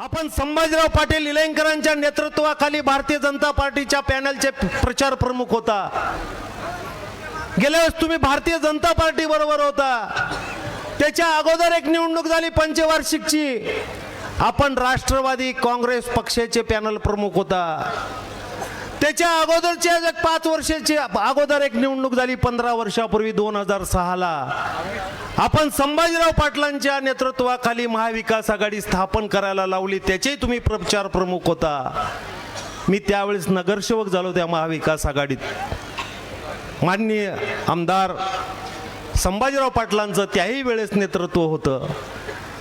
आपण संभाजीराव पाटील निलंगेकरांच्या नेतृत्वाखाली भारतीय जनता पार्टीच्या पॅनलचे प्रचार प्रमुख होता। गेल्या वेळेस तुम्ही भारतीय जनता पार्टी बरोबर होता। त्याच्या अगोदर एक निवडणूक झाली पंचवार्षिकची, आपण राष्ट्रवादी काँग्रेस पक्षाचे पॅनल प्रमुख होता। त्याच्या अगोदरच्या 5 वर्षाची अगोदर एक निवडणूक झाली 15 वर्षापूर्वी 2006 ला, आपण संभाजीराव पाटलांच्या नेतृत्वाखाली महाविकास आघाडी स्थापन करायला लावली, त्याचे तुम्ही प्रचार प्रमुख होता। मी त्यावेळेस नगरसेवक झालो त्या महाविकास आघाडीत। माननीय आमदार संभाजीराव पाटलांचं त्याही वेळेस नेतृत्व होतं।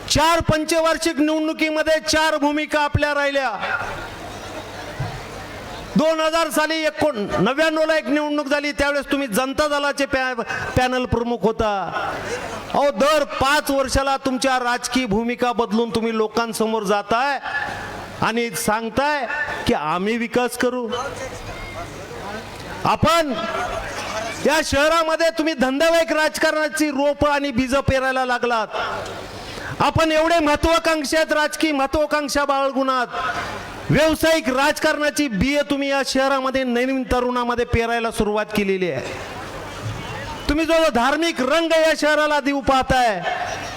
4 पंचवार्षिक निवडणुकीमध्ये 4 भूमिका आपल्या राहिल्या। 2000 साली 99 ला एक निवडणूक झाली, त्यावेळेस तुम्ही जनता दलाचे पॅनल प्रमुख होता। अहो, दर 5 वर्षाला तुमच्या राजकीय भूमिका बदलून तुम्ही लोकांसमोर जाताय आणि सांगताय की आम्ही विकास करू। आपण या शहरामध्ये तुम्ही धंदेवाईक राजकारणाची रोप आणि बीज पेरायला लागलात। आपण एवढे महत्वाकांक्षात राजकीय महत्वाकांक्षा बाळगुणात व्यावसायिक राजकारणाची बिये तुम्ही या शहरामध्ये नवीन तरुणामध्ये पेरायला सुरुवात केलेली आहे। तुम्ही जो धार्मिक रंग या शहराला देऊ पाहताय,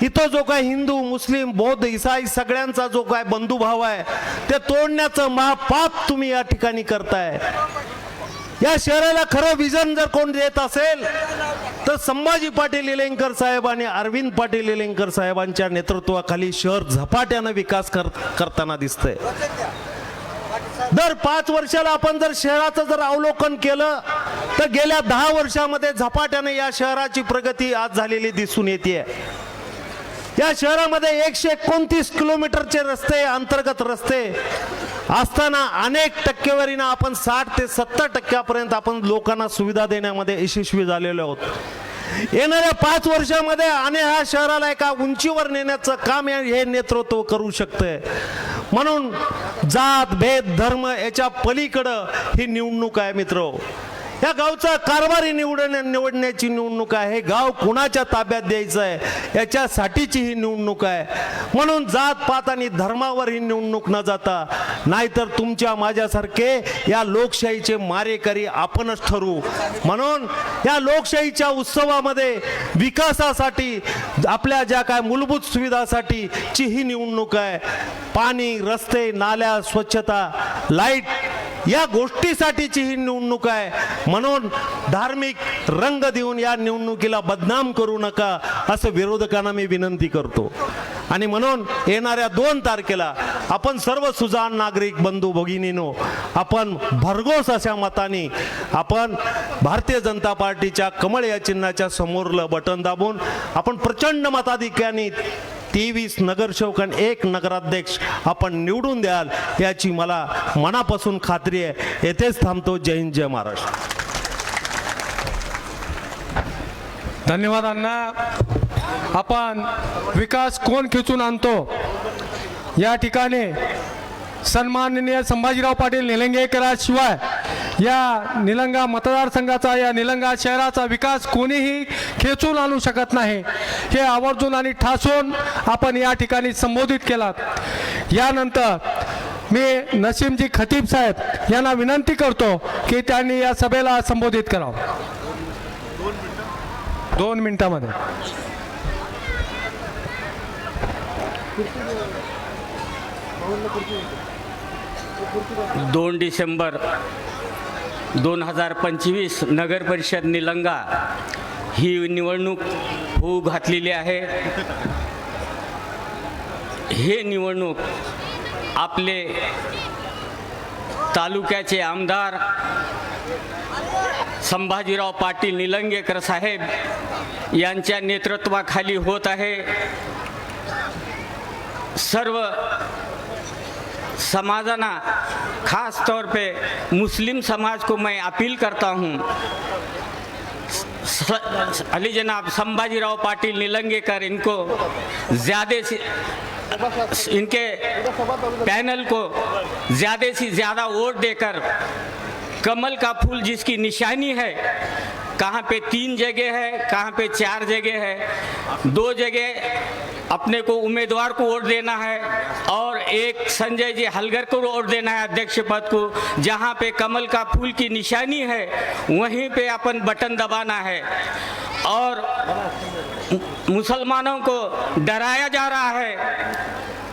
इथं जो काय हिंदू मुस्लिम बौद्ध ईसाई सगळ्यांचा जो काय बंधुभाव आहे ते तोडण्याचं महापाप तुम्ही या ठिकाणी करताय। या शहराला खरं विजन जर कोण देत असेल तर संभाजी पाटील निलंगेकर साहेब आणि अरविंद पाटील निलंगेकर साहेबांच्या नेतृत्वाखाली शहर झपाट्याने विकास करताना दिसतंय। दर 5 वर्षाला आपण जर शहराचं जर अवलोकन केलं तर गेल्या 10 वर्षामध्ये झपाट्याने या शहराची प्रगती आज झालेली दिसून येते। या शहरामध्ये 129 किलोमीटरचे रस्ते, अंतर्गत रस्ते असताना अनेक टक्केवारीने आपण 60 ते 70% आपण लोकांना सुविधा देण्यामध्ये यशस्वी झालेलो आहोत। येणाऱ्या 5 वर्षामध्ये आणि ह्या शहराला एका उंचीवर नेण्याचं काम हे नेतृत्व करू शकते। म्हणून जात भेद धर्म याच्या पलीकडं ही निवडणूक आहे मित्र। या गावचा कारभारी निवडण्याची निवडणूक आहे। हे गाव कुणाच्या ताब्यात द्यायचं आहे याच्यासाठीची ही निवडणूक आहे। म्हणून जात पात आणि धर्मावर ही निवडणूक न जाता, नाहीतर तुमच्या माझ्यासारखे या लोकशाहीचे मारेकरी आपणच ठरू। म्हणून या लोकशाहीच्या उत्सवामध्ये विकासासाठी आपल्या ज्या काय मूलभूत सुविधासाठी ची ही निवडणूक आहे। पाणी, रस्ते, नाल्या, स्वच्छता, लाईट या गोष्टीसाठीची ही निवडणूक आहे। म्हणून धार्मिक रंग देऊन या निवडणुकीला बदनाम करू नका असं विरोधकांना मी विनंती करतो। आणि म्हणून येणाऱ्या 2 तारखेला आपण सर्व सुजाण नागरिक बंधू भगिनीनो, आपण भरघोस अशा मताने आपण भारतीय जनता पार्टीच्या कमळ या चिन्हाच्या समोरलं बटन दाबून आपण प्रचंड मताधिक्याने 23 नगरसेवक 1 नगराध्यक्ष आपण निवडून द्याल याची मला मनापासून खात्री आहे। येथेच थांबतो। जय हिंद, जय महाराष्ट्र। धन्यवाद अण्णा। आपण विकास कोण खेचून आणतो या ठिकाणी सन्माननीय संभाजीराव पाटील निलंगेकराशिवाय या निलंगा मतदारसंघाचा, या निलंगा शहराचा विकास कोणीही खेचून आणू शकत नाही। हे आवर्जून आणि ठासून आपण या ठिकाणी संबोधित केलात। यानंतर मी नसीमजी खतीब साहेब यांना विनंती करतो की त्यांनी या सभेला संबोधित करावं 2 मिनिटांमध्ये। 2 डिसेंबर 2025 नगर परिषद निलंगा ही निवडणूक होऊ घातलेली आहे। हे निवडणूक आपले तालुक्याचे आमदार संभाजीराव पाटील निलंगेकर साहेब यांच्या नेतृत्वाखाली होत आहे। सर्व समाजना, खास तौर पे मुस्लिम समाज को मैं अपील करता हूँ, अली जनाब संभाजीराव पाटिल निलंगेकर इनको ज़्यादा से इनके पैनल को ज़्यादा से ज़्यादा वोट देकर कमल का फूल जिसकी निशानी है, कहाँ पे 3 जगह है, कहाँ पे 4 जगह है, 2 जगह अपने को उम्मीदवार को वोट देना है और एक संजय जी हलगर को वोट देना है अध्यक्ष पद को। जहाँ पे कमल का फूल की निशानी है वहीं पे अपन बटन दबाना है। और मुसलमानों को डराया जा रहा है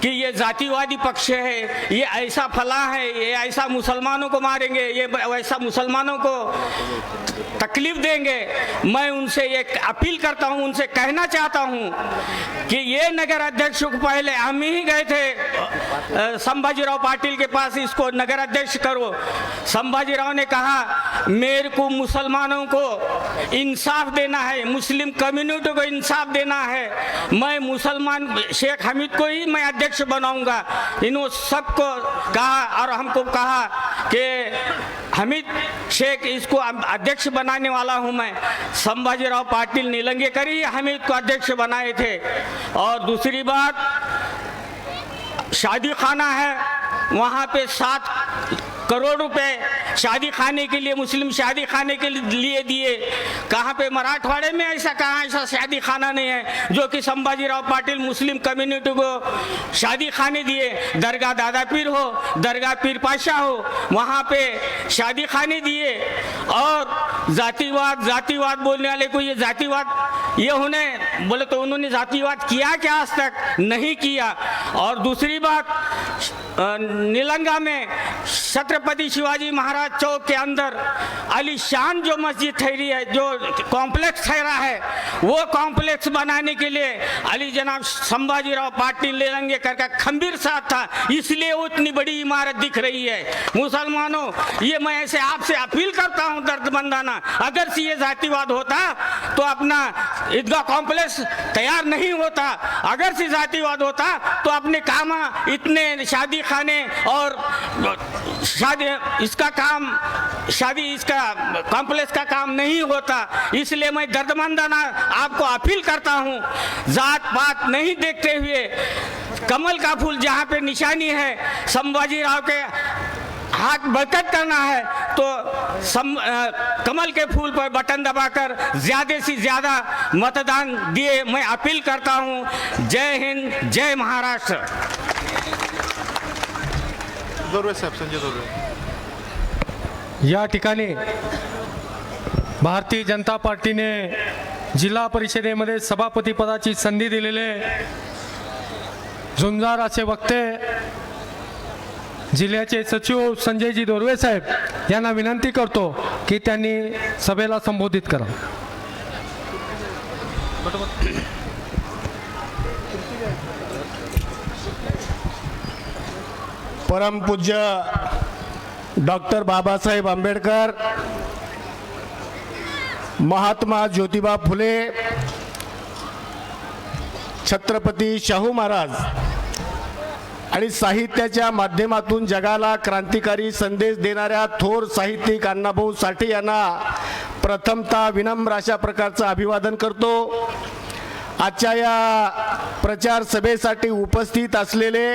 कि ये जातिवादी पक्ष है, ये ऐसा फला है, ये ऐसा मुसलमानों को मारेंगे, ये वैसा मुसलमानों को तकलीफ देंगे। मैं उनसे ये अपील करता हूँ, उनसे कहना चाहता हूँ कि ये नगर अध्यक्ष को पहले हम ही गए थे संभाजीराव पाटिल के पास, इसको नगर अध्यक्ष करो। संभाजीराव ने कहा मेरे को मुसलमानों को इंसाफ देना है, मुस्लिम कम्युनिटी को इंसाफ देना है, मैं मुसलमान शेख हमीद को ही मैं अध्यक्ष बनाऊंगा। इन्होंने सबको कहा और हमको कहा कि हमीद शेख इसको अध्यक्ष बनाने वाला हूं मैं। संभाजीराव पाटिल नीलंगेकर ही हमीद को अध्यक्ष बनाए थे। और दूसरी बात, शादी खाना है, वहाँ पे 7 करोड़ रुपए शादी खाने के लिए, मुस्लिम शादी खाने के लिए दिए। कहाँ पे मराठवाड़े में ऐसा कहाँ ऐसा शादी खाना नहीं है जो कि संभाजीराव पाटिल मुस्लिम कम्युनिटी को शादी खाने दिए। दरगाह दादा पीर हो, दरगाह पीर पाशा हो, वहाँ पे शादी खाने दिए। और जातिवाद बोलने वाले को ये जातिवाद ये होने बोले तो उन्होंने जातिवाद किया क्या? आज तक नहीं किया। और दूसरी बात, नीलंगा में छत्रपति शिवाजी महाराज चौक के अंदर आलीशान जो मस्जिद ठहरी है, जो कॉम्प्लेक्स ठहरा है, वो कॉम्प्लेक्स बनाने के लिए अली जनाब संभाजीराव पाटिल नीलंगेकर का खंबीर साथ था, इसलिए वो इतनी बड़ी इमारत दिख रही है। मुसलमानों, ये मैं ऐसे आपसे अपील करता हूँ दर्दमंदाना, अगर से ये जातिवाद होता तो अपना ईदगाह कॉम्प्लेक्स तैयार नहीं होता। अगर से जातिवाद होता तो अपने काम इतने शादी खाने और शादी इसका कॉम्प्लेक्स का काम नहीं होता। इसलिए मैं दर्दमंदाना आपको अपील करता हूँ, जात पात नहीं देखते हुए कमल का फूल जहाँ पे निशानी है, संभाजीराव के हाथ बरकत करना है तो कमल के फूल पर बटन दबाकर ज्यादा से ज्यादा मतदान दिए, मैं अपील करता हूँ। जय हिंद, जय महाराष्ट्र। दोरवे साहेब, संजय दोरवे। या ठिकाणी भारतीय जनता पार्टीने जिल्हा परिषदेमध्ये सभापती पदाची संधी दिलेले झुंजार असे वक्ते जिल्ह्याचे सचिव संजयजी दोरवे साहेब यांना विनंती करतो की त्यांनी सभेला संबोधित करा। परमपूज्य डॉक्टर बाबासाहेब आंबेडकर, महात्मा ज्योतिबा फुले, छत्रपती शाहू महाराज आणि साहित्याच्या माध्यमातून जगाला क्रांतिकारी संदेश देणाऱ्या थोर साहित्यिक अण्णाभाऊ साठे यांना प्रथमतः विनम्र अशा प्रकारचं अभिवादन करतो। आजच्या या प्रचार सभेसाठी उपस्थित असलेले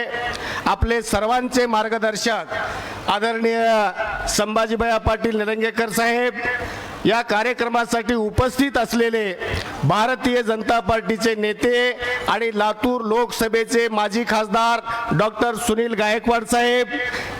आपले सर्वांचे मार्गदर्शक आदरणीय संभाजीभाई पाटील निलंगेकर साहेब, या कार्यक्रमासाठी उपस्थित असलेले भारतीय जनता पार्टीचे नेते आणि लातूर लोकसभेचे माजी खासदार डॉक्टर सुनील गायकवाड साहेब,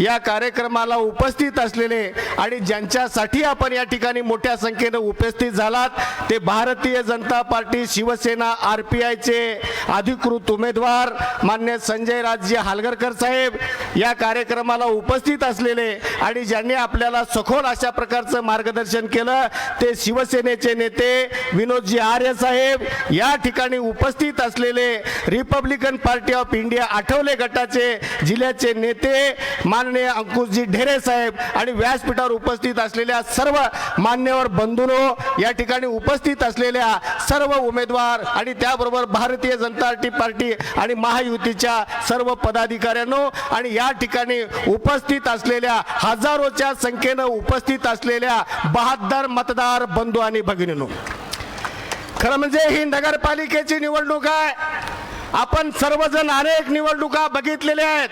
या कार्यक्रमाला उपस्थित असलेले आणि ज्यांच्यासाठी आपण या ठिकाणी मोठ्या संख्येने उपस्थित झालात ते भारतीय जनता पार्टी शिवसेना आरपीआयचे अधिकृत उमेदवार मान्य संजय राजजी हालगरकर साहेब, या कार्यक्रमाला उपस्थित असलेले आणि ज्यांनी आपल्याला सखोल अशा प्रकारचं मार्गदर्शन केलं ते शिवसेनेचे नेते विनोदजी आर्य साहेब, या ठिकाणी उपस्थित असलेले Republican party of India Athawale गटाचे जिल्ह्याचे नेते माननीय अंकुशजी ढेरे साहेब आणि व्यासपीठावर उपस्थित असलेल्या सर्व मान्यवर बंधूंनो, या ठिकाणी उपस्थित असलेल्या सर्व उमेदवार आणि त्याबरोबर भारतीय जनता पार्टी आणि महायुतीच्या सर्व पदाधिकाऱ्यांनो आणि या ठिकाणी उपस्थित असलेल्या हजारोच्या संख्येने उपस्थित असलेल्या 72 मतदार बंधू आणि भगिनींनो, खरं म्हणजे ही नगरपालिकेची निवडणूक आहे। आपण सर्वजण अनेक निवडणुका बघितलेल्या आहेत,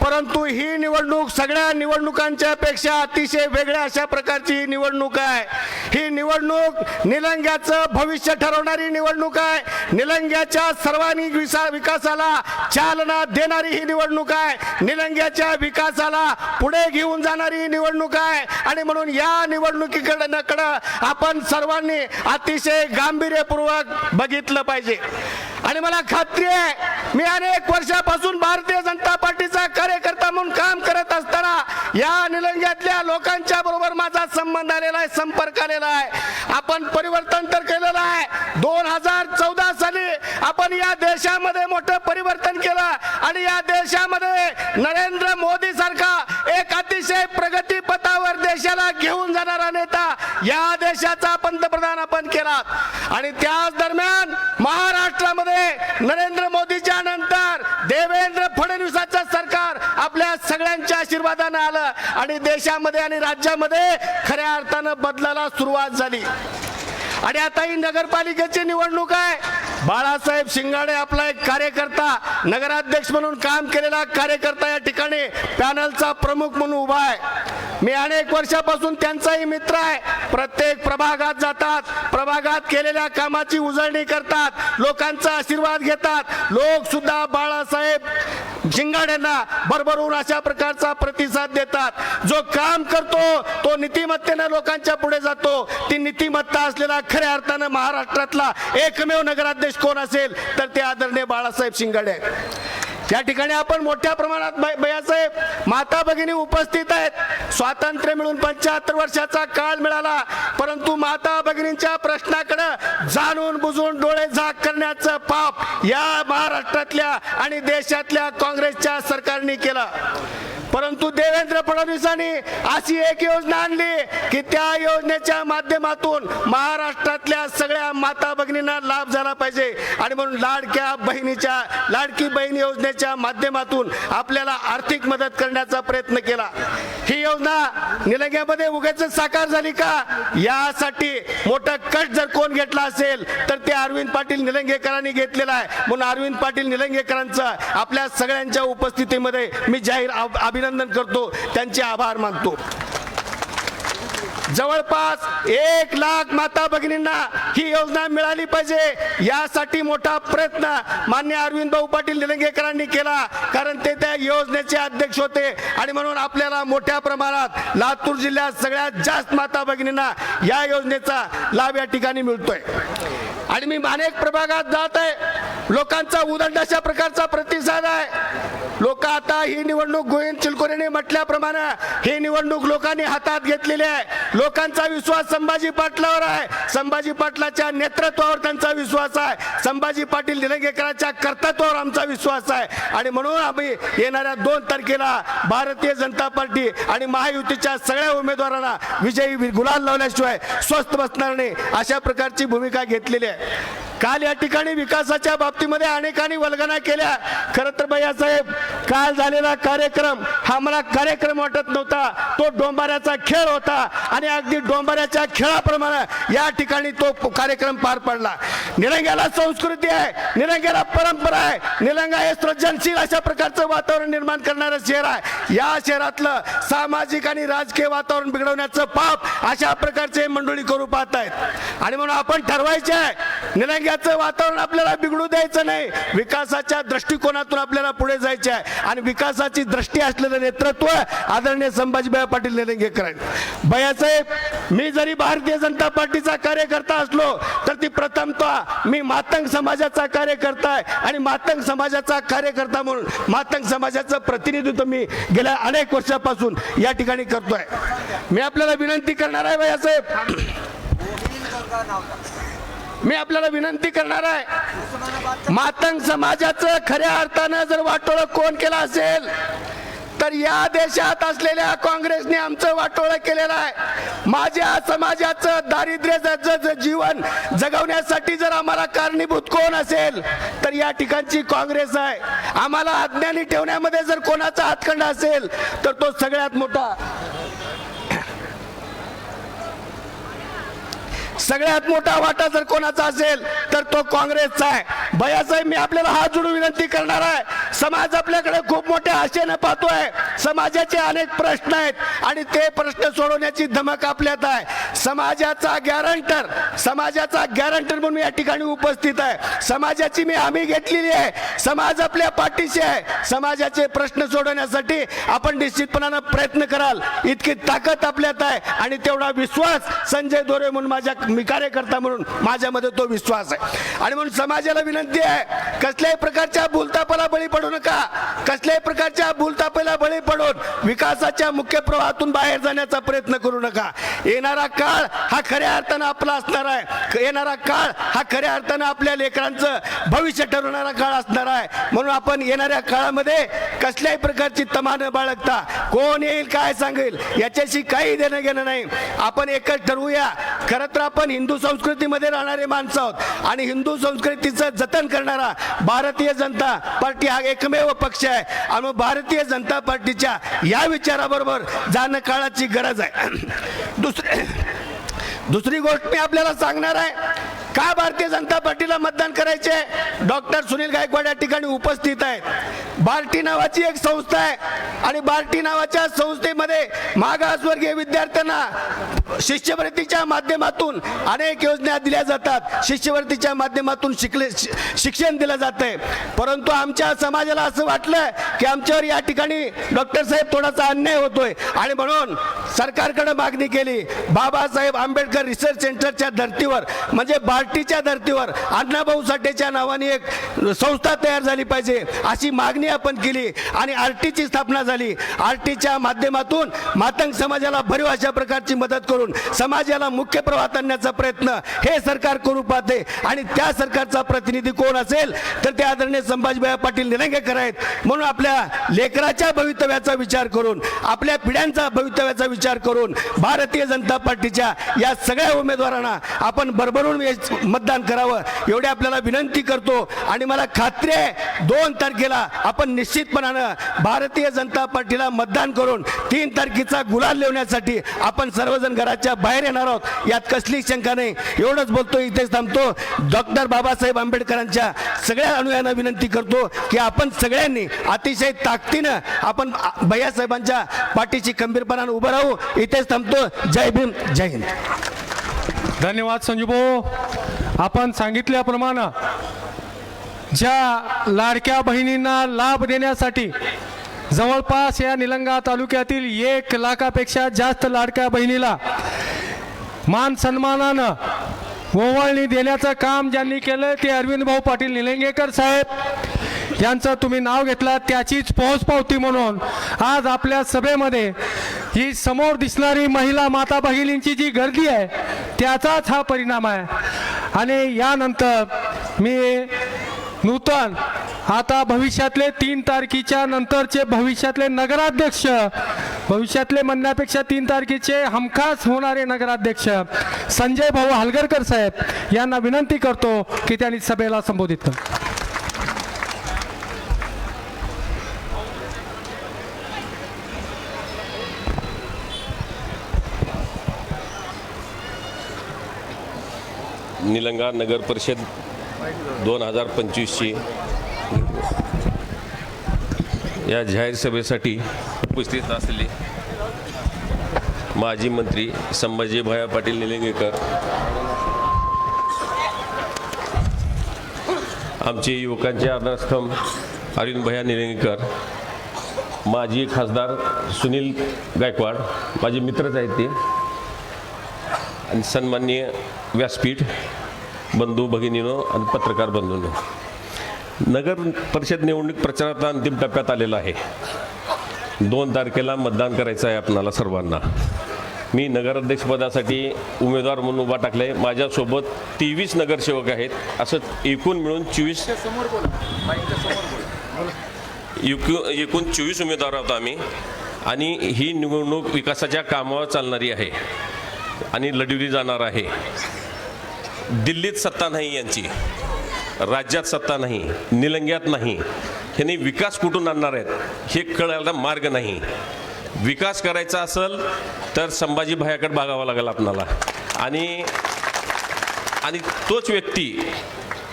परंतु ही निवडणूक सगळ्या निवडणुकांच्या पेक्षा अतिशय वेगळ्या अशा प्रकारची ही निवडणूक आहे. ही निवडणूक निलंग्याचं भविष्य ठरवणारी निवडणूक आहे. निलंग्याच्या सर्वांगीण विकासाला चालना देणारी ही निवडणूक आहे. निलंग्याच्या विकासाला पुढे घेऊन जाणारी ही निवडणूक आहे. आणि म्हणून या निवडणुकीकडे आपण सर्वांनी अतिशय गांभीर्यपूर्वक बघितलं पाहिजे. आणि मला खात्री आहे, मी अनेक वर्षापासून भारतीय जनता पार्टीचा कार्यकर्ता म्हणून काम करत असताना या निलंग्यातल्या लोकांच्या बरोबर माझा संबंध आलेला आहे, संपर्क आलेला आहे. आपण परिवर्तन तर केलेलं आहे. 2014 साली आपण या देशामध्ये मोठं परिवर्तन केलं आणि या देशामध्ये नरेंद्र मोदी सारखा एक अतिशय प्रगती पथावर देशाला घेऊन जाणारा नेता या देशाचा पंतप्रधान आपण केला. आणि त्याच दरम्यान महाराष्ट्रामध्ये नरेंद्र मोदीच्या नंतर देवेंद्र फडणवीसांचं सरकार आपल्या सगळ्यांच्या आशीर्वादाने आलं आणि देशामध्ये आणि राज्यामध्ये खऱ्या अर्थानं बदलाला सुरुवात झाली. आणि आता ही नगरपालिकेची निवडणूक आहे. बाळासाहेब शिंगाडे आपला एक कार्यकर्ता, नगराध्यक्ष म्हणून काम केलेला कार्यकर्ता या ठिकाणी पॅनलचा प्रमुख म्हणून उभा आहे. मी अनेक वर्षापासून त्यांचाही मित्र आहे. प्रत्येक प्रभागात जातात, प्रभागात केलेल्या कामाची उजळणी करतात, लोकांचा आशीर्वाद घेतात. लोक सुद्धा बाळासाहेब शिंगाडेंना भरभरून अशा प्रकारचा प्रतिसाद देतात. जो काम करतो तो नीतिमत्तेने लोकांच्या पुढे जातो. ती नीतिमत्ता असलेला खऱ्या अर्थानं महाराष्ट्रातला एकमेव नगराध्यक्ष कोण असेल तर ते आदरणीय बाळासाहेब शिंगाडे. या ठिकाणी आपण मोठ्या प्रमाणात भैयासाहेब माता भगिनी उपस्थित आहेत. स्वातंत्र्य मिळून 75 वर्षाचा काळ मिळाला, परंतु माता भगिनींच्या प्रश्नाकडे जाणून बुजून डोळे झाक करण्याचं पाप या महाराष्ट्रातल्या आणि देशातल्या काँग्रेसच्या सरकारने केलं. परंतु देवेंद्र फडणवीसांनी अशी एक योजना आणली की त्या योजनेच्या माध्यमातून महाराष्ट्रातल्या सगळ्या माता भगिनींना लाभ झाला पाहिजे. आणि म्हणून लाडकी बहीण योजनेच्या माध्यमातून आपल्याला आर्थिक मदत करण्याचा प्रयत्न केला. ही योजना निलंग्यामध्ये उगाच साकार झाली का, यासाठी मोठा कष्ट जर कोण घेतला असेल तर ते अरविंद पाटील निलंगेकरांनी घेतलेला आहे. म्हणून अरविंद पाटील निलंगेकरांचा आपल्या सगळ्यांच्या उपस्थितीमध्ये मी जाहीर अभिनंदन करतो, त्यांचे आभार मानतो. जवळपास 1 लाख माता भगिनींना ही योजना मिळाली पाहिजे यासाठी मोठा प्रयत्न माननीय अरविंद भाऊ पाटील निलंगेकरांनी केला, कारण ते त्या योजनेचे अध्यक्ष होते. आणि म्हणून आपल्याला मोठ्या प्रमाणात लातूर जिल्ह्यात सगळ्यात जास्त माता भगिनींना या योजनेचा लाभ या ठिकाणी मिळतोय. आणि मी अनेक प्रभागात जात आहे, लोकांचा उदंड अशा प्रकारचा प्रतिसाद आहे. लोक आता ही निवडणूक गोविंद चिलकोरेने म्हटल्याप्रमाणे ही निवडणूक लोकांनी हातात घेतलेली आहे. लोकांचा विश्वास संभाजी पाटलावर आहे, संभाजी पाटलाच्या नेतृत्वावर त्यांचा विश्वास आहे, संभाजी पाटील निलंगेकरांच्या कर्तृत्वावर आमचा विश्वास आहे. आणि म्हणून आम्ही येणाऱ्या 2 तारखेला भारतीय जनता पार्टी आणि महायुतीच्या सगळ्या उमेदवारांना विजयी गुलाल लावल्याशिवाय स्वस्थ बसणार नाही अशा प्रकारची भूमिका घेतलेली आहे. काल या ठिकाणी विकासाच्या बाबतीमध्ये अनेकांनी वल्गना केल्या. खरं तर भैयासाहेब, काल झालेला कार्यक्रम हा मला कार्यक्रम वाटत नव्हता, तो डोंबाऱ्याचा खेळ होता. आणि अगदी डोंबाऱ्याच्या खेळाप्रमाणे या ठिकाणी तो कार्यक्रम पार पडला. निलंग्याला संस्कृती आहे, निलंग्याला परंपरा आहे, निलंगा हे सृजनशील अशा प्रकारचं वातावरण निर्माण करणारं शहर आहे. या शहरातलं सामाजिक आणि राजकीय वातावरण बिघडवण्याचं पाप अशा प्रकारचे मंडळी करू पाहत आहेत. आणि म्हणून आपण ठरवायचे आहे, निलंग्याचं वातावरण आपल्याला बिघडू द्यायचं नाही. विकासाच्या दृष्टिकोनातून आपल्याला पुढे जायचे आहे आणि विकासाची दृष्टी असलेलं नेतृत्व आदरणीय संभाजीभाई पाटील निलंगेकर आहेत. भैयासाहेब, मी जरी भारतीय जनता पार्टीचा कार्यकर्ता असलो तर ती प्रथमतः मी मातंग समाजाचा कार्यकर्ता आहे. आणि मातंग समाजाचा कार्यकर्ता म्हणून मातंग समाजाचं प्रतिनिधित्व मी गेल्या अनेक वर्षापासून या ठिकाणी करतोय. मी आपल्याला विनंती करणार आहे भैयासाहेब, मी आपल्याला विनंती करणार आहे, मातंग समाजाचं खऱ्या अर्थानं जर वाटोळं कोण केलं असेल तर या देशात असलेल्या काँग्रेसने आमचं वाटोळं केलेलं आहे. माझ्या समाजाचं दारिद्र्याचं जीवन जगवण्यासाठी जर आम्हाला कारणीभूत कोण असेल तर या ठिकाणची काँग्रेस आहे. आम्हाला अज्ञानी ठेवण्यामध्ये जर कोणाचा हातखंडा असेल तर तो सगळ्यात मोठा सगळ्यात मोठा वाटा जर कोणाचा असेल तर तो काँग्रेसचा आहे. भैयासाहेब, मी आपल्याला हात जोडून विनंती करणार आहे. समाज आपल्याकडे खूप मोठ्या आशेने पाहतोय. समाजाचे अनेक प्रश्न आहेत आणि ते प्रश्न सोडवण्याची धमक आपल्यात आहे. समाजाचा गॅरंटर म्हणून या ठिकाणी उपस्थित आहे. समाजाची मी हमी घेतलेली आहे. समाज आपल्या पाठीशी आहे. समाजाचे प्रश्न सोडवण्यासाठी आपण निश्चितपणानं प्रयत्न कराल इतकी ताकद आपल्यात आहे आणि तेवढा विश्वास संजय दोरे म्हणून मी कार्यकर्ता म्हणून माझ्यामध्ये तो विश्वास आहे. आणि म्हणून समाजाला विनंती आहे, कसल्याही प्रकारच्या भूलथापाला बळी पडू नका. कसल्याही प्रकारच्या भूलथापाला बळी पडून विकासाच्या मुख्य प्रवाहातून बाहेर जाण्याचा प्रयत्न करू नका. येणारा काळ हा खऱ्या अर्थानं आपला असणार आहे. येणारा काळ हा खऱ्या अर्थानं आपल्या लेकरांचं भविष्य ठरवणारा काळ असणार आहे. म्हणून आपण येणाऱ्या काळामध्ये कसल्याही प्रकारची तमा न बाळगता कोण येईल काय सांगेल याच्याशी काही देणं घेणं नाही. आपण एकच ठरवूया. खरं तर आपण हिंदू संस्कृतीमध्ये राहणारे माणसं आहोत आणि हिंदू संस्कृतीचं जतन करणारा भारतीय जनता पार्टी हा एकमेव पक्ष आहे. आणि भारतीय जनता पार्टीच्या या विचाराबरोबर जाणं काळाची गरज आहे. दुसरी गोष्ट मी आपल्याला सांगणार आहे, का भारतीय जनता पार्टीला मतदान करायचे. डॉक्टर सुनील गायकवाड या ठिकाणी उपस्थित आहेत. बार्टी नावाची एक संस्था आहे आणि बार्टी नावाच्या संस्थेमध्ये मागासवर्गीय विद्यार्थ्यांना शिष्यवृत्तीच्या माध्यमातून अनेक योजना दिल्या जातात. शिष्यवृत्तीच्या माध्यमातून शिक्षण दिलं जातंय. परंतु आमच्या समाजाला असं वाटलं की आमच्यावर या ठिकाणी डॉक्टर साहेब थोडासा अन्याय होतोय आणि म्हणून सरकारकडे मागणी केली. बाबासाहेब आंबेडकर रिसर्च सेंटरच्या धर्तीवर म्हणजे बार्टीच्या धर्तीवर अण्णाभाऊ साठेच्या नावाने एक संस्था तयार झाली पाहिजे अशी मागणी आपण केली आणि आरटीची स्थापना झाली. आरटीच्या माध्यमातून मातंग समाजाला भरीव अशा प्रकारची मदत करून समाजाला मुख्य प्रवाहात आणण्याचा प्रयत्न हे सरकार करू पाहते. आणि त्या सरकारचा प्रतिनिधी कोण असेल तर ते आदरणीय संभाजीभाई पाटील निलंगेकर आहेत. म्हणून आपल्या लेकराच्या भवितव्याचा विचार करून आपल्या पिढ्यांचा भवितव्याचा विचार करून भारतीय जनता पार्टीच्या या सगळ्या उमेदवारांना आपण भरभरून मतदान करावं एवढी आपल्याला विनंती करतो. आणि मला खात्री आहे 2 तारखेला आपण निश्चितपणानं भारतीय जनता पार्टीला मतदान करून 3 तारखेचा गुलाल लिहिण्यासाठी आपण सर्वजण घराच्या बाहेर येणार आहोत यात कसली शंका नाही. एवढंच बोलतो, इथेच थांबतो. डॉक्टर बाबासाहेब आंबेडकरांच्या सगळ्या अनुयायांना विनंती करतो की आपण सगळ्यांनी अतिशय ताकदीनं आपण भैयासाहेबांच्या पाठीशी खंबीरपणानं उभं राहू. इथेच थांबतो. जय भीम, जय हिंद. धन्यवाद संजू भाऊ. आपण सांगितल्याप्रमाणे ज्या लाडक्या बहिणींना लाभ देण्यासाठी जवळपास या निलंगा तालुक्यातील 1 लाखापेक्षा जास्त लाडक्या बहिणीला मान सन्मानानं ओवाळणी देण्याचं काम ज्यांनी केलं ते अरविंद भाऊ पाटील निलंगेकर साहेब यांचं तुम्ही नाव घेतलं. त्याचीच पोहोचपावती म्हणून आज आपल्या सभेमध्ये ही समोर दिसणारी महिला माता भगिनींची जी गर्दी आहे त्याचाच हा परिणाम आहे. आणि यानंतर मी नूतन आता भविष्यातले 3 तारखेच्या नंतरचे भविष्यातले नगराध्यक्ष, भविष्यातले म्हणण्यापेक्षा 3 तारखेचे हमखास होणारे नगराध्यक्ष संजय भाऊ हलगरकर साहेब यांना विनंती करतो की त्यांनी सभेला संबोधित करा. निलंगा नगर परिषद 2025ची या जाहीर सभेसाठी उपस्थित असलेले माजी मंत्री संभाजीभाई पाटील निलंगेकर, आमचे युवकांचे आधारस्तंभ अरविंद भैया निलंगेकर, माजी खासदार सुनील गायकवाड, माझे मित्रच आहेत ते, आणि सन्माननीय व्यासपीठ बंधू भगिनीनो आणि पत्रकार बंधूंनो, नगर परिषद निवडणूक प्रचाराचा अंतिम टप्प्यात आलेला आहे. 2 तारखेला मतदान करायचं आहे आपणाला सर्वांना. मी नगराध्यक्षपदासाठी उमेदवार म्हणून उभा टाकला आहे. माझ्यासोबत 23 नगरसेवक आहेत. असं एकूण मिळून 24 उमेदवार आहोत आम्ही. आणि ही निवडणूक विकासाच्या कामावर चालणारी आहे आणि लढवली जाणार आहे. दिल्लीत सत्ता नाही यांची, राज्यात सत्ता नाही, निलंग्यात नाही. ह्यांनी विकास कुठून आणणार आहेत हे कळायला मार्ग नाही. विकास करायचा असेल तर संभाजी भायाकडे बघावं लागेल आपणाला. आणि आणि तोच व्यक्ती,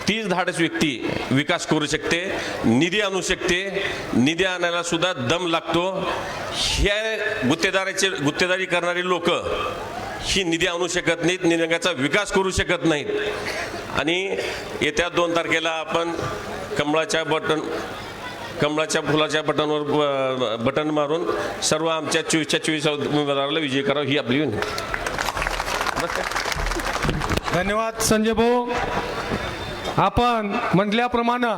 तीच धाडस व्यक्ती विकास करू शकते, निधी आणू शकते. निधी आणायला सुद्धा दम लागतो. ह्या गुत्तेदारी करणारी लोक ही निधी आणू शकत नाहीत, निलंग्याचा विकास करू शकत नाहीत. आणि येत्या 2 तारखेला आपण कमळाच्या फुलाच्या बटनवर बटन मारून सर्व आमच्या 24 उमेदवाराला विजयी करावं ही आपली विनंती. धन्यवाद संजय भाऊ. आपण म्हटल्याप्रमाणे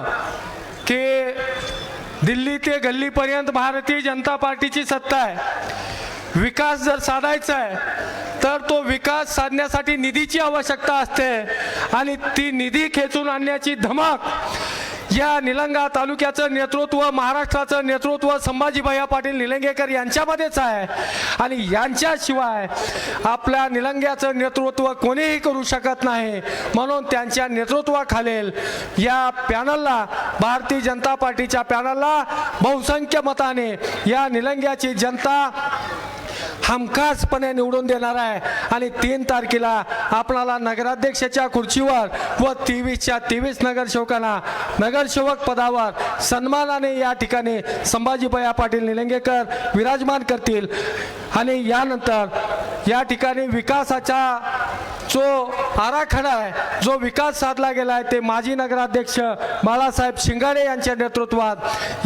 की दिल्ली ते गल्लीपर्यंत भारतीय जनता पार्टीची सत्ता आहे. विकास जर साधायचा आहे तर तो विकास साधण्यासाठी निधीची आवश्यकता असते आणि ती निधी खेचून आणण्याची धमक या निलंगा तालुक्याचं नेतृत्व, महाराष्ट्राचं नेतृत्व संभाजीभाई पाटील निलंगेकर यांच्यामध्येच आहे. आणि यांच्याशिवाय आपल्या निलंग्याचं नेतृत्व कोणीही करू शकत नाही. म्हणून त्यांच्या नेतृत्वाखालील या पॅनलला, भारतीय जनता पार्टीच्या पॅनलला बहुसंख्य मताने या निलंग्याची जनता हमखासपणे निवडून देणार आहे. आणि 3 तारखेला आपणाला नगराध्यक्षाच्या खुर्चीवर व 23च्या 23 नगरसेवकांना नगरसेवक पदावर सन्मानाने या ठिकाणी संभाजीभाई पाटील निलंगेकर विराजमान करतील. आणि यानंतर या ठिकाणी विकासाचा जो आराखडा आहे, जो विकास साधला गेला आहे, ते माजी नगराध्यक्ष बाळासाहेब शिंगाडे यांच्या नेतृत्वात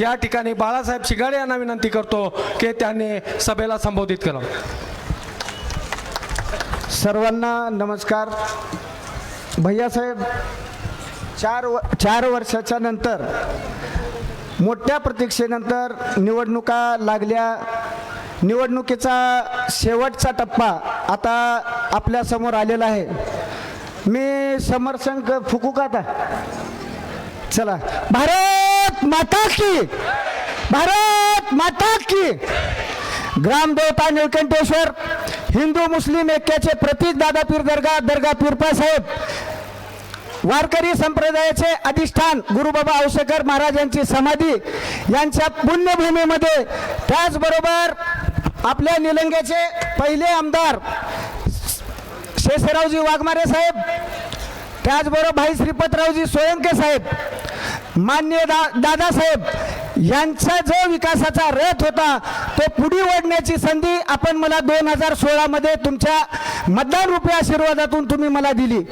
या ठिकाणी बाळासाहेब शिंगाडे यांना विनंती करतो की त्यांनी सभेला संबोधित करावं. सर्वांना नमस्कार. भैयासाहेब, 4 वर्षाच्या नंतर, मोठ्या प्रतीक्षेनंतर निवडणुका लागल्या. निवडणुकीचा शेवटचा टप्पा आता आपल्या समोर आलेला आहे. मी समरशंख फुकू का आता? चला. भारत माता की, भारत माता की. ग्रामदेवता निळकंठेश्वर हिंदू मुस्लिम ऐक्याचे प्रतीक दादापीर दर्गा पीरपा साहेब, वारकरी संप्रदायाचे अधिष्ठान गुरुबाबा औसेकर महाराज यांची समाधी यांच्या पुण्यभूमीमध्ये, त्याचबरोबर आपल्या निलंग्याचे पहिले आमदार शेषरावजी वाघमारे साहेब, त्याचबरोबर भाई श्रीपतरावजी सोळंके साहेब, माननीय दादासाहेब यांचा जो विकासाचा रथ होता तो पुढे ओढण्याची संधी आपण मला 2016 मध्ये तुमच्या मतदान रूपी आशीर्वादातून तुम्ही मला दिली.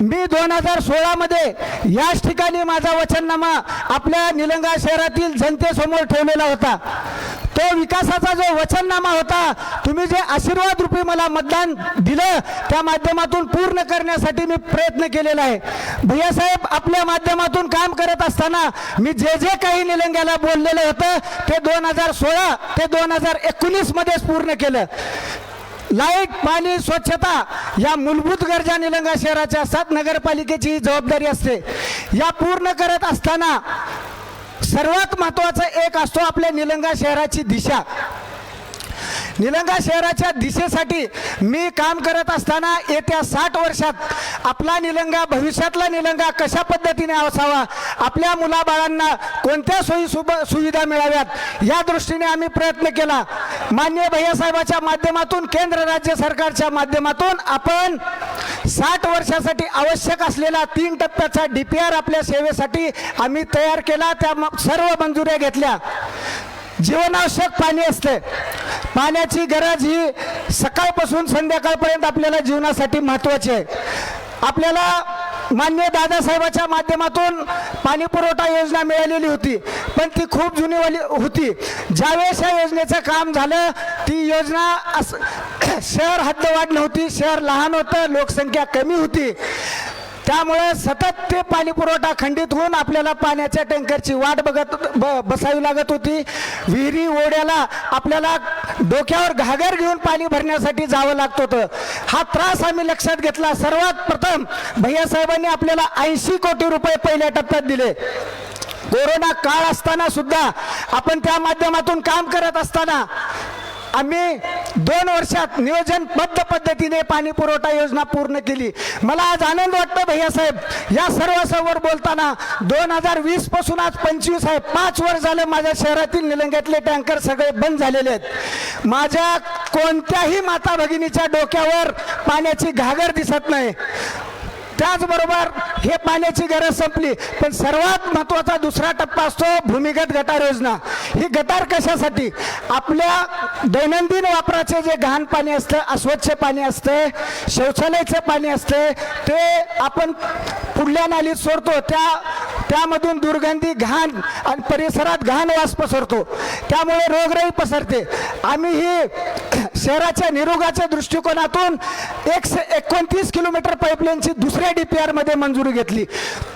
मी 2016 मध्ये याच ठिकाणी माझा वचननामा आपल्या निलंगा शहरातील जनतेसमोर ठेवलेला होता. तो विकासाचा जो वचननामा होता, तुम्ही जे आशीर्वाद रूपी मला मतदान दिलं, त्या माध्यमातून पूर्ण करण्यासाठी मी प्रयत्न केलेला आहे. भैयासाहेब, आपल्या माध्यमातून काम करत असताना मी जे काही निलंग्याला बोललेलं होतं ते 2016 ते 2019 मध्येच पूर्ण केलं. लाईट, पाणी, स्वच्छता या मूलभूत गरजा निलंगा शहराच्या 7 नगरपालिकेची जबाबदारी असते. या पूर्ण करत असताना सर्वात महत्त्वाचं एक असतो आपल्या निलंगा शहराची दिशा. निलंगा शहराच्या दिशेसाठी मी काम करत असताना येत्या 60 वर्षात आपला निलंगा, भविष्यातला निलंगा कशा पद्धतीने असावा, आपल्या मुलाबाळांना कोणत्या सोयी सुविधा मिळाव्यात, या दृष्टीने आम्ही प्रयत्न केला. माननीय भैयासाहेबाच्या माध्यमातून, केंद्र राज्य सरकारच्या माध्यमातून आपण 60 वर्षासाठी आवश्यक असलेला 3 टप्प्याचा DPR आपल्या सेवेसाठी आम्ही तयार केला. त्या सर्व मंजुऱ्या घेतल्या. जीवनावश्यक पाणी असते. पाण्याची गरज ही सकाळपासून संध्याकाळपर्यंत आपल्याला जीवनासाठी महत्त्वाची आहे. आपल्याला माननीय दादासाहेबाच्या माध्यमातून पाणी पुरवठा योजना मिळालेली होती, पण ती खूप जुनीवाली होती. ज्यावेळेस या योजनेचं काम झालं, ती योजना शहर हद्दवाढ नव्हती, शहर लहान होतं, लोकसंख्या कमी होती. त्यामुळे सतत ते पाणी पुरवठा खंडित होऊन आपल्याला पाण्याच्या टँकरची वाट बसावी लागत होती. विहिरी, ओढ्याला आपल्याला डोक्यावर घागर घेऊन पाणी भरण्यासाठी जावं लागत होतं. हा त्रास आम्ही लक्षात घेतला. सर्वात प्रथम भैयासाहेबांनी आपल्याला 80 कोटी रुपये पहिल्या टप्प्यात दिले. कोरोना काळ असताना सुद्धा आपण त्या माध्यमातून काम करत असताना आम्ही 2 वर्षात नियोजनबद्ध पद्धतीने पाणी पुरवठा योजना पूर्ण केली. मला आज आनंद वाटतो भैयासाहेब, या सर्वांसमोर बोलताना 2020 पासून आज 25 आहे, 5 वर्ष झाले माझ्या शहरातील निलंग्यातले टँकर सगळे बंद झालेले आहेत. माझ्या कोणत्याही माता भगिनीच्या डोक्यावर पाण्याची घागर दिसत नाही. त्याचबरोबर हे पाण्याची गरज संपली, पण सर्वात महत्त्वाचा दुसरा टप्पा असतो भूमिगत गटार योजना. ही गटार कशासाठी? आपल्या दैनंदिन वापराचे जे घाण पाणी असतं, अस्वच्छ पाणी असते, शौचालयाचं पाणी असते, ते आपण पुढल्या नालीत सोडतो. त्यामधून दुर्गंधी, घाण आणि परिसरात घाण वास पसरतो, त्यामुळे रोगराई पसरते. आम्ही ही शहराच्या निरोगाच्या दृष्टिकोनातून 129 किलोमीटर पाईपलाईनची दुसऱ्या DPR मध्ये मंजुरी घेतली.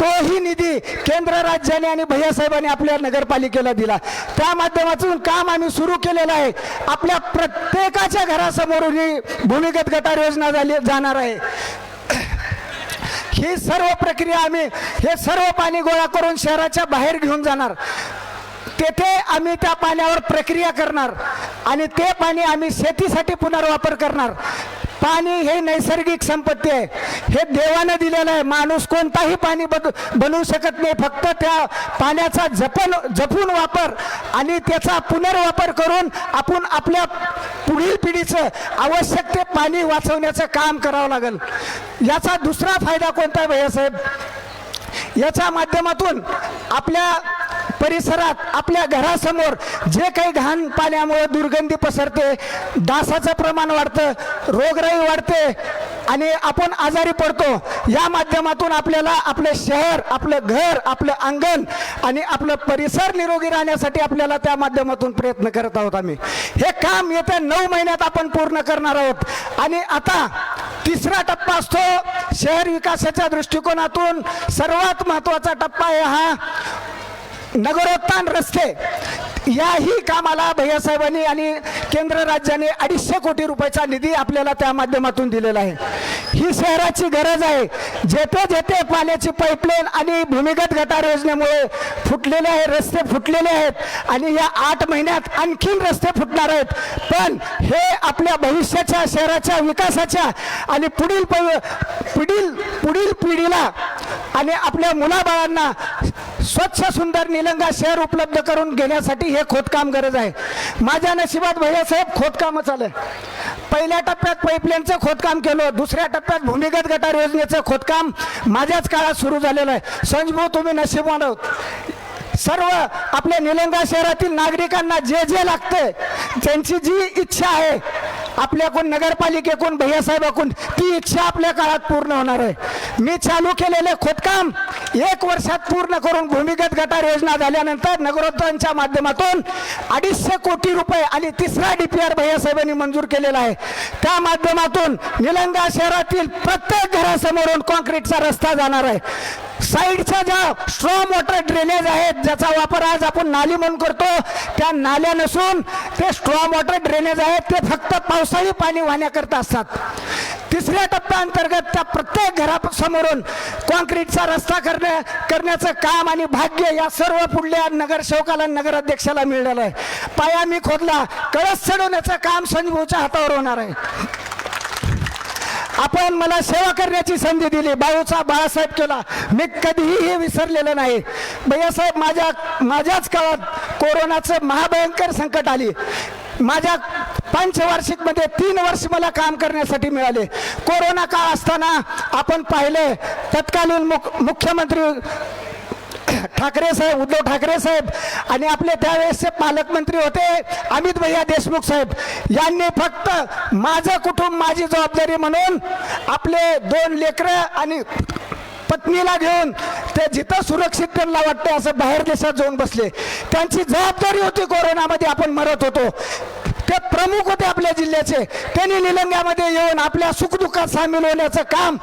तोही निधी केंद्र, राज्याने आणि भैयासाहेबांनी आपल्या नगरपालिकेला दिला. त्या माध्यमातून काम आम्ही सुरू केलेलं आहे. आपल्या प्रत्येकाच्या घरासमोरून ही भूमिगत गटार योजना जाणार आहे. ही सर्व प्रक्रिया आम्ही हे सर्व पाणी गोळा करून शहराच्या बाहेर घेऊन जाणार. तेथे आम्ही त्या पाण्यावर प्रक्रिया करणार आणि ते पाणी आम्ही शेतीसाठी पुनर्वापर करणार. पाणी हे नैसर्गिक संपत्ती आहे, हे देवानं दिलेलं आहे. माणूस कोणताही पाणी बनवू शकत नाही. फक्त त्या पाण्याचा जपून वापर आणि त्याचा पुनर्वापर करून आपण आपल्या पुढील पिढीचं आवश्यक ते पाणी वाचवण्याचं काम करावं लागेल. याचा दुसरा फायदा कोणता आहे भैयासाहेब? याच्या माध्यमातून आपल्या परिसरात, आपल्या घरासमोर जे काही घाण पाण्यामुळे दुर्गंधी पसरते, डासाचं प्रमाण वाढतं, रोगराई वाढते आणि आपण आजारी पडतो. या माध्यमातून आपल्याला आपलं शहर, आपलं घर, आपलं अंगण आणि आपलं परिसर निरोगी राहण्यासाठी आपल्याला त्या माध्यमातून प्रयत्न करत आहोत. आम्ही हे काम येत्या 9 महिन्यात आपण पूर्ण करणार आहोत. आणि आता तिसरा टप्पा असतो शहर विकासाच्या दृष्टिकोनातून सर्वात महत्त्वाचा टप्पा आहे हा नगरोत्थान रस्ते. याही कामाला भैयासाहेबांनी आणि केंद्र राज्याने 250 कोटी रुपयाचा निधी आपल्याला त्या माध्यमातून दिलेला आहे. ही शहराची गरज आहे. जेथे जेथे पाण्याची पाईपलाईन आणि भूमिगत गटार योजनेमुळे फुटलेले आहे, रस्ते फुटलेले आहेत आणि या 8 महिन्यात आणखीन रस्ते फुटणार आहेत. पण हे आपल्या भविष्याच्या शहराच्या विकासाच्या आणि पुढील पिढीला आणि आपल्या मुलाबाळांना स्वच्छ सुंदर निलंगा शहर उपलब्ध करून घेण्यासाठी हे खोदकाम गरज आहे. माझ्या नशिबात भैयासाहेब खोदकाम चालू आहे. पहिल्या टप्प्यात पाईपलाईनचं खोदकाम केलं, दुसऱ्या टप्प्यात भूमिगत गटार योजनेचं खोदकाम माझ्याच काळात सुरू झालेलं आहे. संजभाऊ, तुम्ही नशीबवान आहोत. सर्व आपल्या निलंगा शहरातील नागरिकांना जे जे लागते, त्यांची जी इच्छा आहे आपल्याकडून, नगरपालिकेकडून, भैयासाहेबाकडून, ती इच्छा आपल्या काळात पूर्ण होणार आहे. मी चालू केलेले खोदकाम 1 वर्षात पूर्ण करून भूमिगत गटार योजना झाल्यानंतर नगरोत्थानच्या माध्यमातून 250 कोटी रुपये आणि तिसरा DPR भैयासाहेबांनी मंजूर केलेला आहे. त्या माध्यमातून निलंगा शहरातील प्रत्येक घरासमोरून कॉन्क्रीटचा रस्ता जाणार आहे. साईडच्या ज्या स्ट्रॉम वॉटर ड्रेनेज आहेत, ज्याचा वापर आज आपण नाली म्हणून करतो, त्या नाल्या नसून ते स्ट्रॉम वॉटर ड्रेनेज आहेत, ते फक्त पावसाळी पाणी वाहण्याकरता असतात. तिसऱ्या टप्प्याअंतर्गत त्या प्रत्येक घरासमोरून कॉन्क्रीटचा रस्ता करण्याचं काम आणि भाग्य या सर्व पुढल्या नगरसेवकाला, नगराध्यक्षाला मिळालेलं आहे. पाया मी खोदला, कळस चढवण्याचं काम संजभाऊच्या हातावर होणार आहे. आपण मला सेवा करण्याची संधी दिली, बाळूचा बाळासाहेब केला, मी कधीही हे विसरलेलं नाही. भैयासाहेब, माझ्याच काळात कोरोनाचं महाभयंकर संकट आली. माझ्या पंचवार्षिकमध्ये 3 वर्ष मला काम करण्यासाठी मिळाले. कोरोना काळ असताना आपण पाहिले तत्कालीन मुख्यमंत्री ठाकरे साहेब, उद्धव ठाकरे साहेब आणि आपले त्यावेळेसचे पालकमंत्री होते अमित भैया देशमुख साहेब, यांनी फक्त माझं कुटुंब माझी जबाबदारी म्हणून आपले 2 लेकरं आणि पत्नीला घेऊन ते जिथं सुरक्षित त्यांना वाटते असं बाहेर देशात जाऊन बसले. त्यांची जबाबदारी होती. कोरोनामध्ये आपण मरत होतो. ते प्रमुख होते आपल्या जिल्ह्याचे. त्यांनी निलंग्यामध्ये येऊन आपल्या सुखदुःखात सामील होण्याचं काम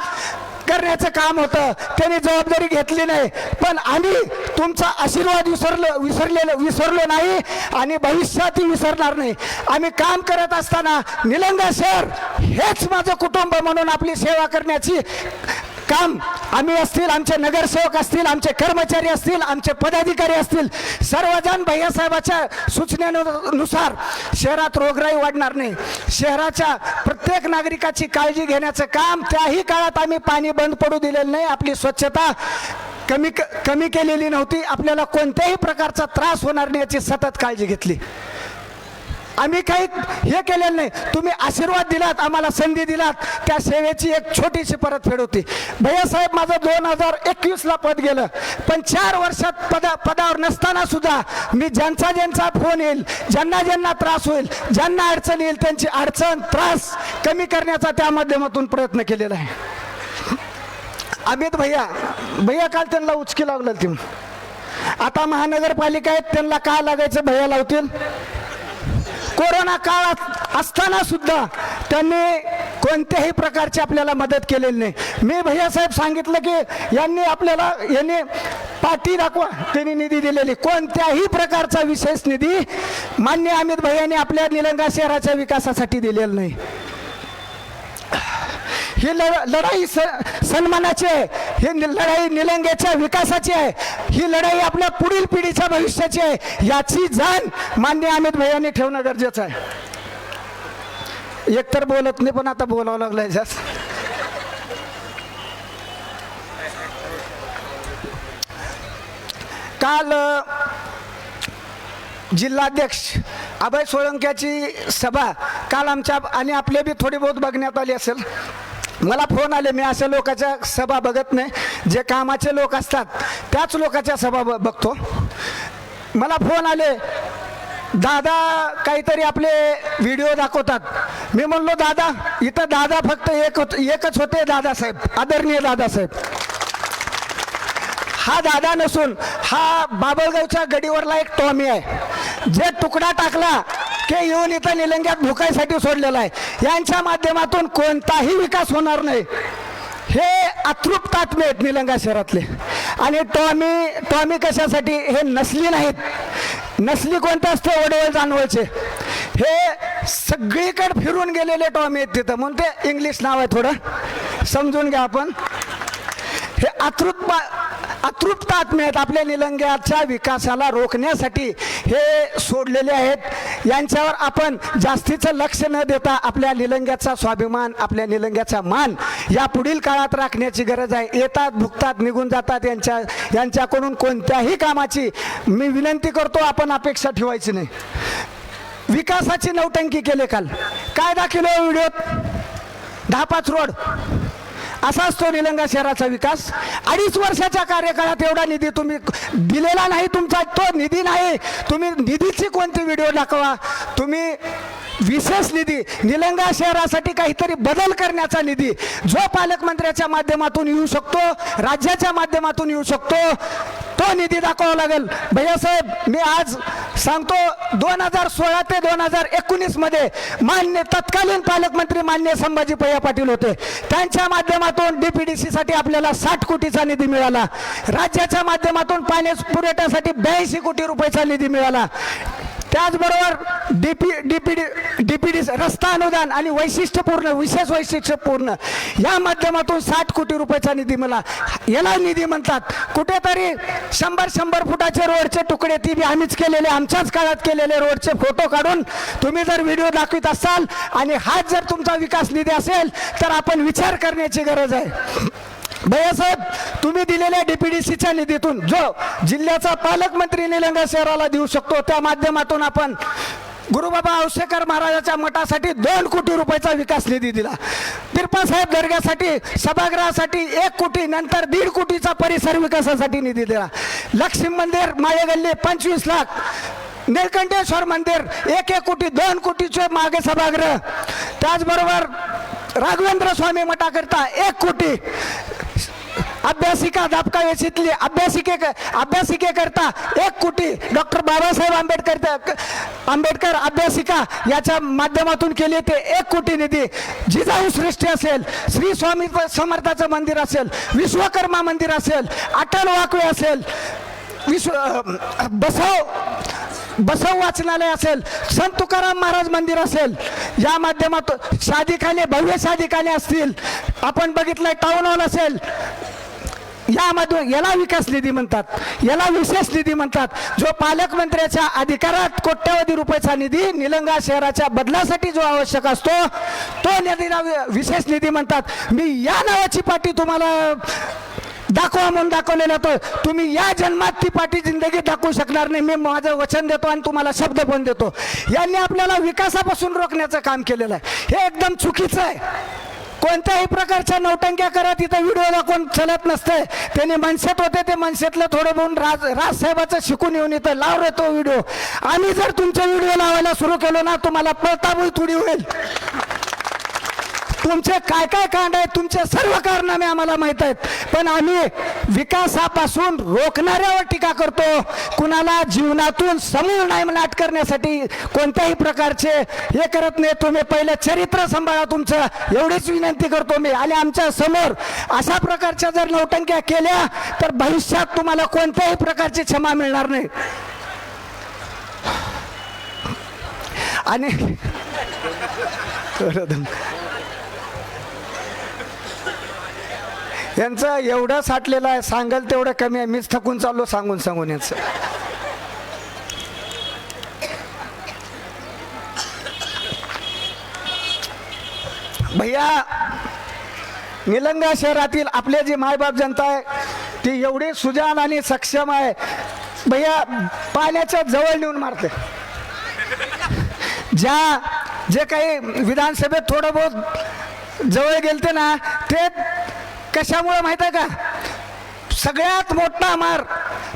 करण्याचं काम होतं. त्यांनी जबाबदारी घेतली नाही. पण आम्ही तुमचा आशीर्वाद विसरलो नाही आणि भविष्यातही विसरणार नाही. आम्ही काम करत असताना निलंगा शहर हेच माझं कुटुंब म्हणून आपली सेवा करण्याची काम आम्ही असतील, आमचे नगरसेवक असतील, आमचे कर्मचारी असतील, आमचे पदाधिकारी असतील, सर्वजण भैयासाहेबाच्या सूचनेनुसार शहरात रोगराई वाढणार नाही, शहराच्या प्रत्येक नागरिकाची काळजी घेण्याचं काम, त्याही काळात आम्ही पाणी बंद पडू दिलेलं नाही, आपली स्वच्छता कमी केलेली नव्हती, आपल्याला कोणत्याही प्रकारचा त्रास होणार नाही याची सतत काळजी घेतली. आम्ही काही हे केलेलं नाही, तुम्ही आशीर्वाद दिलात, आम्हाला संधी दिलात, त्या सेवेची एक छोटीशी परतफेड होती. भैयासाहेब माझं 2021ला पद गेलं, पण 4 वर्षात पदावर नसताना सुद्धा मी ज्यांचा फोन येईल, ज्यांना त्रास होईल, ज्यांना अडचण येईल, त्यांची अडचण त्रास कमी करण्याचा त्या माध्यमातून प्रयत्न केलेला आहे. अमित भैया काल त्यांना उचकी लागलं ती, आता महानगरपालिका आहेत, त्यांना काय लागायचं भैया लावतील. कोरोना काळात असताना सुद्धा त्यांनी कोणत्याही प्रकारची आपल्याला मदत केलेली नाही. मी भैयासाहेब सांगितलं की यांनी पाठी दाखवा, त्यांनी निधी दिलेली, कोणत्याही प्रकारचा विशेष निधी मान्य अमित भैयाने आपल्या निलंगा शहराच्या विकासासाठी दिलेला नाही. ही लढाई सन्मानाची आहे, ही लढाई निलंग्याच्या विकासाची आहे, ही लढाई आपल्या पुढील पिढीच्या भविष्याची आहे, याची जाण मान्य अमित भैयाने ठेवणं गरजेचं आहे. एकतर बोलत नाही, पण आता बोलावं लागलंय जास्त. काल जिल्हाध्यक्ष अभय सोळंक्याची सभा काल आमच्या आणि आपले बी थोडी बहुत बघण्यात आली असेल. मला फोन आले, मी अशा लोकांच्या सभा बघत नाही, जे कामाचे लोक असतात त्याच लोकांच्या सभा बघतो. मला फोन आले, दादा काहीतरी आपले व्हिडिओ दाखवतात. मी म्हणलो दादा, इथं दादा फक्त एकच होते, दादासाहेब, आदरणीय दादासाहेब. हा दादा नसून हा बाबळगावच्या गडीवरला एक टॉमी आहे, जे तुकडा टाकला की येऊन इथं निलंग्यात भुकायसाठी सोडलेला आहे. यांच्या माध्यमातून कोणताही विकास होणार नाही, हे अतृप्त आत्मे आहेत निलंगा शहरातले. आणि टॉमी कशासाठी, हे नसली नाहीत. नसली कोणतं असते, वडवळ जानवळचे, हे सगळीकडे फिरून गेलेले टॉमी आहेत तिथं, म्हणून ते इंग्लिश नाव आहे, थोडं समजून घ्या आपण. हे अतृप्त आत्मे आहेत, आपल्या निलंग्याच्या विकासाला रोखण्यासाठी हे सोडलेले आहेत. यांच्यावर आपण जास्तीचं लक्ष न देता आपल्या निलंग्याचा स्वाभिमान, आपल्या निलंग्याचा मान या पुढील काळात राखण्याची गरज आहे. येतात, भुगतात, निघून जातात, यांच्याकडून कोणत्याही कामाची मी विनंती करतो आपण अपेक्षा ठेवायची नाही. विकासाची नौटंकी केले काल, काय दाखवलं व्हिडिओत, 10-5 रोड, असा असतो निलंगा शहराचा विकास. 2.5 वर्षाच्या कार्यकाळात एवढा निधी तुम्ही दिलेला नाही, तुमचा तो निधी नाही. तुम्ही निधीची कोणती व्हिडिओ दाखवा, तुम्ही विशेष निधी, निलंगा शहरासाठी काहीतरी बदल करण्याचा निधी जो पालकमंत्र्याच्या माध्यमातून येऊ शकतो, राज्याच्या माध्यमातून येऊ शकतो, तो निधी दाखवावा लागेल. भैयासाहेब, मी आज सांगतो, 2016 ते 2019 मध्ये मान्य तत्कालीन पालकमंत्री मान्य संभाजी भैया पाटील होते, त्यांच्या माध्यमातून डीपीडीसी साठी आपल्याला 60 कोटीचा निधी मिळाला. राज्याच्या माध्यमातून पाणी पुरवठ्यासाठी 82 कोटी रुपयाचा निधी मिळाला. त्याचबरोबर डीपीडी रस्ता अनुदान आणि विशेष वैशिष्ट्यपूर्ण या माध्यमातून 60 कोटी रुपयाचा निधी मिळाला. याला निधी म्हणतात. कुठेतरी 100 फुटाचे रोडचे तुकडे ती बी आम्हीच केलेले, आमच्याच काळात केलेले रोडचे फोटो काढून तुम्ही जर व्हिडिओ दाखवित असाल आणि हाच जर तुमचा विकास निधी असेल तर आपण विचार करण्याची गरज आहे. भैयासाहेब, तुम्ही दिलेल्या डीपीडीसीच्या निधीतून जो जिल्ह्याचा पालकमंत्री निलंगा शहराला देऊ शकतो, त्या माध्यमातून आपण गुरुबाबा औसेकर महाराजाच्या मठासाठी 2 कोटी रुपयाचा विकास निधी दिला. तिरपासाहेब दर्ग्यासाठी, सभागृहासाठी 1 कोटी, नंतर 1.5 कोटीचा परिसर विकासासाठी निधी दिला. लक्ष्मी मंदिर माळेगल्ली 25 लाख, निळकंठेश्वर मंदिर 1 कोटी, 2 कोटीचे मागे सभागृह, त्याचबरोबर राघवेंद्र स्वामी मठाकरता 1 कोटी, अभ्यासिका दापका वेशीतली अभ्यासिकेकरता 1 कोटी, डॉक्टर बाबासाहेब आंबेडकर अभ्यासिका याच्या माध्यमातून केले ते 1 कोटी निधी. जिजाऊ सृष्टी असेल, श्री स्वामी समर्थाचं मंदिर असेल, विश्वकर्मा मंदिर असेल, अटल वाकवे असेल, बसव बसव वाचनालय असेल, संत तुकाराम महाराज मंदिर असेल, या माध्यमातून शादीखाने, भव्य शादीखाने असतील, आपण बघितलंय टाउन हॉल असेल, यामधून याला विकास निधी म्हणतात, याला विशेष निधी म्हणतात. जो पालकमंत्र्याच्या अधिकारात कोट्यवधी रुपयाचा निधी निलंगा शहराच्या बदलासाठी जो आवश्यक असतो तो निधीला विशेष निधी म्हणतात. मी या नावाची पाटी तुम्हाला दाखवा म्हणून दाखवलेलं होतं. तुम्ही या जन्मात ती पाटी जिंदगीत दाखवू शकणार नाही. मी माझं वचन देतो आणि तुम्हाला शब्द पण देतो. यांनी आपल्याला विकासापासून रोखण्याचं काम केलेलं आहे. हे एकदम चुकीचं आहे. कोणत्याही प्रकारच्या नौटंक्या करत इथं व्हिडिओला कोण चलत नसतंय. त्यांनी मनसेत होते, ते मनसेतलं थोडं बघून राजसाहेबाचं शिकून येऊन इथं लावलं तो व्हिडिओ. आम्ही जर तुमचा व्हिडिओ लावायला सुरू केलो ना, तुम्हाला पळताबुई थोडी होईल. तुमचे काय काय कांड आहेत, तुमचे सर्व कारनामे आम्हाला माहीत आहेत, पण आम्ही विकासापासून रोखणाऱ्यावर टीका करतो. कुणाला जीवनातून समूळ नायनाट करण्यासाठी कोणत्याही प्रकारचे हे करत नाही. तुम्ही पहिले चरित्र सांभाळा तुमचं, एवढीच विनंती करतो मी. आणि आमच्या समोर अशा प्रकारच्या जर नौटंक्या केल्या तर भविष्यात तुम्हाला कोणत्याही प्रकारची क्षमा मिळणार नाही. आणि यांचं एवढं साठलेलं आहे, सांगाल तेवढं कमी आहे. मीच थकून चाललो सांगून याचं. भैया, निलंगा शहरातील आपले जी मायबाप जनता आहे ती एवढी सुजाण आणि सक्षम आहे. भैया, पाण्याच्या जवळ नेऊन मारते. जे काही विधानसभेत थोडं बहुत जवळ गेलते ना, ते कशामुळे माहित आहे का? सगळ्यात मोठा मार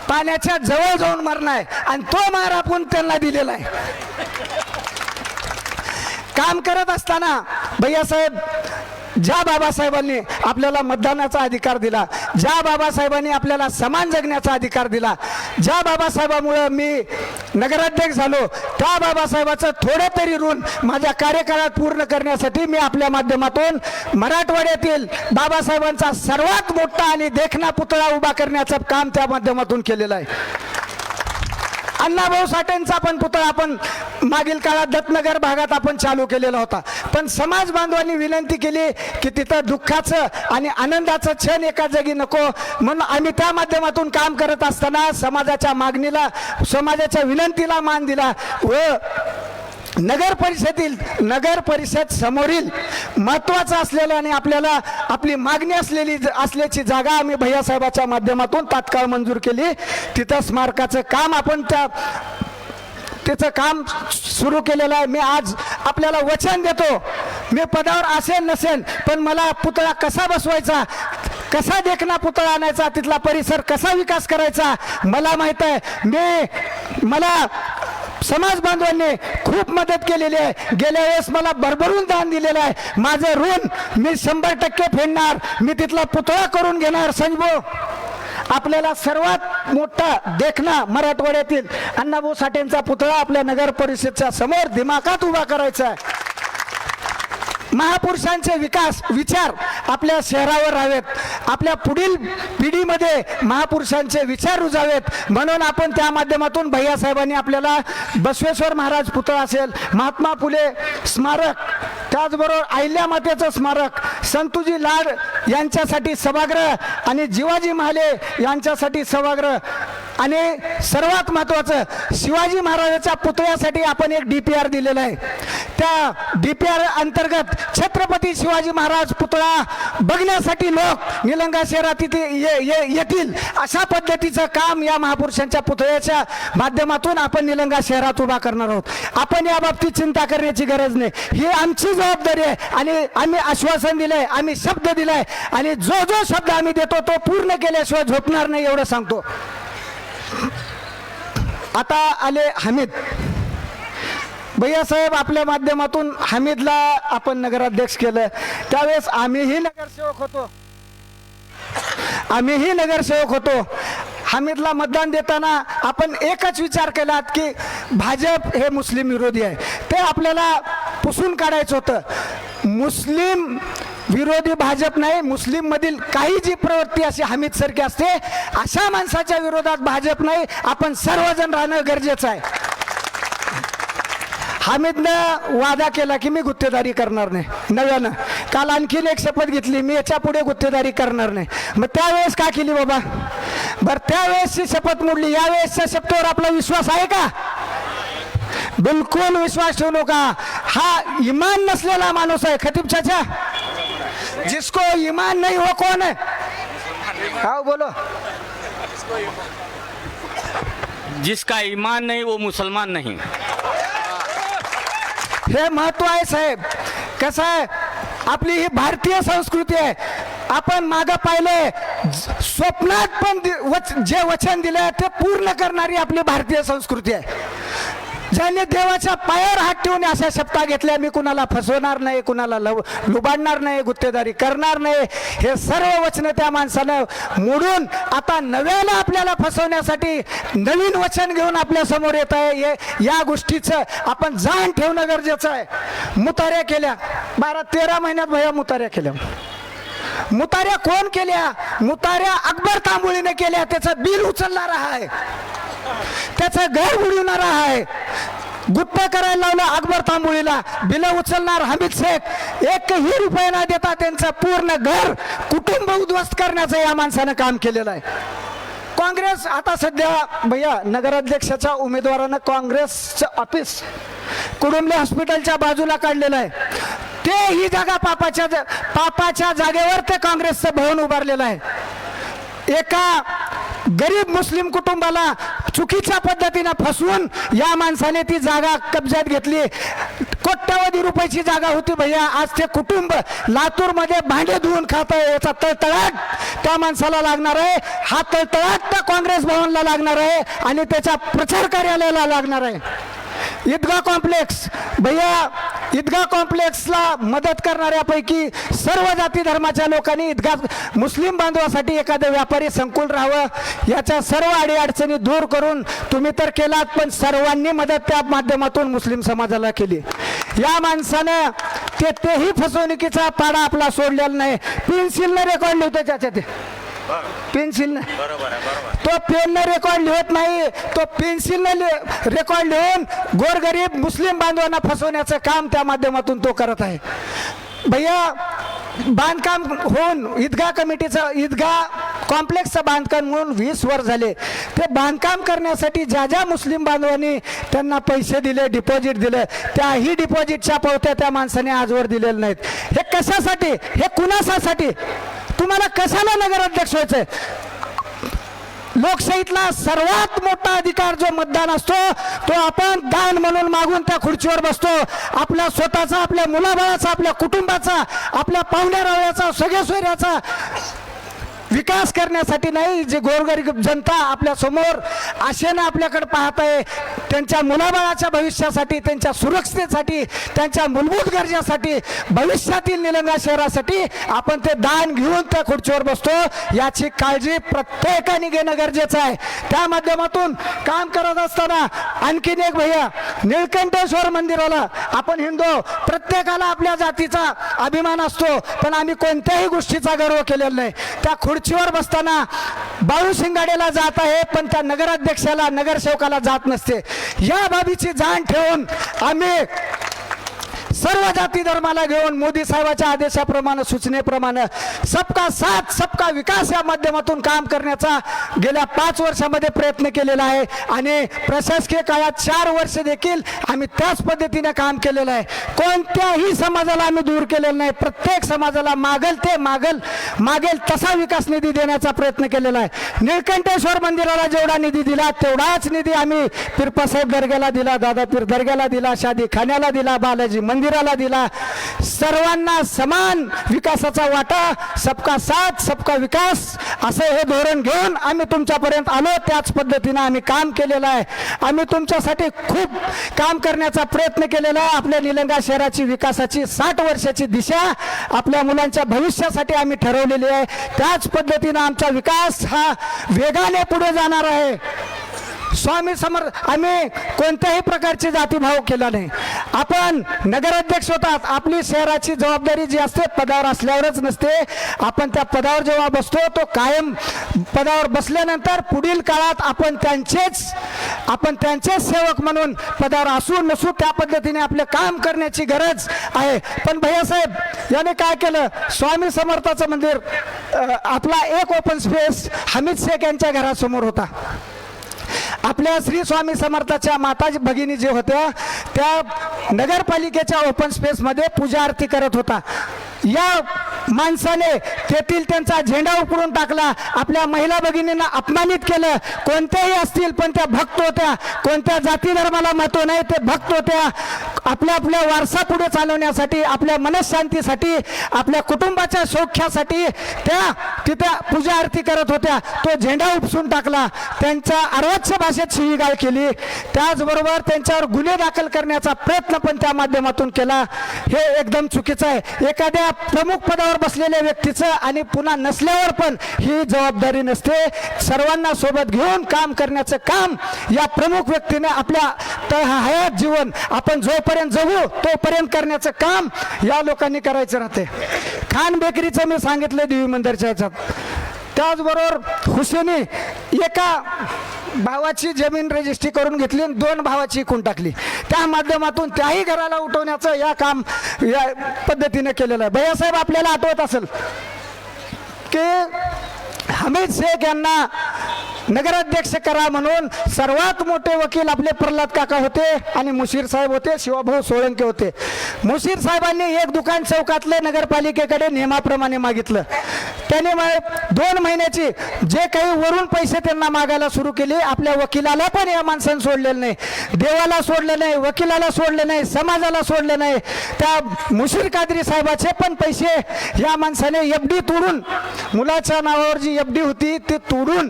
पाण्याच्या जवळ जाऊन मारणं आहे, आणि तो मार आपण त्यांना दिलेला आहे. काम करत असताना भैयासाहेब, ज्या बाबासाहेबांनी आपल्याला मतदानाचा अधिकार दिला, ज्या बाबासाहेबांनी आपल्याला समान जगण्याचा अधिकार दिला, ज्या बाबासाहेबामुळे मी नगराध्यक्ष झालो, त्या बाबासाहेबाचं थोडं तरी ऋण माझ्या कार्यकाळात पूर्ण करण्यासाठी मी आपल्या माध्यमातून मराठवाड्यातील बाबासाहेबांचा सर्वात मोठा आणि देखणा पुतळा उभा करण्याचं काम त्या माध्यमातून केलेलं आहे. अण्णाभाऊ साठेंचा पण पुतळा आपण मागील काळात दत्तनगर भागात आपण चालू केलेला होता, पण समाज बांधवांनी विनंती केली की तिथं दुःखाचं आणि आनंदाचं क्षण एका जागी नको, म्हणून आम्ही त्या माध्यमातून काम करत असताना समाजाच्या मागणीला, समाजाच्या विनंतीला मान दिला व नगर परिषद समोरील महत्वाचं असलेलं आणि आपल्याला आपली मागणी असल्याची जागा आम्ही भैयासाहेबाच्या माध्यमातून तात्काळ मंजूर केली. तिथं स्मारकाचं काम आपण त्याचं काम सुरू केलेलं आहे. मी आज आपल्याला वचन देतो, मी पदावर असेल नसेल, पण मला पुतळा कसा बसवायचा, कसा देखना पुतळा आणायचा, तिथला परिसर कसा विकास करायचा मला माहित आहे. मला समाज बांधवांनी खूप मदत केलेली आहे. गेल्या वेळेस मला भरभरून दान दिलेलं आहे. माझं ऋण मी 100% फेडणार. मी तिथला पुतळा करून घेणार. संजभाऊ, आपल्याला सर्वात मोठा देखना मराठवाड्यातील अण्णाभाऊ साठेंचा पुतळा आपल्या नगर परिषदच्या समोर दिमाखात उभा करायचा आहे. महापुरुषांचे विचार आपल्या शहरावर राहावेत, आपल्या पुढील पिढीमध्ये महापुरुषांचे विचार रुजावेत, म्हणून आपण त्या माध्यमातून भैयासाहेबांनी आपल्याला बसवेश्वर महाराज पुतळा असेल, महात्मा फुले स्मारक, त्याचबरोबर अहिल्या मातेचं स्मारक, संतुजी लाड यांच्यासाठी सभागृह आणि जिवाजी महाले यांच्यासाठी सभागृह, आणि सर्वात महत्त्वाचं शिवाजी महाराजांच्या पुतळ्यासाठी आपण एक DPR दिलेला आहे. त्या DPR अंतर्गत छत्रपती शिवाजी महाराज पुतळा बघण्यासाठी लोक निलंगा शहरात येतील अशा पद्धतीचं काम या महापुरुषांच्या पुतळ्याच्या माध्यमातून आपण निलंगा शहरात उभा करणार आहोत. आपण या बाबतीत चिंता करण्याची गरज नाही. ही आमची जबाबदारी आहे आणि आम्ही आश्वासन दिलंय, आम्ही शब्द दिलाय, आणि जो शब्द आम्ही देतो तो पूर्ण केल्याशिवाय झोपणार नाही एवढं सांगतो. आता आले हमीद भैयासाहेब. आपल्या माध्यमातून हमीदला आपण नगराध्यक्ष केलं. त्यावेळेस आम्हीही नगरसेवक होतो. हमीदला मतदान देताना आपण एकच विचार केला की भाजप हे मुस्लिम विरोधी आहे. ते आपल्याला पुसून काढायचं होतं. मुस्लिम विरोधी भाजप नाही, मुस्लिम मधील काही जी प्रवृत्ती अशी हमीद सारखी असते अशा माणसाच्या विरोधात भाजप नाही, आपण सर्वजण राहणं गरजेचं आहे. हामिदनं वादा केला की मी गुत्तेदारी करणार नाही नव्यानं. काल आणखीन एक शपथ घेतली, मी याच्या पुढे गुत्तेदारी करणार नाही. मग त्यावेळेस का केली बाबा? बरं, त्यावेळेसची शपथ मोडली, यावेळेसच्या शपथेवर आपला विश्वास आहे का? बिलकुल विश्वास ठेवू नका. हा ईमान नसलेला माणूस आहे. खतीब चाचा, जिसको ईमान नहीं वो कौन है? हाँ बोलो. जिसका ईमान नहीं वो मुसलमान नहीं. हे महत्व आहे साहेब. कसं आहे, आपली ही भारतीय संस्कृती आहे. आपण मागं पाहिले, स्वप्नात पण जे वचन दिलं ते पूर्ण करणारी आपली भारतीय संस्कृती आहे. ज्यांनी देवाच्या पायावर हात ठेवून अशा शपथा घेतल्या, मी कुणाला फसवणार नाही, कुणाला लुबाडणार नाही, गुत्तेदारी करणार नाही, हे सर्व वचन त्या माणसानं मोडून आता नव्यानं आपल्याला फसवण्यासाठी नवीन वचन घेऊन आपल्या समोर येत आहे. या गोष्टीचं आपण जाण ठेवणं गरजेचं आहे. मुताऱ्या केल्या 12-13 महिन्यात भैया मुताऱ्या केल्या. मुताऱ्या कोण केल्या? मुताऱ्या अकबर तांबोळीने केल्या. त्याचं बिल उचलणारा आहे, त्याचं घर बुडवणारा आहे. गुत्त करायला लावलं अकबर तांबोळीला, बिल उचलणार हमीद शेख. 1ही रुपया न देता त्यांचं पूर्ण घर, कुटुंब उद्ध्वस्त करण्याचं या माणसानं काम केलेलं आहे. काँग्रेस आता सध्या भैया नगराध्यक्षाच्या उमेदवारानं काँग्रेसचं ऑफिस कुडुंबले हॉस्पिटलच्या बाजूला काढलेलं आहे. ते ही जागा पापाच्या जागेवर ते काँग्रेसचं भवन उभारलेलं आहे. एका गरीब मुस्लिम कुटुंबाला चुकीच्या पद्धतीने फसवून या माणसाने ती जागा कब्जात घेतली. कोट्यावधी रुपयाची जागा होती भैया. आज ते कुटुंब लातूरमध्ये भांडे धुवून खात आहे. याचा तळतळाट त्या माणसाला लागणार आहे. हा तळतळाट त्या काँग्रेस भवनला लागणार आहे आणि त्याच्या प्रचार कार्यालयाला लागणार आहे. ईदगाह कॉम्प्लेक्स भैया, ईदगाह कॉम्प्लेक्सला मदत करणाऱ्यापैकी सर्व जाती धर्माच्या लोकांनी ईदगाह मुस्लिम बांधवासाठी एखादं व्यापारी संकुल राहावं, याच्या सर्व अडीअडचणी दूर करून तुम्ही तर केलात, पण सर्वांनी मदत त्या माध्यमातून मुस्लिम समाजाला केली. या माणसानं तेही फसवणुकीचा पाडा आपला सोडलेला नाही. पेन्सिलनं रेकॉर्ड लिहितो त्याच्या ते पेन्सिलनं, तो पेननं रेकॉर्ड लिहत नाही, तो पेन्सिलनं रेकॉर्ड लिहून गोरगरीब मुस्लिम बांधवांना फसवण्याचं काम त्या माध्यमातून तो करत आहे. भैया, बांधकाम होऊन ईदगाह कमिटीचं ईदगाह कॉम्प्लेक्सचं बांधकाम होऊन 20 वर्ष झाले. ते बांधकाम करण्यासाठी ज्या मुस्लिम बांधवांनी त्यांना पैसे दिले, डिपॉझिट दिलं, त्याही डिपॉझिटच्या पावत्या त्या माणसाने आजवर दिलेल्या नाहीत. हे कशासाठी? हे कुणासाठी? तुम्हाला कशाला नगराध्यक्ष व्हायचंय? लोकशाहीतला सर्वात मोठा अधिकार जो मतदान असतो, तो आपण दान म्हणून मागून त्या खुर्चीवर बसतो. आपल्या स्वतःचा, आपल्या मुलाबाळाचा, आपल्या कुटुंबाचा, आपल्या पाहुण्या रावळ्याचा, सगळ्या सोयऱ्याचा विकास करण्यासाठी नाही. जे गोरगरीब जनता आपल्या समोर आशेनं आपल्याकडे पाहत आहे, त्यांच्या मुलाबाळाच्या भविष्यासाठी, त्यांच्या सुरक्षेसाठी, त्यांच्या मूलभूत गरजासाठी, भविष्यातील निलंगा शहरासाठी आपण ते दान घेऊन त्या खुर्चीवर बसतो. याची काळजी प्रत्येकाने घेणं गरजेचं आहे. त्या माध्यमातून काम करत असताना आणखीन एक भैया, निळकंठेश्वर मंदिराला आपण हिंदू, प्रत्येकाला आपल्या जातीचा अभिमान असतो, पण आम्ही कोणत्याही गोष्टीचा गर्व केलेला नाही. त्या खुर्चीवर बसताना बाळू शिंगाडेला जात आहे, पण त्या नगराध्यक्षाला, नगरसेवकाला जात नसते. या बाबीची जाण ठेवून आम्ही सर्व जाती धर्माला घेऊन मोदी साहेबांच्या आदेशाप्रमाणे, सूचनेप्रमाणे सबका साथ सबका विकास या माध्यमातून काम करण्याचा गेल्या 5 वर्षामध्ये प्रयत्न केलेला आहे. आणि प्रशासकीय काळात 4 वर्ष देखील आम्ही त्याच पद्धतीने काम केलेलं आहे. कोणत्याही समाजाला आम्ही दूर केलेलं नाही. प्रत्येक समाजाला मागेल तसा विकास निधी देण्याचा प्रयत्न केलेला आहे. निळकंठेश्वर मंदिराला जेवढा निधी दिला तेवढाच निधी आम्ही पिरपासाहेब दर्ग्याला दिला, दादा पीर दर्ग्याला दिला, शादी खाण्याला दिला, बालाजी मंदिराला दिला. सर्वांना समान विकासाचा वाटा, सबका साथ सबका विकास असं हे धोरण घेऊन आम्ही तुमच्यापर्यंत आलो. त्याच पद्धतीने आम्ही काम केलेलं आहे. आम्ही तुमच्यासाठी खूप काम करण्याचा प्रयत्न केलेला आहे. आपल्या निलंगा शहराची विकासाची 60 वर्षाची दिशा आपल्या मुलांच्या भविष्यासाठी आम्ही ठरवलेली आहे. त्याच पद्धतीने आमचा विकास हा वेगाने पुढे जाणार आहे. स्वामी समर्थ, आम्ही कोणत्याही प्रकारची जातीभाव केला नाही. आपण नगराध्यक्ष होतात, आपली शहराची जबाबदारी जी असते पदावर असल्यावरच नसते. आपण त्या पदावर जेव्हा बसतो, तो कायम पदावर बसल्यानंतर पुढील काळात आपण त्यांचेच आपण त्यांचे सेवक म्हणून पदावर असू नसू त्या पद्धतीने आपले काम करण्याची गरज आहे. पण भैयासाहेब याने काय केलं, स्वामी समर्थाचं मंदिर आपला एक ओपन स्पेस हमीद शेख यांच्या घरासमोर होता. आपल्या श्री स्वामी समर्थाच्या माता भगिनी जे होत्या त्या नगरपालिकेच्या ओपन स्पेसमध्ये पूजा आरती करत होता. या माणसाने तेथील त्यांचा झेंडा उपडून टाकला, आपल्या महिला भगिनींना अपमानित केलं. कोणत्याही असतील पण त्या भक्त होत्या, कोणत्या जाती धर्माला महत्व नाही, ते भक्त होत्या. आपल्या आपल्या वारसा पुढे चालवण्यासाठी, आपल्या मनशांतीसाठी, आपल्या कुटुंबाच्या सौख्यासाठी त्या तिथे पूजा आरती करत होत्या. तो झेंडा उपसून टाकला, त्यांच्या अर्वाच्य भाषेत शिवीगाळ केली, त्याचबरोबर त्यांच्यावर गुन्हे दाखल करण्याचा प्रयत्न पण त्या माध्यमातून केला. हे एकदम चुकीचं आहे. एखाद्या प्रमुख पदावर बसलेल्या व्यक्तीचं आणि पुन्हा नसल्यावर पण ही जबाबदारी नसते. सर्वांना सोबत घेऊन काम करण्याचं काम या प्रमुख व्यक्तीने आपल्या हयात जीवन आपण जोपर्यंत जगू तोपर्यंत करण्याचं काम या लोकांनी करायचं राहते. खान बेकरीचं मी सांगितलं देवी मंदिरच्या ह्याच्यात. त्याचबरोबर हुसेनी एका भावाची जमीन रजिस्ट्री करून घेतली आणि 2 भावाची विकून टाकली. त्या माध्यमातून त्याही घराला उठवण्याचं या काम या पद्धतीने केलेलं आहे. भैयासाहेब आपल्याला आठवत असेल की हमीद शेख यांना नगराध्यक्ष करा म्हणून सर्वात मोठे वकील आपले प्रल्हाद काका होते आणि मुशीर साहेब होते, शिवाभाऊ सोळंके होते. मुशीर साहेबांनी एक दुकान चौकातलं नगरपालिकेकडे नियमाप्रमाणे मागितलं. त्याने 2 महिन्याची जे काही वरून पैसे त्यांना मागायला सुरू केले. आपल्या वकिलाला पण या माणसाने सोडलेलं नाही, देवाला सोडलं नाही, वकिलाला सोडलं नाही, समाजाला सोडलं नाही. त्या मुशीर कादरी साहेबाचे पण पैसे या माणसाने एफडी तोडून, मुलाच्या नावावर जी एफडी होती ती तोडून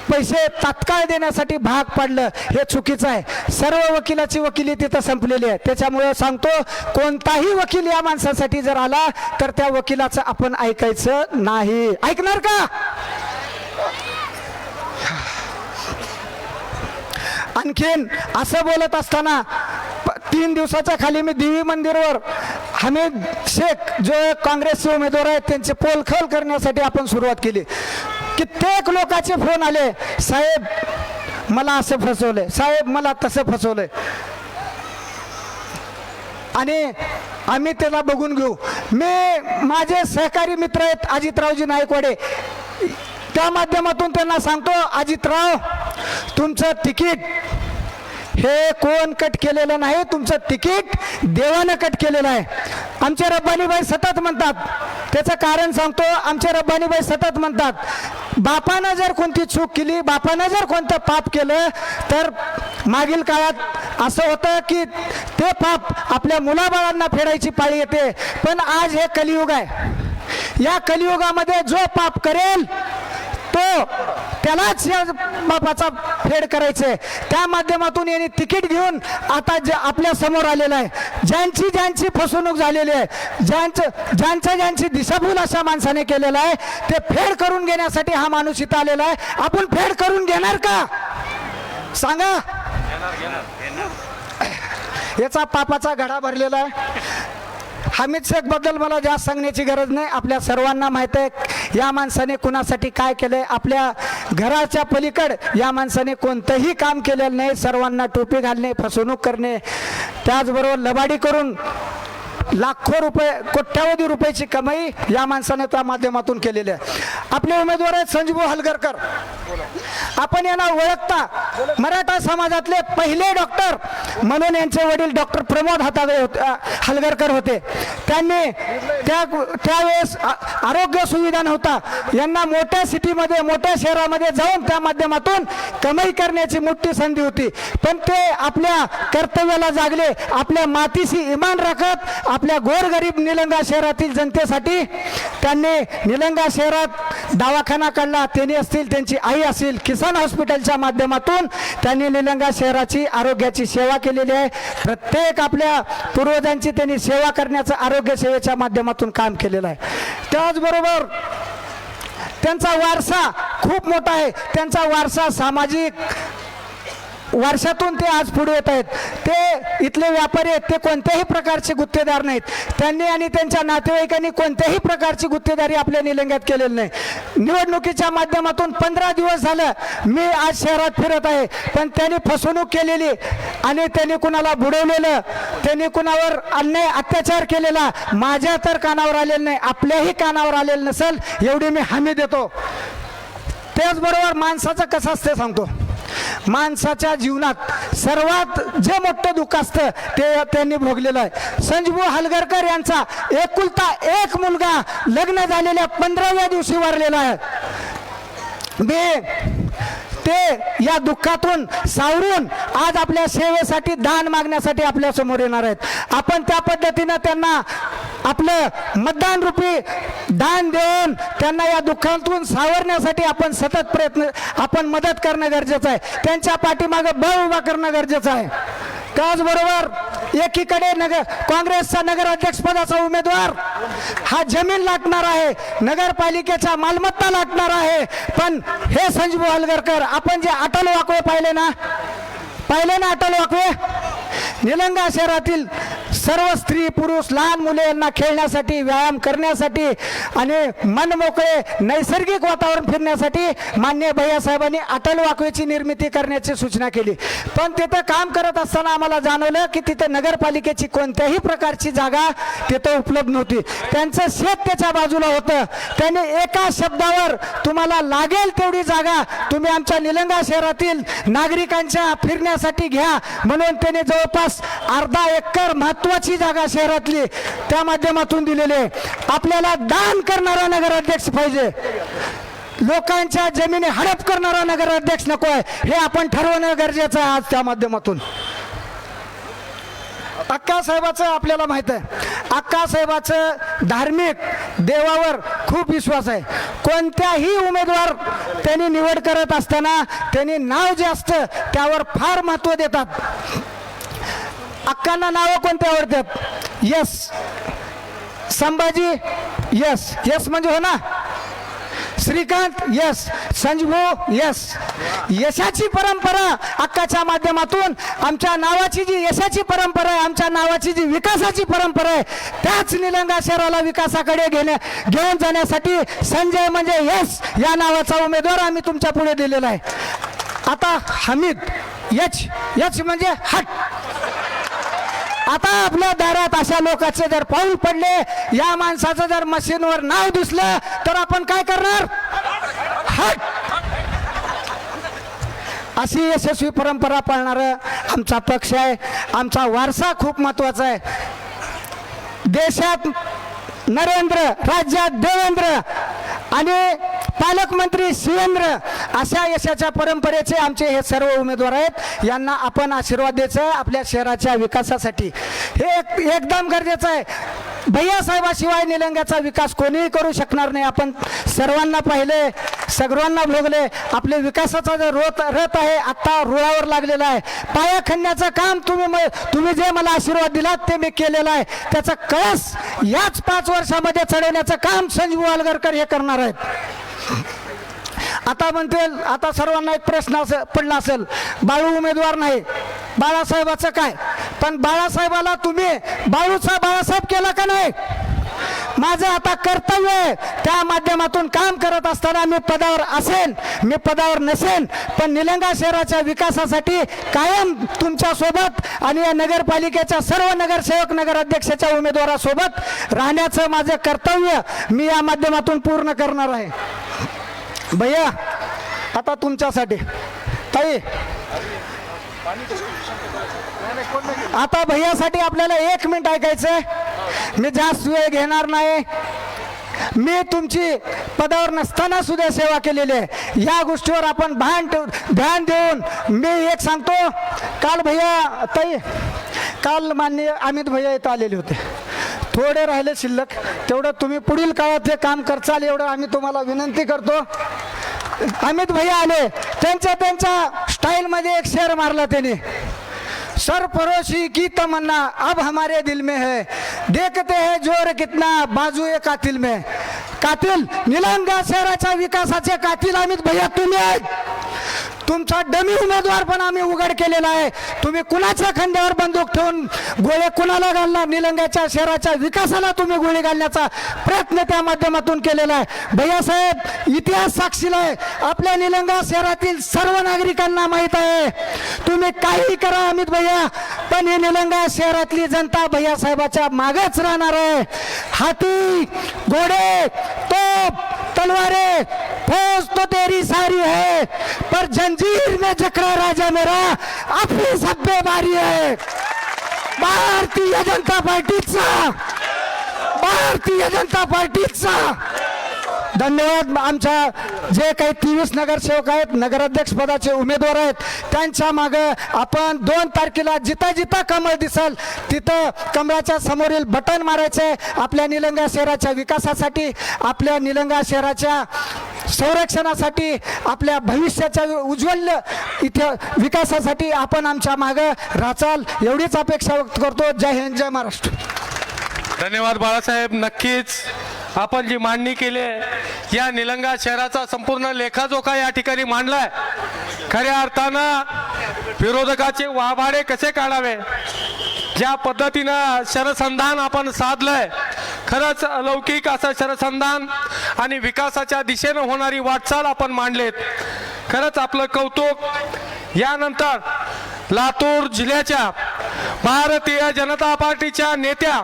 पैसे तात्काळ देण्यासाठी भाग पाडलं. हे चुकीचं आहे. सर्व वकिलाची वकिली तिथं संपलेली आहे. त्याच्यामुळे सांगतो, कोणताही वकील या माणसासाठी जर आला तर त्या वकिलाचं आपण ऐकायचं नाही. ऐकणार का? आणखीन असं बोलत असताना 3 दिवसाच्या खाली मी देवी मंदिरवर हमीद शेख जो काँग्रेसचे उमेदवार आहेत त्यांचे पोलखोल करण्यासाठी आपण सुरुवात केली. कित्येक लोकांचे फोन आले, साहेब मला असं फसवलंय, साहेब मला तसं फसवलंय, आणि आम्ही त्याला बघून घेऊ. मी माझे सहकारी मित्र आहेत अजितरावजी नायकवाडे, त्या माध्यमातून त्यांना सांगतो, अजितराव तुमचं तिकीट हे कोण कट केलेलं नाही, तुमचं तिकीट देवानं कट केलेलं आहे. आमचे रब्बानीबाई सतत म्हणतात, त्याचं कारण सांगतो. आमचे रब्बानीबाई सतत म्हणतात, बापानं जर कोणती चूक केली, बापानं जर कोणतं पाप केलं तर मागील काळात असं होतं की ते पाप आपल्या मुलाबाळांना फेडायची पाळी येते. पण आज हे कलियुग आहे. या कलियुगामध्ये जो पाप करेल तो त्यालाच या बापाचा फेड करायचे. त्या माध्यमातून यांनी तिकीट घेऊन आता जे आपल्या समोर आलेलं आहे, ज्यांची फसवणूक झालेली आहे, ज्यांची दिशाभूल अशा माणसाने केलेलं आहे, ते फेड करून घेण्यासाठी हा माणूस इथं आलेला आहे. आपण फेड करून घेणार का सांगा? याचा पापाचा घडा भरलेला आहे. हमीद शेख बद्दल मला जास्त सांगण्याची गरज नाही. आपल्या सर्वांना माहित आहे या माणसाने कुणासाठी काय केलंय. आपल्या घराच्या पलीकड या माणसाने कोणतंही काम केलेलं नाही. सर्वांना टोपी घालणे, फसवणूक करणे, त्याचबरोबर लबाडी करून लाखो रुपये, कोट्यावधी रुपयाची कमाई या माणसाने त्या माध्यमातून केलेली आहे. आपले उमेदवार आहेत संजीव हलगरकर. आपण यांना ओळखता, मराठा समाजातले पहिले डॉक्टर म्हणून यांचे वडील डॉक्टर प्रमोद हलगरकर होते. त्यांनी त्यावेळेस आरोग्य सुविधा नव्हता. यांना मोठ्या सिटीमध्ये, मोठ्या शहरामध्ये जाऊन त्या माध्यमातून कमाई करण्याची मोठी संधी होती. पण ते आपल्या कर्तव्याला जागले. आपल्या मातीशी इमान राखत आपल्या गोरगरीब निलंगा शहरातील जनतेसाठी त्यांनी निलंगा शहरात दवाखाना काढला. त्यांनी असतील, त्यांची आई असेल, किसान हॉस्पिटलच्या माध्यमातून त्यांनी निलंगा शहराची आरोग्याची सेवा केलेली आहे. प्रत्येक आपल्या पूर्वजांची त्यांनी सेवा करण्याचं आरोग्य सेवेच्या माध्यमातून काम केलेलं आहे. त्याचबरोबर त्यांचा वारसा खूप मोठा आहे. त्यांचा वारसा सामाजिक वर्षातून ते आज पुढे येत आहेत. ते इथले व्यापारी आहेत, ते कोणत्याही प्रकारचे गुत्तेदार नाहीत. त्यांनी आणि त्यांच्या नातेवाईकांनी कोणत्याही प्रकारची गुत्तेदारी आपल्या निलंग्यात केलेली नाही. निवडणुकीच्या माध्यमातून 15 दिवस झालं मी आज शहरात फिरत आहे, पण त्यांनी फसवणूक केलेली आणि त्यांनी कुणाला बुडवलेलं, त्यांनी कुणावर अन्याय अत्याचार केलेला माझ्या तर कानावर आलेलं नाही, आपल्याही कानावर आलेलं नसेल एवढी मी हमी देतो. त्याचबरोबर माणसाचं कसं असतं सांगतो. माणसाच्या जीवनात सर्वात जे मोठं दुःख असतं ते त्यांनी भोगलेलं आहे. संजू हलगरकर यांचा एकुलता एक मुलगा लग्न झालेल्या 15व्या दिवशी वारलेला आहे. ते या दुःखातून सावरून आज आपल्या सेवेसाठी दान मागण्यासाठी आपल्या समोर येणार आहेत. आपण त्या पद्धतीनं त्यांना आपलं मतदान रूपी दान देऊन त्यांना या दुःखातून सावरण्यासाठी आपण सतत आपण मदत करणं गरजेचं आहे. त्यांच्या पाठीमागे बळ उभा करणं गरजेचं आहे. त्याचबरोबर एकीकडे काँग्रेसचा नगराध्यक्षपदाचा उमेदवार हा जमीन लाटणार आहे, नगरपालिकेच्या मालमत्ता लाटणार आहे. पण हे संजू हलगरकर, आपण जे अटल वाकवे पाहिले ना अटल वाकवे, निलंगा शहरातील सर्व स्त्री पुरुष लहान मुले यांना खेळण्यासाठी, व्यायाम करण्यासाठी आणि मन मोकळे नैसर्गिक वातावरण फिरण्यासाठी माननीय भैयासाहेबांनी अटल वाकवेची निर्मिती करण्याची सूचना केली. पण तिथं काम करत असताना आम्हाला जाणवलं की तिथं नगरपालिकेची कोणत्याही प्रकारची जागा तिथं उपलब्ध नव्हती. त्यांचं शेत त्याच्या बाजूला होतं. त्यांनी एका शब्दावर तुम्हाला लागेल तेवढी जागा तुम्ही आमच्या निलंगा शहरातील नागरिकांच्या फिरण्यासाठी घ्या म्हणून त्यांनी जवळपास अर्धा एकर महत्वाची जागा शहरातली त्या माध्यमातून दिलेली आहे. आपल्याला दान करणारा नगराध्यक्ष पाहिजे, लोकांच्या जमिनी हडप करणारा नगराध्यक्ष नको आहे, हे आपण ठरवणं गरजेचं आहे. आज त्या माध्यमातून अक्कासाहेबाचं आपल्याला माहित आहे, अक्कासाहेबाचं धार्मिक देवावर खूप विश्वास आहे. कोणत्याही उमेदवार त्यांनी निवड करत असताना त्यांनी नाव जे असतं त्यावर फार महत्त्व देतात. अक्कांना नावं कोणते आवडतात? यस संभाजी, यस यस म्हणजे हो ना, श्रीकांत यस, संजू यस. यशाची परंपरा अक्काच्या माध्यमातून आमच्या नावाची जी यशाची परंपरा आहे, आमच्या नावाची जी विकासाची परंपरा आहे, त्याच निलंगा शहराला विकासाकडे घेऊन जाण्यासाठी संजय म्हणजे यस या नावाचा उमेदवार आम्ही तुमच्या पुढे दिलेला आहे. आता हमीद यच, यच म्हणजे हट. आता आपल्या दारात अशा लोकांचे जर पाऊल पडले, या माणसाचं जर मशीनवर नाव दिसलं तर आपण काय करणार? हट. अशी यशस्वी परंपरा पाळणारा आमचा पक्ष आहे. आमचा वारसा खूप महत्वाचा आहे. देशात नरेंद्र, राज्यात देवेंद्र आणि पालकमंत्री शिवेंद्र अशा यशाच्या परंपरेचे आमचे हे सर्व उमेदवार आहेत. यांना आपण आशीर्वाद द्यायचा आहे आपल्या शहराच्या विकासासाठी. हे एकदम गरजेचं आहे. भैयासाहेबाशिवाय निलंग्याचा विकास कोणीही करू शकणार नाही. आपण सर्वांना पाहिले, सर्वांना भोगले. आपले विकासाचा जो रथ आहे आत्ता रुळावर लागलेला आहे. पाया खणण्याचं काम तुम्ही जे मला आशीर्वाद दिलात ते मी केलेलं आहे. त्याचा कळस याच 5 वर्षामध्ये चढवण्याचं काम संजू हलगरकर हे करणार आहेत. आता म्हणतील, आता सर्वांना एक प्रश्न पडला असेल, बाळू उमेदवार नाही, बाळासाहेबाचं काय? पण बाळासाहेबाला तुम्ही बाळूचा बाळासाहेब केला का नाही? माझं आता कर्तव्य आहे. त्या माध्यमातून काम करत असताना मी पदावर असेन, मी पदावर नसेन, पण निलंगा शहराच्या विकासासाठी कायम तुमच्या सोबत आणि या नगरपालिकेच्या सर्व नगरसेवक, नगराध्यक्षाच्या उमेदवारासोबत राहण्याचं माझं कर्तव्य मी या माध्यमातून पूर्ण करणार आहे. भैया आता तुमच्यासाठी ताई, आता भैयासाठी आपल्याला 1 मिनिट ऐकायचंय. मी जास्त वेळ घेणार नाही. मी तुमची पदावर नसताना सुद्धा सेवा केलेली आहे. या गोष्टीवर आपण ध्यान देऊन मी एक सांगतो. काल भैया ताई, काल माननीय अमित भैया इथं आलेले होते. थोडे राहिले शिल्लक, तेवढं तुम्ही पुढील काळात हे काम करचाल एवढं आम्ही तुम्हाला विनंती करतो. अमित भैया आले, त्यांच्या स्टाईलमध्ये एक शेर मारला त्यांनी. सरफरोशी की तमन्ना अब हमारे दिल में है, देखते हैं जोर कितना बाजू है कातिल में. कातिल निलंगा शहराच्या विकासाचे कातिल अमित भैया तुम्ही आहेत. तुमचा डमी उमेदवार पण आम्ही उघड केलेला आहे. तुम्ही कुणाच्या खांद्यावर बंदूक ठेवून गोळे कुणाला घालणार, निलंग्याच्या शहराच्या विकासाला तुम्ही गोळी घालण्याचा प्रयत्न त्या माध्यमातून केलेला आहे. भैयासाहेब, इतिहास साक्षीला आहे. आपल्या निलंगा शहरातील सर्व नागरिकांना माहीत आहे. तुम्ही काही करा अमित भैया, पण ही निलंगा शहरातली जनता भैयासाहेबाच्या मागेच राहणार आहे. हाती, घोडे, तोप, तलवारें, फौज तो तेरी सारी है, पर जंजीर में जकड़ा राजा मेरा, अपनी सभ्य बारी है. भारतीय जनता पार्टीचा, भारतीय जनता पार्टीचा. धन्यवाद. आमच्या जे काही 23 नगरसेवक आहेत, नगराध्यक्ष पदाचे उमेदवार आहेत, त्यांच्या मागे आपण 2 तारखेला जिथं जिथं कमळ दिसल तिथं कमळाच्या समोरील बटन मारायचे. आपल्या निलंगा शहराच्या विकासासाठी, आपल्या निलंगा शहराच्या संरक्षणासाठी, आपल्या भविष्याच्या उज्ज्वल इथे विकासासाठी आपण आमच्या मागे राचाल, एवढीच अपेक्षा व्यक्त करतो. जय हिंद, जय महाराष्ट्र. धन्यवाद बाळासाहेब. नक्कीच आपण जी मांडणी केली आहे, या निलंगा शहराचा संपूर्ण लेखाजोखा या ठिकाणी मांडलाय. खऱ्या अर्थानं विरोधकाचे वाभाडे कसे काढावे, ज्या पद्धतीनं शरसंधान आपण साधलंय, खरंच अलौकिक असं शरसंधान आणि विकासाच्या दिशेनं होणारी वाटचाल आपण मांडलेत. खरंच आपलं कौतुक. यानंतर लातूर जिल्ह्याच्या भारतीय जनता पार्टीच्या नेत्या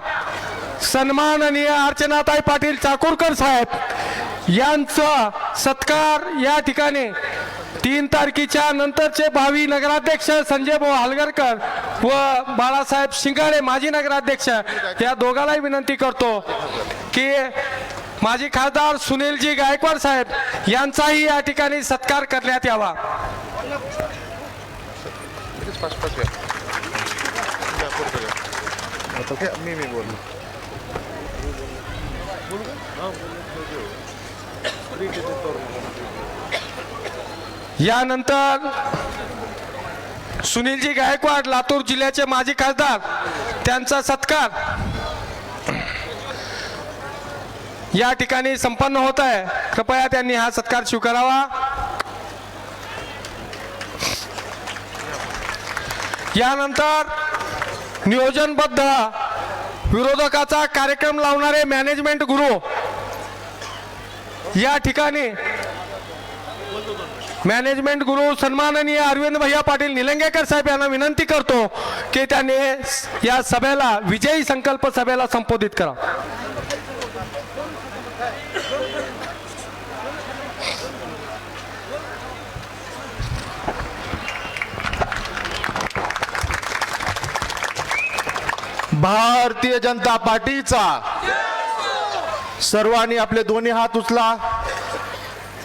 सन्माननीय अर्चनाताई पाटील चाकूरकर साहेब यांचा सत्कार या ठिकाणी 3 तारखेच्या नंतरचे भावी नगराध्यक्ष संजय भाऊ हलगरकर व बाळासाहेब शिंगाडे माजी नगराध्यक्ष, या दोघांनाही विनंती करतो की माजी खासदार सुनीलजी गायकवाड साहेब यांचाही या ठिकाणी सत्कार करण्यात यावा. मी बोललो. यानंतर सुनीलजी गायकवाड लातूर जिल्ह्याचे माजी खासदार, त्यांचा सत्कार या ठिकाणी संपन्न होत आहे. कृपया त्यांनी हा सत्कार स्वीकारावा. यानंतर नियोजनबद्ध विरोधकाचा कार्यक्रम लावणारे मॅनेजमेंट गुरु, या ठिकाणी मॅनेजमेंट गुरु सन्माननीय अरविंद भैया पाटील निलंगेकर साहेब यांना विनंती करतो की त्यांनी या सभेला, विजयी संकल्प सभेला संबोधित करा. भारतीय जनता पार्टीचा. सर्वांनी आपले दोन्ही हात उचला,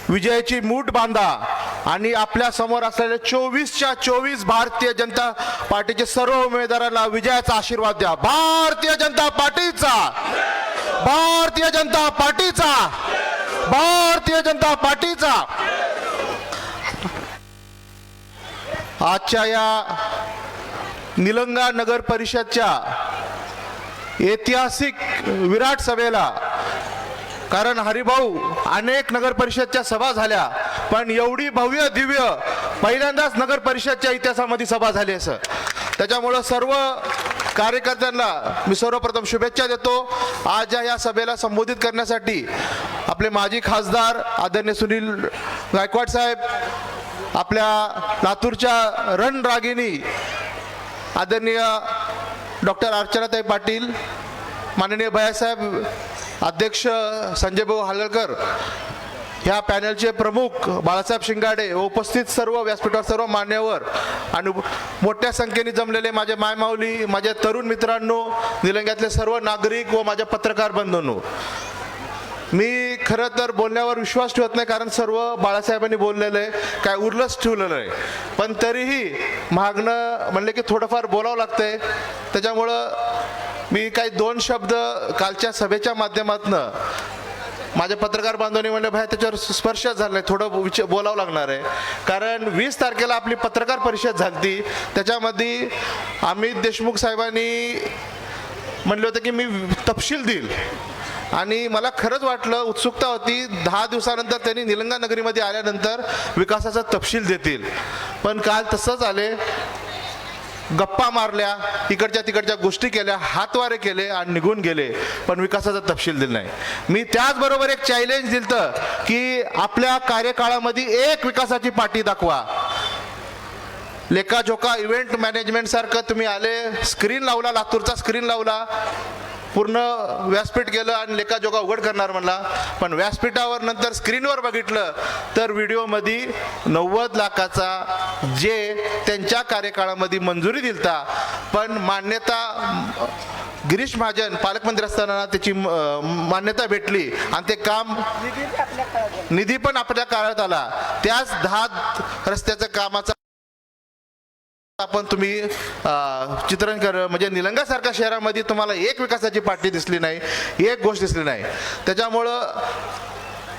विजयाची मूठ बांधा आणि आपल्या समोर असलेले 24च्या 24 भारतीय जनता पार्टीचे सर्व उमेदवारांना विजयाचा आशीर्वाद द्या. भारतीय जनता पार्टीचा, भारतीय जनता पार्टीचा, भारतीय जनता पार्टीचा. आजच्या या निलंगा नगर परिषदच्या ऐतिहासिक विराट सभेला, कारण हरिभाऊ अनेक नगर परिषदच्या सभा झाल्या, पण एवढी भव्य दिव्य पहिल्यांदाच नगर परिषदच्या इतिहासामध्ये सभा झाली असं. त्याच्यामुळं सर्व कार्यकर्त्यांना मी सर्वप्रथम शुभेच्छा देतो. आज या सभेला संबोधित करण्यासाठी आपले माजी खासदार आदरणीय सुनील गायकवाड साहेब, आपल्या लातूरच्या रणरागिणी आदरणीय डॉक्टर अर्चनाताई पाटील, माननीय भैयासाहेब अध्यक्ष संजय भाऊ हलगरकर, ह्या पॅनलचे प्रमुख बाळासाहेब शिंगाडे, उपस्थित सर्व व्यासपीठावर सर्व मान्यवर आणि मोठ्या संख्येने जमलेले माझे मायमाऊली, माझ्या तरुण मित्रांनो, निलंग्यातले सर्व नागरिक व माझ्या पत्रकार बंधूंनो, मी खरं तर बोलण्यावर विश्वास ठेवत नाही, कारण सर्व बाळासाहेबांनी बोललेलं आहे, काय उरलंच ठेवलेलं आहे. पण तरीही मागणं म्हणले की थोडंफार बोलावं लागतंय. त्याच्यामुळं मी काही 2 शब्द कालच्या सभेच्या माध्यमातनं माझ्या पत्रकार बांधवांनी म्हणले, भाई त्याच्यावर स्पर्श झाला नाही, थोडं बोलावं लागणार आहे. कारण 20 तारखेला आपली पत्रकार परिषद झाली, त्याच्यामध्ये अमित देशमुख साहेबांनी म्हणले होते की मी तपशील देईल. आणि मला खरंच वाटलं, उत्सुकता होती 10 दिवसानंतर त्यांनी निलंगा नगरीमध्ये आल्यानंतर विकासाचा तपशील देतील, पण काल तसंच आले, गप्पा मारल्या, इकडच्या तिकडच्या गोष्टी केल्या, हातवारे केले आणि निघून गेले, पण विकासाचा तपशील दिला नाही. मी त्याचबरोबर एक चॅलेंज दिलं की आपल्या कार्यकाळामध्ये एक विकासाची पाठी दाखवा. लेखाजोखा इव्हेंट मॅनेजमेंट सारखं तुम्ही आले, स्क्रीन लावला, लातूरचा स्क्रीन लावला, पूर्ण व्यासपीठ गेलं आणि लेखाजोखा उघड करणार म्हणला, पण व्यासपीठावर नंतर स्क्रीनवर बघितलं तर व्हिडिओमध्ये 90 लाखाचा जे त्यांच्या कार्यकाळामध्ये मंजुरी दिलता, पण मान्यता गिरीश महाजन पालकमंत्री असताना त्याची मान्यता भेटली आणि ते काम निधी पण आपल्या काळात आला. त्याच 10 रस्त्याचं कामाचा आपण तुम्ही चित्रण कर, म्हणजे निलंगासारख्या शहरामध्ये तुम्हाला एक विकासाची पाठी दिसली नाही, एक गोष्ट दिसली नाही. त्याच्यामुळं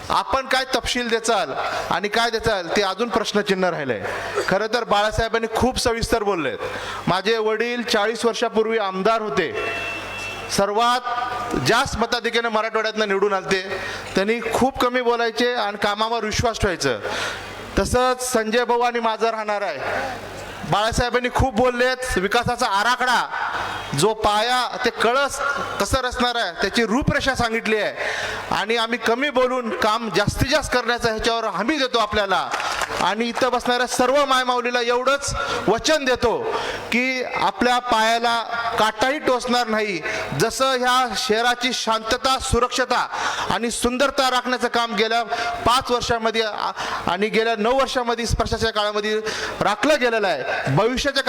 आपण काय तपशील द्याल आणि काय द्याल ते अजून प्रश्नचिन्ह राहिलंय. खरं तर बाळासाहेबांनी खूप सविस्तर बोललेत. माझे वडील 40 वर्षापूर्वी आमदार होते, सर्वात जास्त मताधिक्याने मराठवाड्यातनं निवडून आलते. त्यांनी खूप कमी बोलायचे आणि कामावर विश्वास ठेवायचं. तसंच संजय भाऊ आणि माझं राहणार आहे. बाळासाहेबांनी खूप बोललेत, विकासाचा आराखडा जो पाया ते कळस कसं रचणार आहे त्याची रूपरेषा सांगितली आहे आणि आम्ही कमी बोलून काम जास्तीत जास्त करण्याचा ह्याच्यावर हमी देतो आपल्याला. आणि इथं बसणाऱ्या सर्व मायमाऊलीला एवढंच वचन देतो की आपल्या पायाला काटाही टोचणार नाही. जसं ह्या शहराची शांतता, सुरक्षता आणि सुंदरता राखण्याचं काम गेल्या 5 वर्षामध्ये आणि गेल्या 9 वर्षामध्ये प्रशासनाच्या काळामध्ये राखलं गेलेलं आहे. भविष्याच्या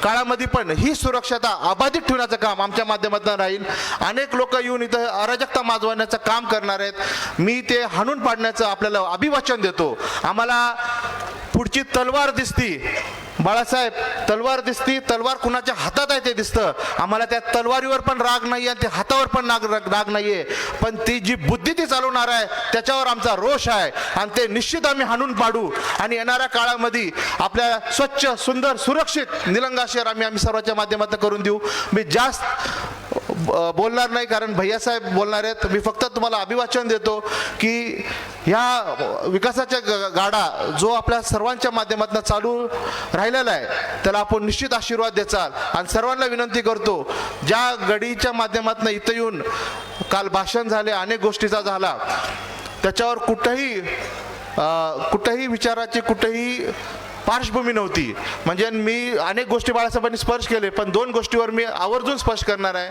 काळामध्ये पण ही सुरक्षता अबाधित ठेवण्याचं काम आमच्या माध्यमातून राहील. अनेक लोक येऊन इथं अराजकता माजवण्याचं काम करणार आहेत. मी ते हाणून पाडण्याचं आपल्याला अभिवचन देतो. आम्हाला पुढची तलवार दिसती बाळासाहेब, तलवार दिसती, तलवार कुणाच्या हातात आहे ते दिसतं. आम्हाला त्या तलवारीवर पण राग नाही आणि त्या हातावर पण राग नाहीये, पण ती जी बुद्धी ती चालवणार आहे त्याच्यावर आमचा रोष आहे आणि ते निश्चित आम्ही हाणून पाडू. आणि येणाऱ्या काळामध्ये आपल्या स्वच्छ, सुंदर, सुरक्षित निलंगा शहर आम्ही सर्वांच्या माध्यमातून करून देऊ. मी जास्त बोलणार नाही कारण भैयासाहेब बोलणार आहेत. मी फक्त तुम्हाला अभिवाचन देतो की ह्या विकासाच्या गाडा जो आपल्या सर्वांच्या माध्यमातून चालू राहिलेला आहे त्याला आपण निश्चित आशीर्वाद द्याचाल. आणि सर्वांना विनंती करतो, ज्या गडीच्या माध्यमातून इथं येऊन काल भाषण झाले, अनेक गोष्टीचा झाला, त्याच्यावर कुठेही विचाराची कुठेही पार्श्वभूमी नव्हती. म्हणजे मी अनेक गोष्टी बाळासाहेबांनी स्पर्श केले, पण 2 गोष्टीवर मी आवर्जून स्पर्श करणार आहे.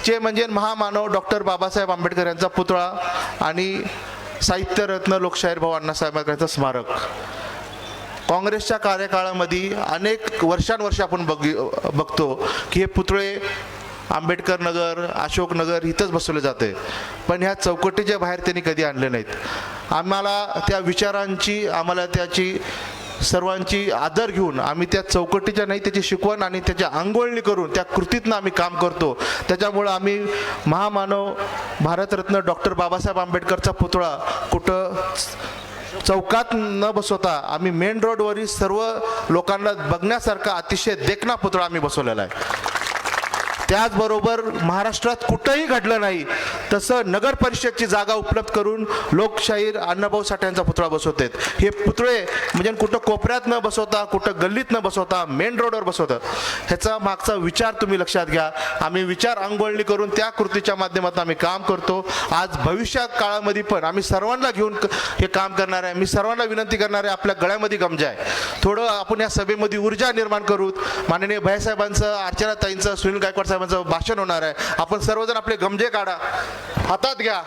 जे म्हणजे महामानव डॉक्टर बाबासाहेब आंबेडकर यांचा पुतळा आणि साहित्यरत्न लोकशाहीर भाऊ अण्णासाहेब आंबेडकरांचं स्मारक. काँग्रेसच्या कार्यकाळामध्ये अनेक वर्षानुवर्ष आपण बघतो की हे पुतळे आंबेडकर नगर, अशोक नगर इथंच बसवले जाते, पण ह्या चौकटीच्या बाहेर त्यांनी कधी आणले नाहीत. आम्हाला त्या विचारांची, आम्हाला त्याची सर्वांची आदर घेऊन आम्ही त्या चौकटीच्या नाही त्याची शिकवण आणि त्याच्या अंगवळणी करून त्या कृतीतनं आम्ही काम करतो. त्याच्यामुळं आम्ही महामानव भारतरत्न डॉक्टर बाबासाहेब आंबेडकरचा पुतळा कुठं चौकात न बसवता आम्ही मेन रोडवरील सर्व लोकांना बघण्यासारखा अतिशय देखणा पुतळा आम्ही बसवलेला आहे. त्याचबरोबर महाराष्ट्रात कुठंही घडलं नाही तसं नगर परिषदची जागा उपलब्ध करून लोकशाहीर अण्णाभाऊ साठे यांचा पुतळा बसवतात. हे पुतळे म्हणजे कुठं कोपऱ्यात न बसवता, कुठं गल्लीत न बसवता, मेन रोडवर बसवतात. ह्याचा मागचा विचार तुम्ही लक्षात घ्या. आम्ही विचार अंगवळणी करून त्या कृतीच्या माध्यमातून आम्ही काम करतो. आज भविष्य काळामध्ये पण आम्ही सर्वांना घेऊन हे काम करणार आहे. मी सर्वांना विनंती करणार आहे, आपल्या गळ्यामध्ये गमजा आहे, थोडं आपण या सभेमध्ये ऊर्जा निर्माण करू. माननीय भैयासाहेबांचं, अर्चनाताईंचं, सुनील गायकवाड भाषण होणार आहे. आपण सर्वजण आपले गमजे काढा, हातात घ्या,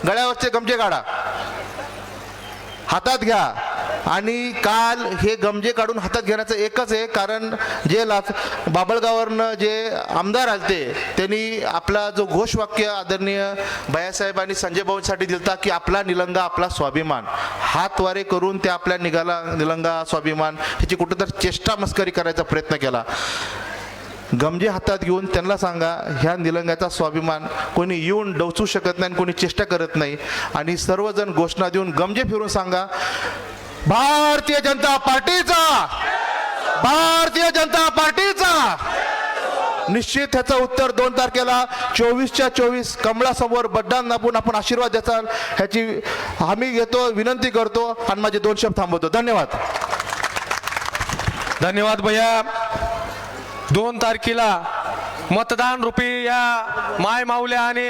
गळ्यावरचे गमजे काढा, हातात घ्या. आणि काल हे गमजे काढून हातात घेण्याचं एकच आहे कारण जे बाबळगाववरनं जे आमदार आलते त्यांनी आपला जो घोषवाक्य आदरणीय भैयासाहेब आणि संजय भाऊंसाठी दिलता की आपला निलंगा आपला स्वाभिमान, हातवारे करून ते आपल्या निलंगा स्वाभिमान ह्याची कुठेतरी चेष्टा मस्करी करायचा प्रयत्न केला. गमजे हातात घेऊन त्यांना सांगा ह्या निलंग्याचा स्वाभिमान कोणी येऊन डवचू शकत नाही, कोणी चेष्टा करत नाही. आणि सर्वजण घोषणा देऊन गमजे फिरून सांगा, भारतीय जनता पार्टीचा, भारतीय जनता पार्टीचा, निश्चित ह्याचं उत्तर 2 तारखेला 24च्या 24 कमळासमोर बड्डान दाबून आपण आशीर्वाद द्याल ह्याची आम्ही घेतो, विनंती करतो आणि माझे 2 शब्द थांबवतो. धन्यवाद. धन्यवाद भैया. 2 तारखेला मतदान रूपी या माय माऊल्या आणि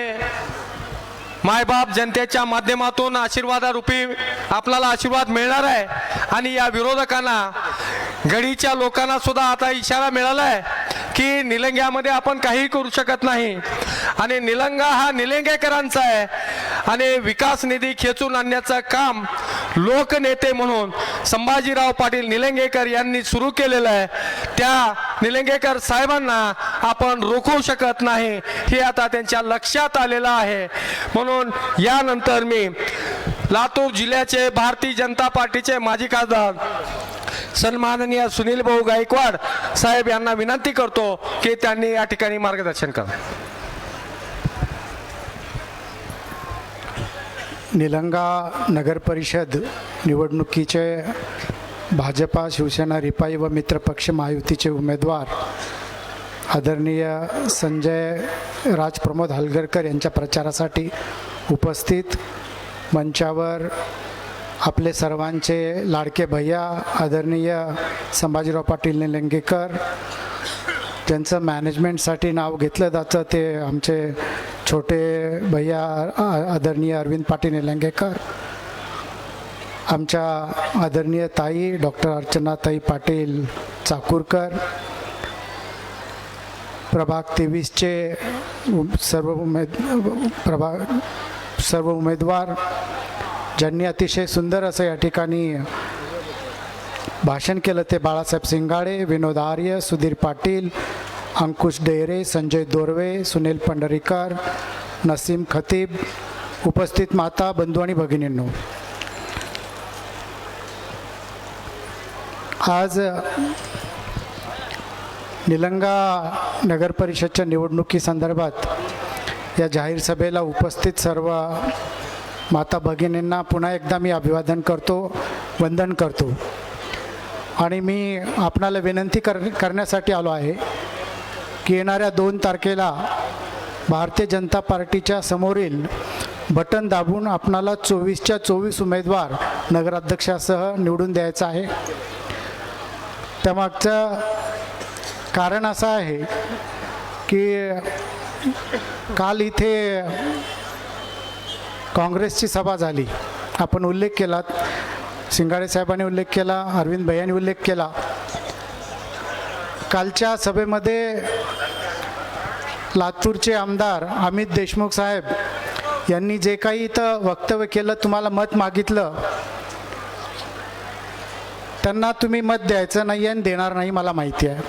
मायबाप जनतेच्या माध्यमातून आशीर्वादारूपी आपल्याला आशीर्वाद मिळणार आहे. आणि या विरोधकांना, गडीच्या लोकांना सुद्धा आता इशारा मिळाला आहे की निलंग्यामध्ये आपण काही करू शकत नाही आणि निलंगा हा निलंगेकरांचा आहे आणि विकास निधी खेचून आणण्याचं काम लोकनेते म्हणून संभाजीराव पाटील निलंगेकर यांनी सुरू केलेलं आहे. त्या निलंगेकर साहेबांना आपण रोखू शकत नाही हे आता त्यांच्या लक्षात आलेलं आहे. म्हणून यानंतर मी लातूर जिल्ह्याचे भारतीय जनता पार्टीचे माजी खासदार सन्माननीय सुनील भाऊ गायकवाड साहेब यांना विनंती करतो की त्यांनी या ठिकाणी मार्गदर्शन करा. निलंगा नगर परिषद निवडणुकीचे भाजपा, शिवसेना, रिपाई व मित्रपक्ष महायुतीचे उमेदवार आदरणीय संजय राजप्रमोद हलगरकर यांच्या प्रचारासाठी उपस्थित मंचावर आपले सर्वांचे लाडके भैया आदरणीय संभाजीराव पाटील निलंगेकर, ज्यांचं मॅनेजमेंटसाठी नाव घेतलं जातं ते आमचे छोटे भैया आदरणीय अरविंद पाटील निलंगेकर, आमच्या आदरणीय ताई डॉक्टर अर्चनाताई पाटील चाकूरकर, प्रभाग 23चे सर्व उमेदवार ज्यांनी अतिशय सुंदर असं या ठिकाणी भाषण केलं ते बाळासाहेब सिंगाडे, विनोद आर्य, सुधीर पाटील, अंकुश डेरे, संजय दोरवे, सुनील पंढरीकर, नसीम खतीब, उपस्थित माता, बंधू आणि भगिनींनो, आज निलंगा नगर परिषदच्या निवडणुकीसंदर्भात या जाहीर सभेला उपस्थित सर्व माता भगिनींना पुन्हा एकदा मी अभिवादन करतो, वंदन करतो. आणि मी आपणाला विनंती करण्यासाठी आलो आहे की येणाऱ्या 2 तारखेला भारतीय जनता पार्टीच्या समोरील बटन दाबून आपणाला 24च्या 24 उमेदवार नगराध्यक्षासह निवडून द्यायचं आहे. त्यामागचं कारण असं आहे की काल इथे काँग्रेसची सभा झाली. आपण उल्लेख केला, सिंगाडे साहेबांनी उल्लेख केला, अरविंद भैयांनी उल्लेख केला. कालच्या सभेमध्ये लातूरचे आमदार अमित देशमुख साहेब यांनी जे काही इथं वक्तव्य केलं, तुम्हाला मत मागितलं, त्यांना तुम्ही मत द्यायचं नाही आणि देणार नाही मला माहिती आहे.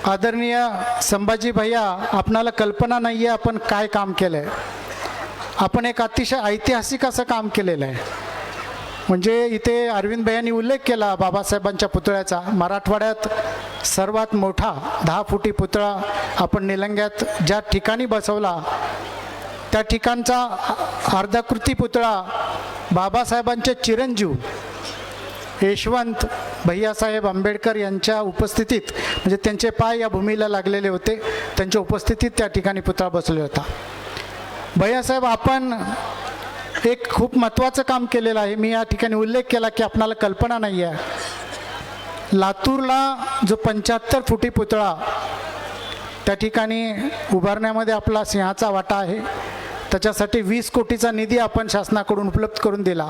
आदरणीय संभाजी भैया, आपणाला कल्पना नाही आहे आपण काय काम केलं आहे. आपण एक अतिशय ऐतिहासिक असं काम केलेलं आहे. म्हणजे इथे अरविंद भैयांनी उल्लेख केला बाबासाहेबांच्या पुतळ्याचा. मराठवाड्यात सर्वात मोठा 10 फुटी पुतळा आपण निलंग्यात ज्या ठिकाणी बसवला, त्या ठिकाणचा अर्धाकृती पुतळा बाबासाहेबांचे चिरंजीव यशवंत भैयासाहेब आंबेडकर यांच्या उपस्थितीत, म्हणजे त्यांचे पाय या भूमीला लागलेले होते, त्यांच्या उपस्थितीत त्या ठिकाणी पुतळा बसवला होता. भैयासाहेब, आपण एक खूप महत्त्वाचं काम केलेलं आहे. मी या ठिकाणी उल्लेख केला की आपणाला कल्पना नाही आहे, लातूरला जो 75 फुटी पुतळा त्या ठिकाणी उभारण्यामध्ये आपला सिंहाचा वाटा आहे. त्याच्यासाठी 20 कोटीचा निधी आपण शासनाकडून उपलब्ध करून दिला.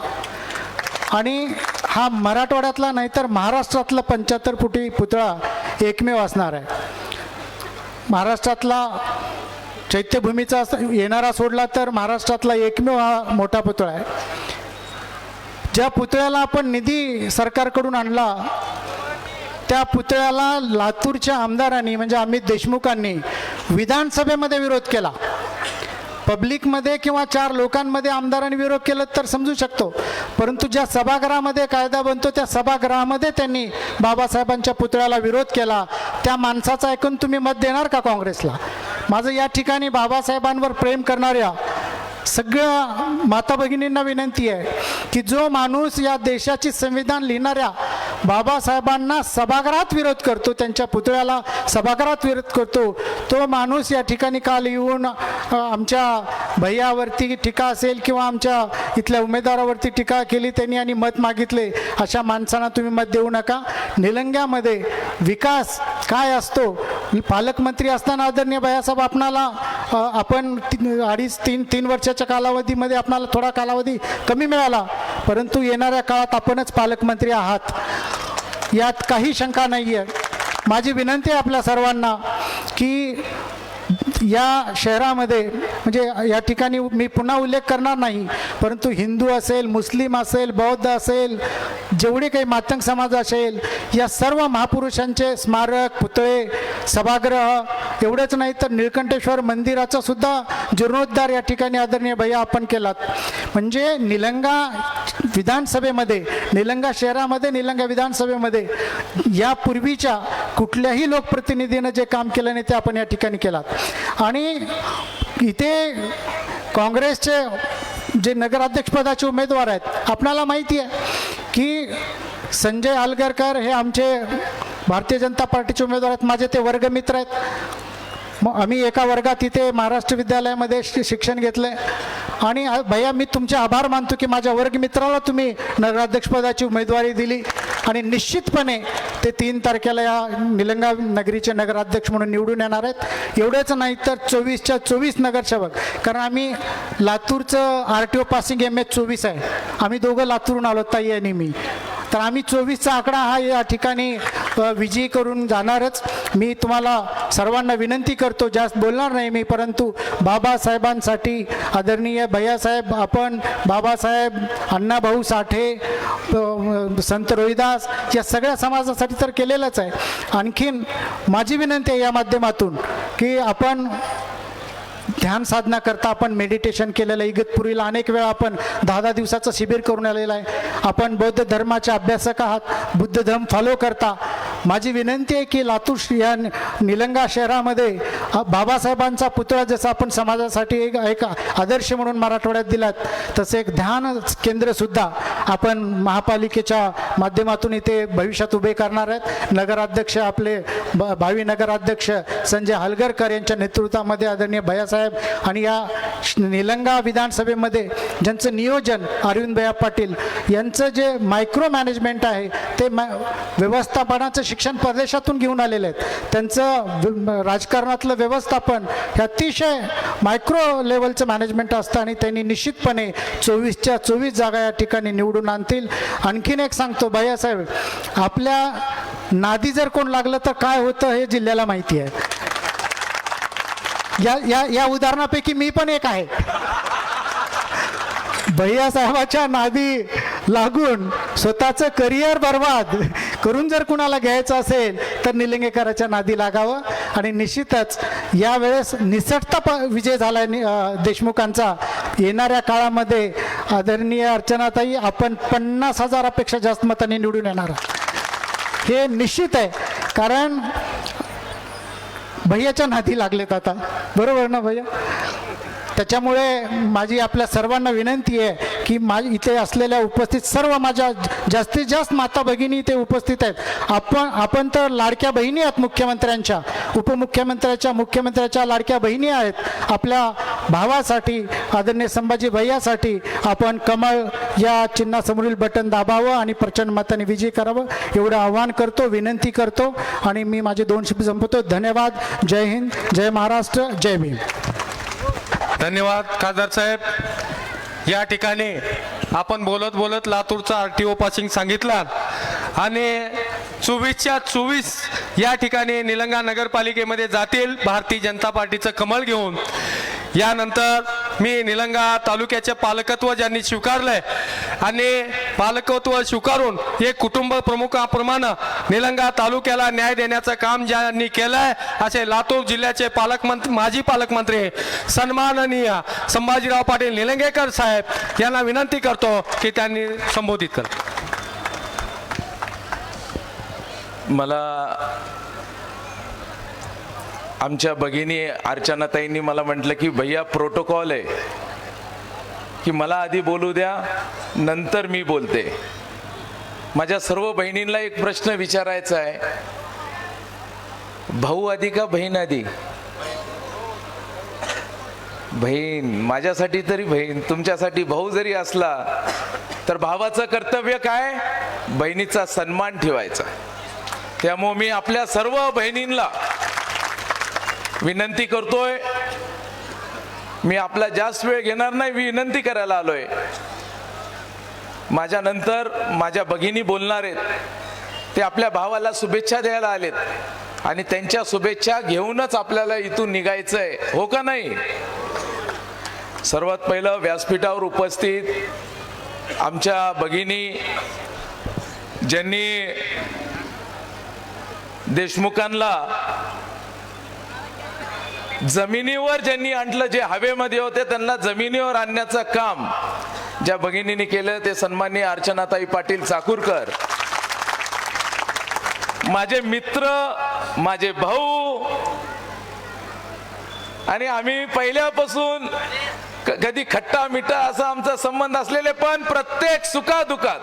आणि हा मराठवाड्यातला नाही तर महाराष्ट्रातला 75 फुटी पुतळा एकमेव असणार आहे. महाराष्ट्रातला चैत्यभूमीचा येणारा सोडला तर महाराष्ट्रातला एकमेव हा मोठा पुतळा आहे. ज्या पुतळ्याला आपण निधी सरकारकडून आणला, त्या पुतळ्याला लातूरच्या आमदारांनी म्हणजे अमित देशमुखांनी विधानसभेमध्ये विरोध केला. पब्लिकमध्ये किंवा 4 लोकांमध्ये आमदारांनी विरोध केला तर समजू शकतो, परंतु ज्या सभागृहामध्ये कायदा बनतो त्या सभागृहामध्ये त्यांनी बाबासाहेबांच्या पुतळ्याला विरोध केला. त्या माणसाचा ऐकून तुम्ही मत देणार का काँग्रेसला? माझं या ठिकाणी बाबासाहेबांवर प्रेम करणाऱ्या सगळ्या माता भगिनींना विनंती आहे की जो माणूस या देशाची संविधान लिहिणाऱ्या बाबासाहेबांना सभागृहात विरोध करतो, त्यांच्या पुतळ्याला सभागृहात विरोध करतो, तो माणूस या ठिकाणी काल येऊन आमच्या भैयावरती टीका असेल किंवा आमच्या इथल्या उमेदवारावरती टीका केली त्यांनी आणि मत मागितले, अशा माणसांना तुम्ही मत देऊ नका. निलंग्यामध्ये विकास काय असतो, पालकमंत्री असताना आदरणीय भैयासाहेब आपणाला आपण 2.5-3 वर्षाच्या कालावधीमध्ये आपणाला थोडा कालावधी कमी मिळाला, परंतु येणाऱ्या काळात आपणच पालकमंत्री आहात, यात काही शंका नाही आहे. माझी विनंती आहे आपल्या सर्वांना की या शहरामध्ये म्हणजे या ठिकाणी मी पुन्हा उल्लेख करणार नाही, परंतु हिंदू असेल, मुस्लिम असेल, बौद्ध असेल, जेवढे काही मातंग समाज असेल, या सर्व महापुरुषांचे स्मारक, पुतळे, सभागृह एवढंच नाही तर निळकंठेश्वर मंदिराचा सुद्धा जीर्णोद्धार या ठिकाणी आदरणीय भैया आपण केलात. म्हणजे निलंगा विधानसभेमध्ये, निलंगा शहरामध्ये, निलंगा विधानसभेमध्ये यापूर्वीच्या कुठल्याही लोकप्रतिनिधीनं जे काम केलं नाही ते आपण या ठिकाणी केलात. आणि इथे काँग्रेसचे जे नगराध्यक्षपदाचे उमेदवार आहेत, आपणाला माहिती आहे की संजय हलगरकर हे आमचे भारतीय जनता पार्टीचे उमेदवार आहेत, माझे ते वर्गमित्र आहेत. मग आम्ही एका वर्गात इथे महाराष्ट्र विद्यालयामध्ये शिक्षण घेतलं आणि भैया मी तुमचे आभार मानतो की माझ्या वर्गमित्राला तुम्ही नगराध्यक्षपदाची उमेदवारी दिली आणि निश्चितपणे ते 3 तारखेला या निलंगा नगरीचे नगराध्यक्ष म्हणून निवडून येणार आहेत. एवढंच नाही तर 24च्या 24 नगरसेवक, कारण आम्ही लातूरचं RTO पासिंग MS 24 आहे, आम्ही दोघं लातूरून आलो ताई आणि मी, तर आम्ही 24चा आकडा हा या ठिकाणी विजयी करून जाणारच. मी तुम्हाला सर्वांना विनंती करतो, जास्त बोलणार नाही मी, परंतु बाबासाहेबांसाठी आदरणीय भैयासाहेब, आपण बाबासाहेब, अण्णाभाऊ साठे, संत रोहिदास या सगळ्या समाजासाठी तर केलेलंच आहे. आणखीन माझी विनंती आहे या माध्यमातून की आपण ध्यान साधना करता आपण मेडिटेशन केलेलं आहे. इगतपुरीला अनेक वेळा आपण 10-10 दिवसाचं शिबिर करून आलेलं आहे. आपण बौद्ध धर्माचे अभ्यासक आहात, बुद्ध धर्म फॉलो करता. माझी विनंती आहे की लातूर या निलंगा शहरामध्ये बाबासाहेबांचा पुतळा जसा आपण समाजासाठी एक आदर्श म्हणून मराठवाड्यात दिलात, तसे एक ध्यान केंद्रसुद्धा आपण महापालिकेच्या माध्यमातून इथे भविष्यात उभे करणार आहेत. नगराध्यक्ष आपले भावी नगराध्यक्ष संजय हलगरकर यांच्या नेतृत्वामध्ये आदरणीय भैयासाहेब आणि या निलंगा विधानसभेमध्ये ज्यांचं नियोजन अरविंद भैया पाटील यांचं जे मायक्रो मॅनेजमेंट आहे ते व्यवस्थापनाचं शिक्षण परदेशातून घेऊन आलेले आहेत. त्यांचं राजकारणातलं व्यवस्थापन हे अतिशय मायक्रो लेवलचं मॅनेजमेंट असतं आणि त्यांनी निश्चितपणे 24च्या 24 जागा या ठिकाणी निवडून आणतील. आणखीन एक सांगतो भैयासाहेब, आपल्या नादी जर कोण लागलं तर काय होतं हे जिल्ह्याला माहिती आहे. या उदाहरणापैकी मी पण एक आहे. भैयासाहेबाच्या नादी लागून स्वतःचं करिअर बर्बाद करून जर कुणाला घ्यायचं असेल तर निलंगेकराच्या नादी लागावं. आणि निश्चितच यावेळेस निसटता विजय झाला देशमुखांचा. येणाऱ्या काळामध्ये आदरणीय अर्चनाताई आपण 50,000पेक्षा जास्त मतांनी निवडून येणार हे निश्चित आहे, कारण भैयाच्या नादी लागलेत आता, बरोबर ना भैया? त्याच्यामुळे माझी आपल्या सर्वांना विनंती आहे की इथे असलेल्या उपस्थित सर्व माझ्या जास्तीत जास्त माता भगिनी इथे उपस्थित आहेत. आपण तर लाडक्या बहिणी आहात मुख्यमंत्र्यांच्या, उपमुख्यमंत्र्याच्या, मुख्यमंत्र्याच्या लाडक्या बहिणी आहेत. आपल्या भावासाठी आदरणीय संभाजी भैयासाठी आपण कमळ या चिन्हासमोरील बटन दाबावं आणि प्रचंड मताने विजयी करावं एवढं आवाहन करतो, विनंती करतो आणि मी माझे 2 शब्द संपवतो. धन्यवाद. जय हिंद, जय महाराष्ट्र, जय भीम. धन्यवाद खासदार साहेब. या ठिकाणी आपण बोलत बोलत लातूरचा RTO पासिंग सांगितला आणि 24च्या 24 या ठिकाणी निलंगा नगरपालिकेमध्ये जातील भारतीय जनता पार्टीचं कमळ घेऊन. यानंतर मी निलंगा तालुक्याचे पालकत्व ज्यांनी स्वीकारलंय आणि पालकत्व स्वीकारून एक कुटुंब प्रमुखाप्रमाणे निलंगा तालुक्याला न्याय देण्याचं काम ज्यांनी केलंय असे लातूर जिल्ह्याचे पालकमंत्री, माजी पालकमंत्री सन्माननीय संभाजीराव पाटील निलंगेकर साहेब यांना विनंती करतो की त्यांनी संबोधित कर. मला आमच्या भगिनी अर्चनाताईंनी मला म्हटलं की भैया प्रोटोकॉल आहे की मला आधी बोलू द्या नंतर मी बोलते. माझ्या सर्व बहिणींना एक प्रश्न विचारायचा आहे, भाऊ आधी का बहीण आधी? बहीण. माझ्यासाठी तरी बहीण, तुमच्यासाठी भाऊ जरी असला तर भावाचं कर्तव्य काय? बहिणीचा सन्मान ठेवायचा. त्यामुळे मी आपल्या सर्व बहिणींना विनंती करतोय, मी आपला जास्त वेळ घेणार नाही, विनंती करायला आलोय. माझ्यानंतर माझ्या भगिनी बोलणार आहेत, ते आपल्या भावाला शुभेच्छा द्यायला आलेत आणि त्यांच्या शुभेच्छा घेऊनच आपल्याला इथून निघायचंय, हो का नाही? सर्वात पहिलं व्यासपीठावर उपस्थित आमच्या भगिनी, ज्यांनी देशमुखांना जमिनीवर ज्यांनी आणलं, जे हवेमध्ये होते त्यांना जमिनीवर आणण्याचं काम ज्या भगिनीने केलं ते सन्माननीय अर्चनाताई पाटील चाकूरकर, माझे मित्र, माझे भाऊ. आणि आम्ही पहिल्यापासून कधी खट्टा मिठा असा आमचा संबंध असलेले, पण प्रत्येक सुखादुखात,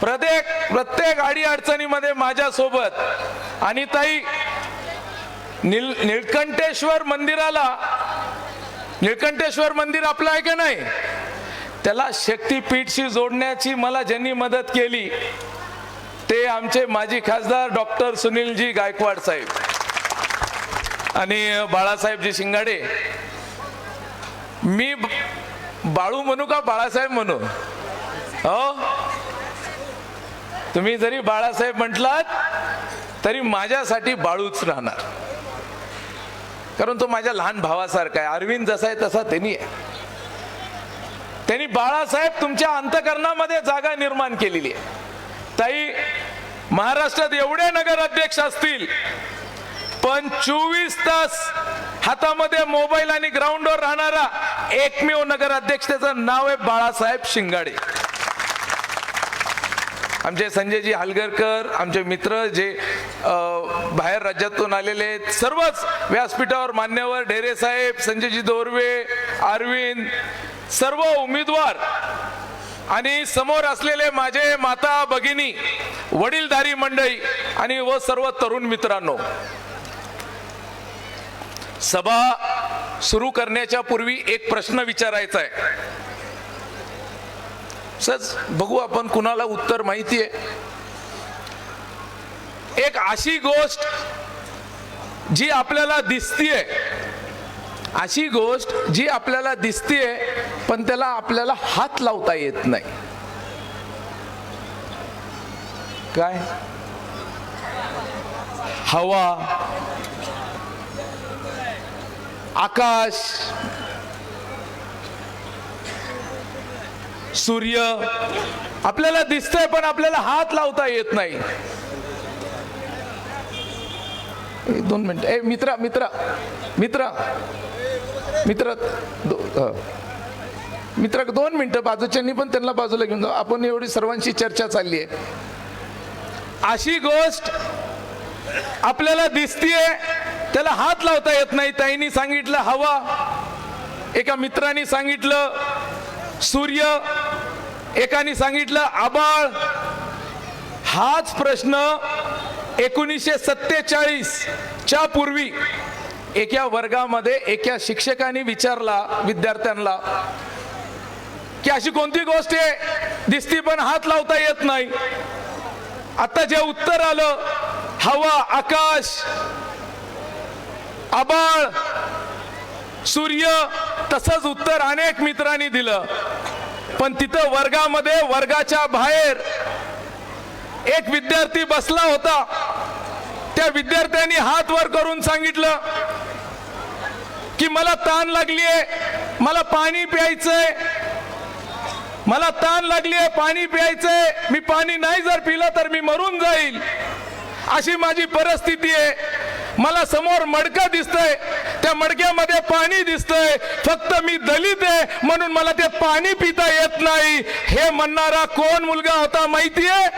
प्रत्येक अडी अडचणीमध्ये माझ्यासोबत. आणि ताई, निळकंठेश्वर मंदिराला, निळकंठेश्वर मंदिर आपलं आहे का नाही, त्याला शक्तीपीठशी जोडण्याची मला ज्यांनी मदत केली ते आमचे माजी खासदार डॉक्टर सुनीलजी गायकवाड साहेब आणि बाळासाहेबजी शिंगाडे. मी बाळू म्हणू का बाळासाहेब म्हणू? हो, तुम्ही जरी बाळासाहेब म्हटलात तरी माझ्यासाठी बाळूच राहणार, कारण तो माझ्या लहान भावासारखा आहे. अरविंद जसा आहे तसा त्यांनी आहे. त्यांनी बाळासाहेब तुमच्या अंतःकरणामध्ये जागा निर्माण केलेली आहे. ताई, महाराष्ट्रात एवढे नगर अध्यक्ष असतील, पण 24 तास हातामध्ये मोबाईल आणि ग्राउंडवर राहणारा एकमेव नगर अध्यक्ष, त्याचं नाव आहे बाळासाहेब शिंगाडे. आमचे संजयजी हलगरकर, आमचे मित्र जे बाहेर राज्यातून आलेले आहेत, सर्वच व्यासपीठावर मान्यवर, ढेरे साहेब, संजयजी दोरवे, अरविंद, सर्व उमेदवार आणि समोर असलेले माझे माता भगिनी, वडीलधारी मंडळी आणि व सर्व तरुण मित्रांनो, सभा सुरू करण्याच्या पूर्वी एक प्रश्न विचारायचा आहे. सच बघू आपण कुणाला उत्तर माहिती आहे. एक अशी गोष्ट जी आपल्याला दिसतीये, अशी गोष्ट जी आपल्याला दिसतीये पण त्याला आपल्याला हात लावता येत नाही. काय? हवा, आकाश, सूर्य आपल्याला दिसतंय पण आपल्याला हात लावता येत नाही. 2 मिनिट. मित्रा मित्रा मित्रा मित्र मित्र 2 मिनिटं, बाजूच्यांनी पण त्यांना बाजूला घेऊन जाऊ. आपण एवढी सर्वांची चर्चा चालली आहे. अशी गोष्ट आपल्याला दिसतीये त्याला हात लावता येत नाही. ताईंनी सांगितलं हवा, एका मित्रांनी सांगितलं सूर्य, एकाने सांगितलं आबाळ. हाच प्रश्न 1947 च्या पूर्वी एका वर्गामध्ये एका शिक्षकाने विचारला विद्यार्थ्यांना की अशी कोणती गोष्ट आहे दिसती पण हात लावता येत नाही. आता जे उत्तर आलं हवा, आकाश, आबाळ, सूर्य, तसंच उत्तर अनेक मित्रांनी दिलं. पण तिथं वर्गामध्ये, वर्गाच्या बाहेर एक विद्यार्थी बसला होता. त्या विद्यार्थ्यांनी हात वर करून सांगितलं की मला तहान लागलीये, मला पाणी प्यायचंय, मला तहान लागलीये, पाणी प्यायचंय, मी पाणी नाही जर पिलं तर मी मरून जाईल, अशी माझी परिस्थिती आहे. मला समोर मडकं दिसतंय, त्या मडक्यामध्ये पाणी दिसतंय, फक्त मी दलित आहे म्हणून मला ते पाणी पिता येत नाही. हे म्हणणारा कोण मुलगा होता माहितीये?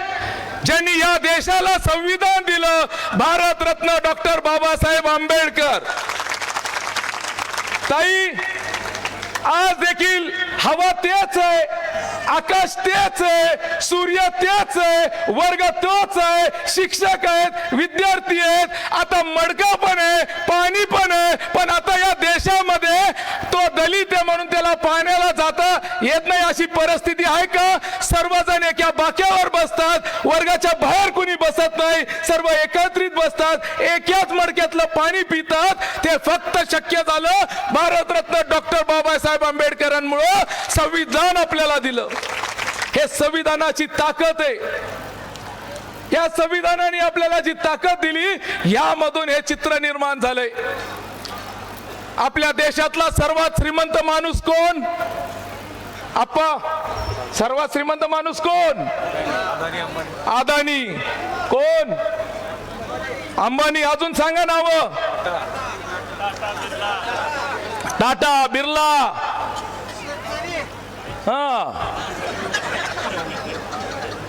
ज्यांनी या देशाला संविधान दिलं, भारतरत्न डॉक्टर बाबासाहेब आंबेडकर. ताई, आज देखील हवा तेच आहे, आकाश तेच आहे, सूर्य तेच आहे, वर्ग तोच आहे, शिक्षक आहेत, विद्यार्थी आहेत, आता मडका पण आहे, पाणी पण आहे. पण आता या देशामध्ये तो दलित आहे म्हणून त्याला पाण्याला जाता येत नाही अशी परिस्थिती आहे का? सर्वजण एका बाक्यावर बसतात, वर्गाच्या बाहेर कुणी बसत नाही, सर्व एकत्रित बसतात, एकाच मडक्यातलं पाणी पितात. ते फक्त शक्य झालं भारतरत्न डॉक्टर बाबासाहेब आंबेडकरांमुळे. संविधान आपल्याला दिलं, हे संविधानाची ताकद आहे. या संविधानाने आपल्याला जी ताकद दिली, यामधून हे चित्र निर्माण झालंय. आपल्या देशातला सर्वात श्रीमंत माणूस कोण? आप्पा, सर्वात श्रीमंत माणूस कोण? अदानी. कोण? अंबानी. अजून सांगा नाव. टाटा, बिर्ला. हा,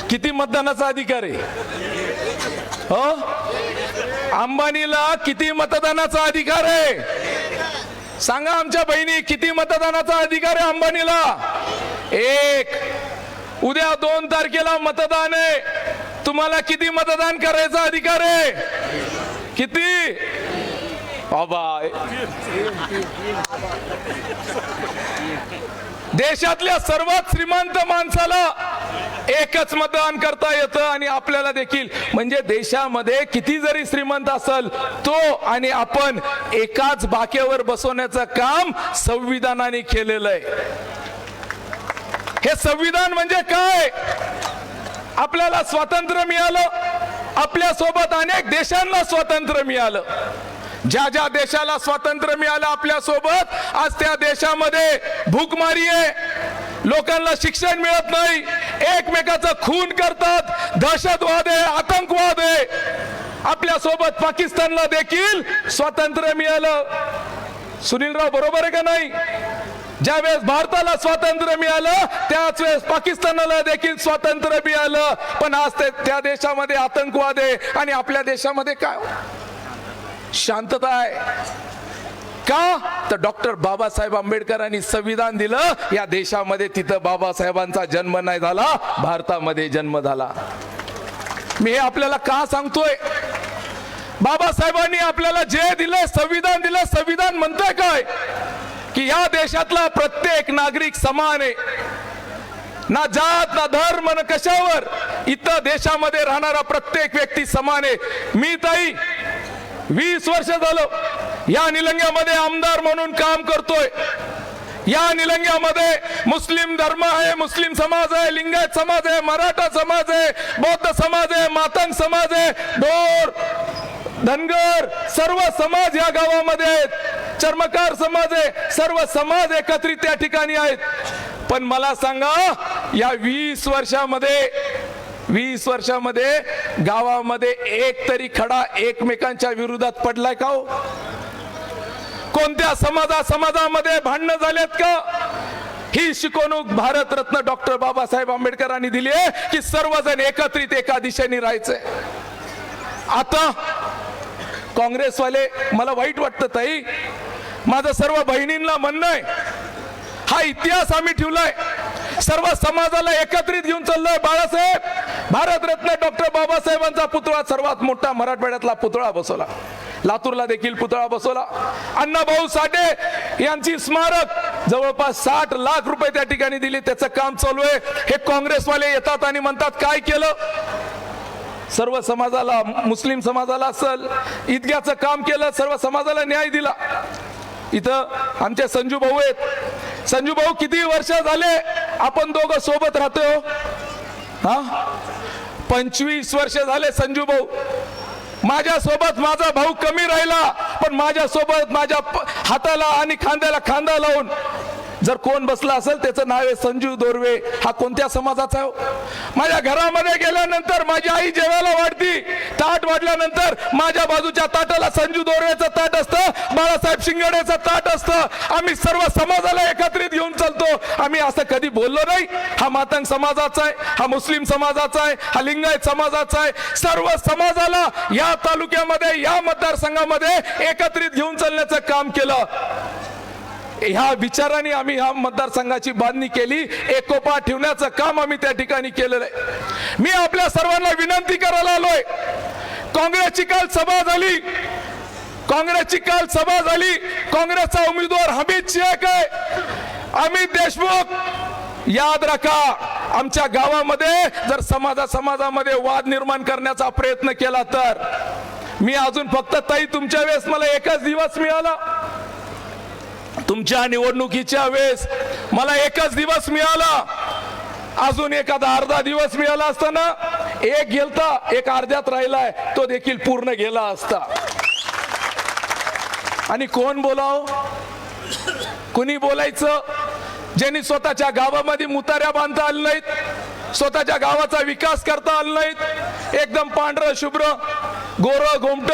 किती मतदानाचा अधिकार आहे? हो, अंबानीला किती मतदानाचा अधिकार आहे? सांगा आमच्या बहिणी, किती मतदानाचा अधिकार आहे अंबानीला? 1. उद्या 2 तारखेला मतदान आहे, तुम्हाला किती मतदान करायचा अधिकार आहे? किती? बाबा, देशातल्या सर्वात श्रीमंत माणसाला एकच मतदान करता येतं. आणि आपल्याला देखील, म्हणजे देशामध्ये किती जरी श्रीमंत असेल तो आणि आपण एकाच बाकेवर बसवण्याचं काम संविधानाने केलेलं आहे. हे संविधान म्हणजे काय? आपल्याला स्वातंत्र्य मिळालं, आपल्या सोबत अनेक देशांना स्वातंत्र्य मिळालं. ज्या ज्या देशाला स्वातंत्र्य मिळालं आपल्या सोबत, आज त्या देशामध्ये भूकमारी आहे, लोकांना शिक्षण मिळत नाही, एकमेकाचा खून करतात, दहशतवाद आहे, आतंकवाद आहे. आपल्या सोबत पाकिस्तानला देखील स्वातंत्र्य मिळालं. सुनीलराव, बरोबर आहे का नाही? ज्यावेळेस भारताला स्वातंत्र्य मिळालं त्याच वेळेस पाकिस्तानाला देखील स्वातंत्र्य मिळालं. पण आज त्या देशामध्ये आतंकवाद आहे आणि आपल्या देशामध्ये काय? शांतता आहे. का? तर डॉक्टर बाबासाहेब आंबेडकरांनी संविधान दिलं या देशामध्ये. तिथं बाबासाहेबांचा जन्म नाही झाला, भारतामध्ये जन्म झाला. मी हे आपल्याला का सांगतोय? बाबासाहेबांनी आपल्याला जे दिलं, संविधान दिलं. संविधान म्हणतंय काय? की या देशातला प्रत्येक नागरिक समान आहे, ना जात ना धर्म ना कशावर. इथं देशामध्ये राहणारा प्रत्येक व्यक्ती समान आहे. मी ताई 20 वर्ष झालं या निलंग्यामध्ये आमदार म्हणून काम करतोय. या निलंग्यामध्ये मुस्लिम धर्म आहे, मुस्लिम समाज आहे, लिंगायत समाज आहे, मराठा समाज आहे, बौद्ध समाज आहे, मातंग समाज आहे, ढोर, धनगर, सर्व समाज या गावामध्ये आहेत. चर्मकार समाज आहे, सर्व समाज एकत्रित त्या ठिकाणी आहेत. पण मला सांगा, या 20 वर्षामध्ये गावामध्ये एक तरी खडा एकमेकांच्या विरोधात पडलाय का हो? कोणत्या समाजामध्ये भांडणं झालेत का? ही शिकवणूक भारतरत्न डॉक्टर बाबासाहेब आंबेडकरांनी दिली आहे की सर्वजण एकत्रित एका दिशेने राहायचंय. आता काँग्रेसवाले, मला वाईट वाटतं ताई, माझं सर्व बहिणींना म्हणणं आहे, हा इतिहास आम्ही ठेवलाय, सर्व समाजाला एकत्रित घेऊन चाललोय. बाळासाहेब, भारतरत्न डॉक्टर बाबासाहेबांचा पुतळा, सर्वात मोठा मराठवाड्यातला पुतळा बसवला, लातूरला देखील पुतळा बसवला. अण्णाभाऊ साठे यांची स्मारक जवळपास 60 लाख रुपये त्या ठिकाणी दिले, त्याचं काम चालू आहे. हे काँग्रेसवाले येतात आणि म्हणतात काय केलं? सर्व समाजाला, मुस्लिम समाजाला असेल, ईदगाचं काम केलं, सर्व समाजाला न्याय दिला. इथं आमचे संजू भाऊ आहेत. संजू भाऊ, किती वर्ष झाले आपण दोघं सोबत राहतोय? हा, 25 वर्ष झाले संजू भाऊ. माझ्या सोबत माझा भाऊ कमी राहिला, पण माझ्या सोबत माझ्या हाताला आणि खांद्याला खांदा लावून जर कोण बसला असेल त्याचं नाव आहे संजू दोरवे. हा कोणत्या समाजाचा आहे? माझ्या घरामध्ये गेल्यानंतर माझी आई जेवायला वाढती, ताट वाढल्यानंतर माझ्या बाजूच्या ताटाला संजू दोरवेचं ताट असतं, बाळासाहेब शिंगाडेचं ताट असतं. आम्ही सर्व समाजाला एकत्रित घेऊन चालतो. आम्ही असं कधी बोललो नाही हा मातंग समाजाचा आहे, हा मुस्लिम समाजाचा आहे, हा लिंगायत समाजाचा आहे. सर्व समाजाला या तालुक्यामध्ये, या मतदारसंघामध्ये एकत्रित घेऊन चालण्याचं काम केलं. ह्या विचाराने आम्ही ह्या मतदारसंघाची बांधणी केली, एकोपा ठेवण्याचं काम आम्ही त्या ठिकाणी केलेलं आहे. मी आपल्या सर्वांना विनंती करायला आलोय, काँग्रेसची काल सभा झाली, काँग्रेसचा उमेदवार हमीद शेख आहे, अमित देशमुख. याद राखा, आमच्या गावामध्ये जर समाजामध्ये वाद निर्माण करण्याचा प्रयत्न केला तर मी अजून फक्त ताई तुमच्या वेळेस मला एकच दिवस मिळाला, तुमच्या निवडणुकीच्या वेळेस मला एकच दिवस मिळाला, अजून एखादा अर्धा दिवस मिळाला असताना एक गेलता, एक अर्ध्यात राहिलाय, तो देखील पूर्ण गेला असता. आणि कोण बोलाव, कुणी बोलायचं? ज्यांनी स्वतःच्या गावामध्ये मुताऱ्या बांधता आल्या नाहीत, स्वतःच्या गावाचा विकास करता आला नाहीत, एकदम पांढरं शुभ्र गोरं घोमट,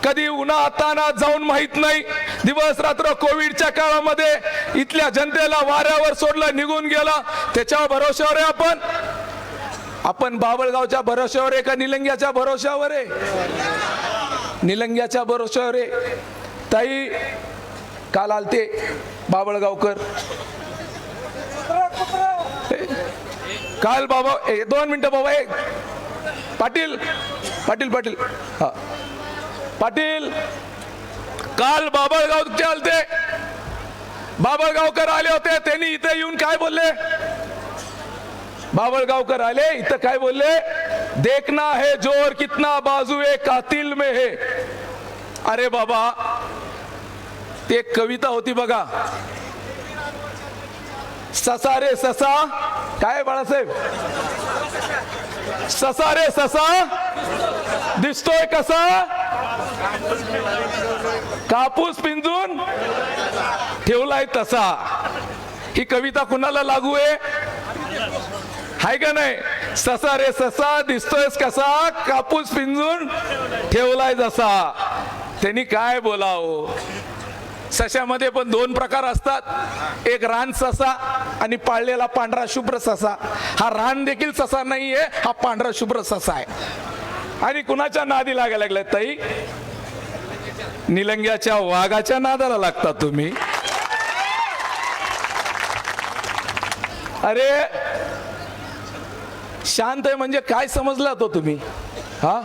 कधी उन्हा तानात जाऊन माहित नाही, दिवस रात्र कोविडच्या काळामध्ये इथल्या जनतेला वाऱ्यावर सोडलं, निघून गेला, त्याच्या भरोश्यावर आहे आपण बाबळगावच्या भरोश्यावर आहे का निलंग्याच्या भरोश्यावर आहे? निलंग्याच्या भरोश्यावर आहे. ताई काल आलते बाबळगावकर, काल बाबा 2 मिनिटं बाबा, पाटील हा पाटील, काल बाबळगावचे आलते, बाबळगावकर आले होते, त्यांनी इथे येऊन काय बोलले? बाबळगावकर आले इथं काय बोलले? देखना है जोर कितना बाजू है कातिल में है. अरे बाबा, ते कविता होती बघा, ससा रे ससा, काय बाळासाहेब, ससा रे ससा दिसतोय कसा, कापूस पिंजून ठेवलाय तसा. ही कविता कुणाला लागू आहे? हाय का नाही? ससा रे ससा दिसतोयस कसा, कापूस पिंजून ठेवलाय जसा. त्यांनी काय बोलावं? सशामध्ये पण 2 प्रकार असतात, एक रान ससा आणि पाळलेला पांढरा शुभ्र ससा. हा रान देखील ससा नाहीये, हा पांढरा शुभ्र ससा आहे. आणि कुणाच्या नादी लागायला लागलाय ताई? निलंग्याच्या वाघाच्या नादाला लागतात तुम्ही. अरे शांत आहे म्हणजे काय समजला तो तुम्ही? हा,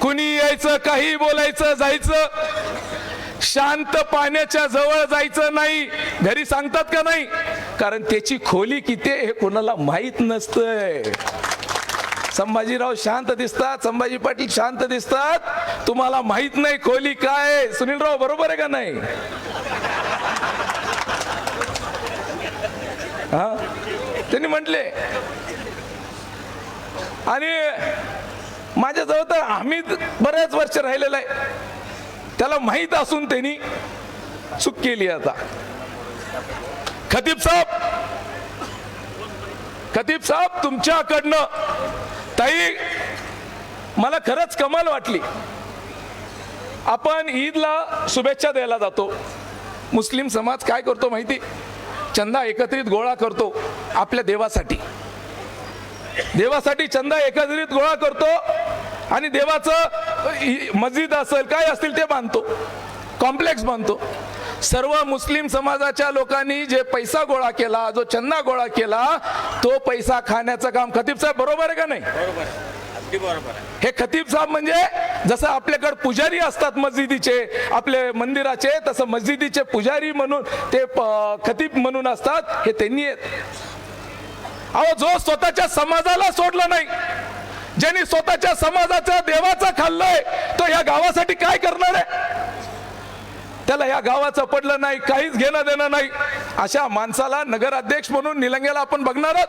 कुणी यायचं, काही बोलायचं, जायचं, शांत पाण्याच्या जवळ जायचं नाही. घरी सांगतात का नाही? कारण त्याची खोली किती हे कोणाला माहित नसतंय. संभाजीराव शांत दिसतात, संभाजी पाटील शांत दिसतात, तुम्हाला माहित नाही खोली काय. सुनीलराव बरोबर आहे का नाही? हा, त्यांनी म्हटले. आणि माझ्याजवळ तर आम्ही बरेच वर्ष राहिलेलं आहे, त्याला माहित असून त्यांनी चूक केली. आता खतीब साहेब तुमच्याकडनं ताई मला खरंच कमाल वाटली. आपण ईदला शुभेच्छा द्यायला जातो, मुस्लिम समाज काय करतो माहिती? चंदा एकत्रित गोळा करतो आपल्या देवासाठी चंदा एकत्रित गोळा करतो आणि देवाचं मस्जिद असेल काय असतील ते बांधतो, कॉम्प्लेक्स बांधतो. सर्व मुस्लिम समाजाच्या लोकांनी जे पैसा गोळा केला, जो चंदा गोळा केला, तो पैसा खाण्याचं काम. खतीब साहेब बरोबर आहे का नाही? हे खतीब साहेब म्हणजे जसं आपल्याकडे पुजारी असतात मस्जिदीचे, आपले मंदिराचे, तसं मस्जिदीचे पुजारी म्हणून ते खतीब म्हणून असतात. हे त्यांनी अहो, जो स्वतःच्या समाजाला सोडलं नाही, ज्यांनी स्वतःच्या समाजाच्या देवाचं खाल्लंय, तो या गावासाठी काय करणार आहे? त्याला या गावाचं पडलं नाही, काहीच घेणं देणं नाही. अशा माणसाला नगराध्यक्ष म्हणून निलंग्याला आपण बघणार आहोत.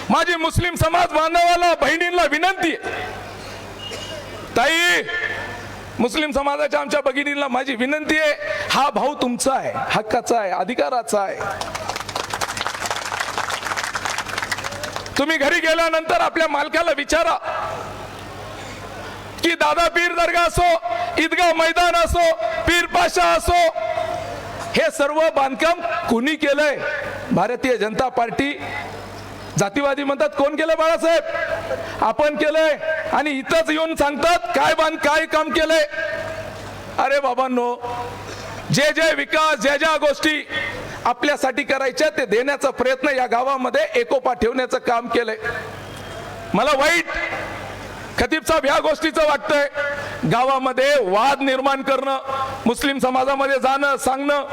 माझी मुस्लिम समाज बांधवाला, बहिणींना विनंती आहे, ताई मुस्लिम समाजाच्या आमच्या भगिनींना माझी विनंती आहे, हा भाऊ तुमचा आहे, हक्काचा आहे, अधिकाराचा आहे. तुम्ही घरी गेल्यानंतर आपल्या मालकाला विचारा की दादा पीर दर्गा असो, ईदगाह मैदान असो, पीर पाशा असो, हे सर्व बांधकाम कोणी केलंय? भारतीय जनता पार्टी. जातीवादी म्हणतात कोण केलं बाळासाहेब? आपण केलंय. आणि इथंच येऊन सांगतात काय काम केलंय. अरे बाबांनो, जे जे विकास ज्या ज्या गोष्टी आपल्यासाठी करायच्या ते देण्याचा प्रयत्न या गावामध्ये एकोपा ठेवण्याचं काम केलंय. मला वाईट खतीब साहेब ह्या गोष्टीचं वाटतंय, गावामध्ये वाद निर्माण करणं, मुस्लिम समाजामध्ये जाणं, सांगणं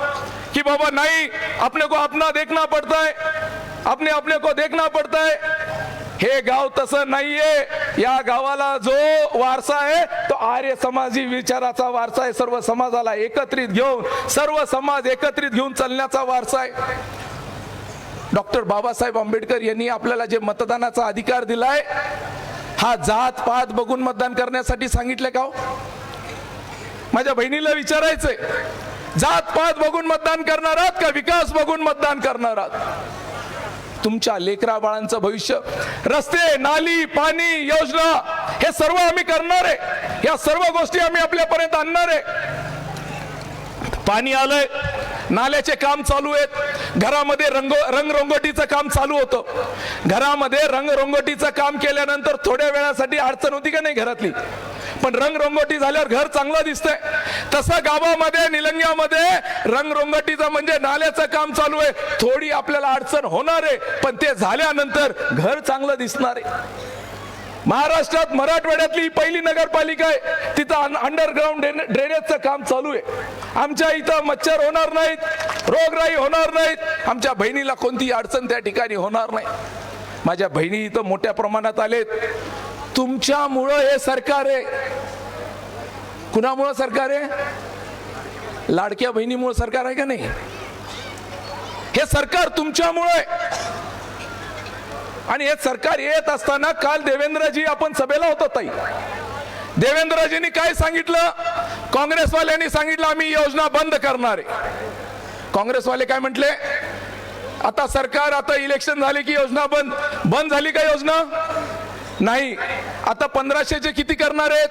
की बाबा नाही अपने को अपना देखना पड़ता है, अपने को देखना पड़ता है. हे गाव तसं नाहीये. या गावाला जो वारसा आहे तो आर्य समाजी विचाराचा वारसा आहे. सर्व समाजाला एकत्रित घेऊन, सर्व समाज एकत्रित घेऊन चालण्याचा वारसा आहे. डॉक्टर बाबासाहेब आंबेडकर यांनी आपल्याला जे मतदानाचा अधिकार दिलाय, हा जात पात बघून मतदान करण्यासाठी सांगितलं का? माझ्या बहिणीला विचारायचंय, जात पात बघून मतदान करणार आहात का विकास बघून मतदान करणार आहात? तुमच्या लेकरा बाळांचं भविष्य, रस्ते, नाली, पाणी, योजना हे सर्व आम्ही करणार आहे. या सर्व गोष्टी आम्ही आपल्यापर्यंत आणणार आहे. पाणी आलंय, नाल्याचे काम चालू आहेत, घरामध्ये रंगरंगोटीचं काम चालू होतं. घरामध्ये रंगरंगोटीचं काम केल्यानंतर थोड्या वेळासाठी अडचण होती का नाही घरातली, पण रंगरंगोटी झाल्यावर घर चांगलं दिसतंय. तसं गावामध्ये निलंग्यामध्ये रंगरंगोटीचं म्हणजे नाल्याचं काम चालू आहे. थोडी आपल्याला अडचण होणार आहे, पण ते झाल्यानंतर घर चांगलं दिसणार आहे. महाराष्ट्रात मराठवाड्यातली पहिली नगरपालिका आहे, तिथं अंडरग्राऊंड ड्रेनेजचं काम चालू आहे. आमच्या इथं मच्छर होणार नाहीत, रोगराई होणार नाहीत, आमच्या बहिणीला कोणतीही अडचण त्या ठिकाणी होणार नाही. माझ्या बहिणी इथं मोठ्या प्रमाणात आलेत. तुमच्यामुळं हे सरकार आहे. कुणामुळं सरकार आहे? लाडक्या बहिणीमुळं सरकार आहे का नाही? हे सरकार तुमच्यामुळं आहे. आणि हे सरकार येत असताना काल देवेंद्रजी आपण सभेला होतो ताई, देवेंद्रजींनी काय सांगितलं? काँग्रेसवाल्यांनी सांगितलं आम्ही योजना बंद करणार आहे. काँग्रेसवाले काय म्हटले? आता सरकार, आता इलेक्शन झाले की योजना बंद झाली का योजना? नाही. आता 1500चे किती करणार आहेत?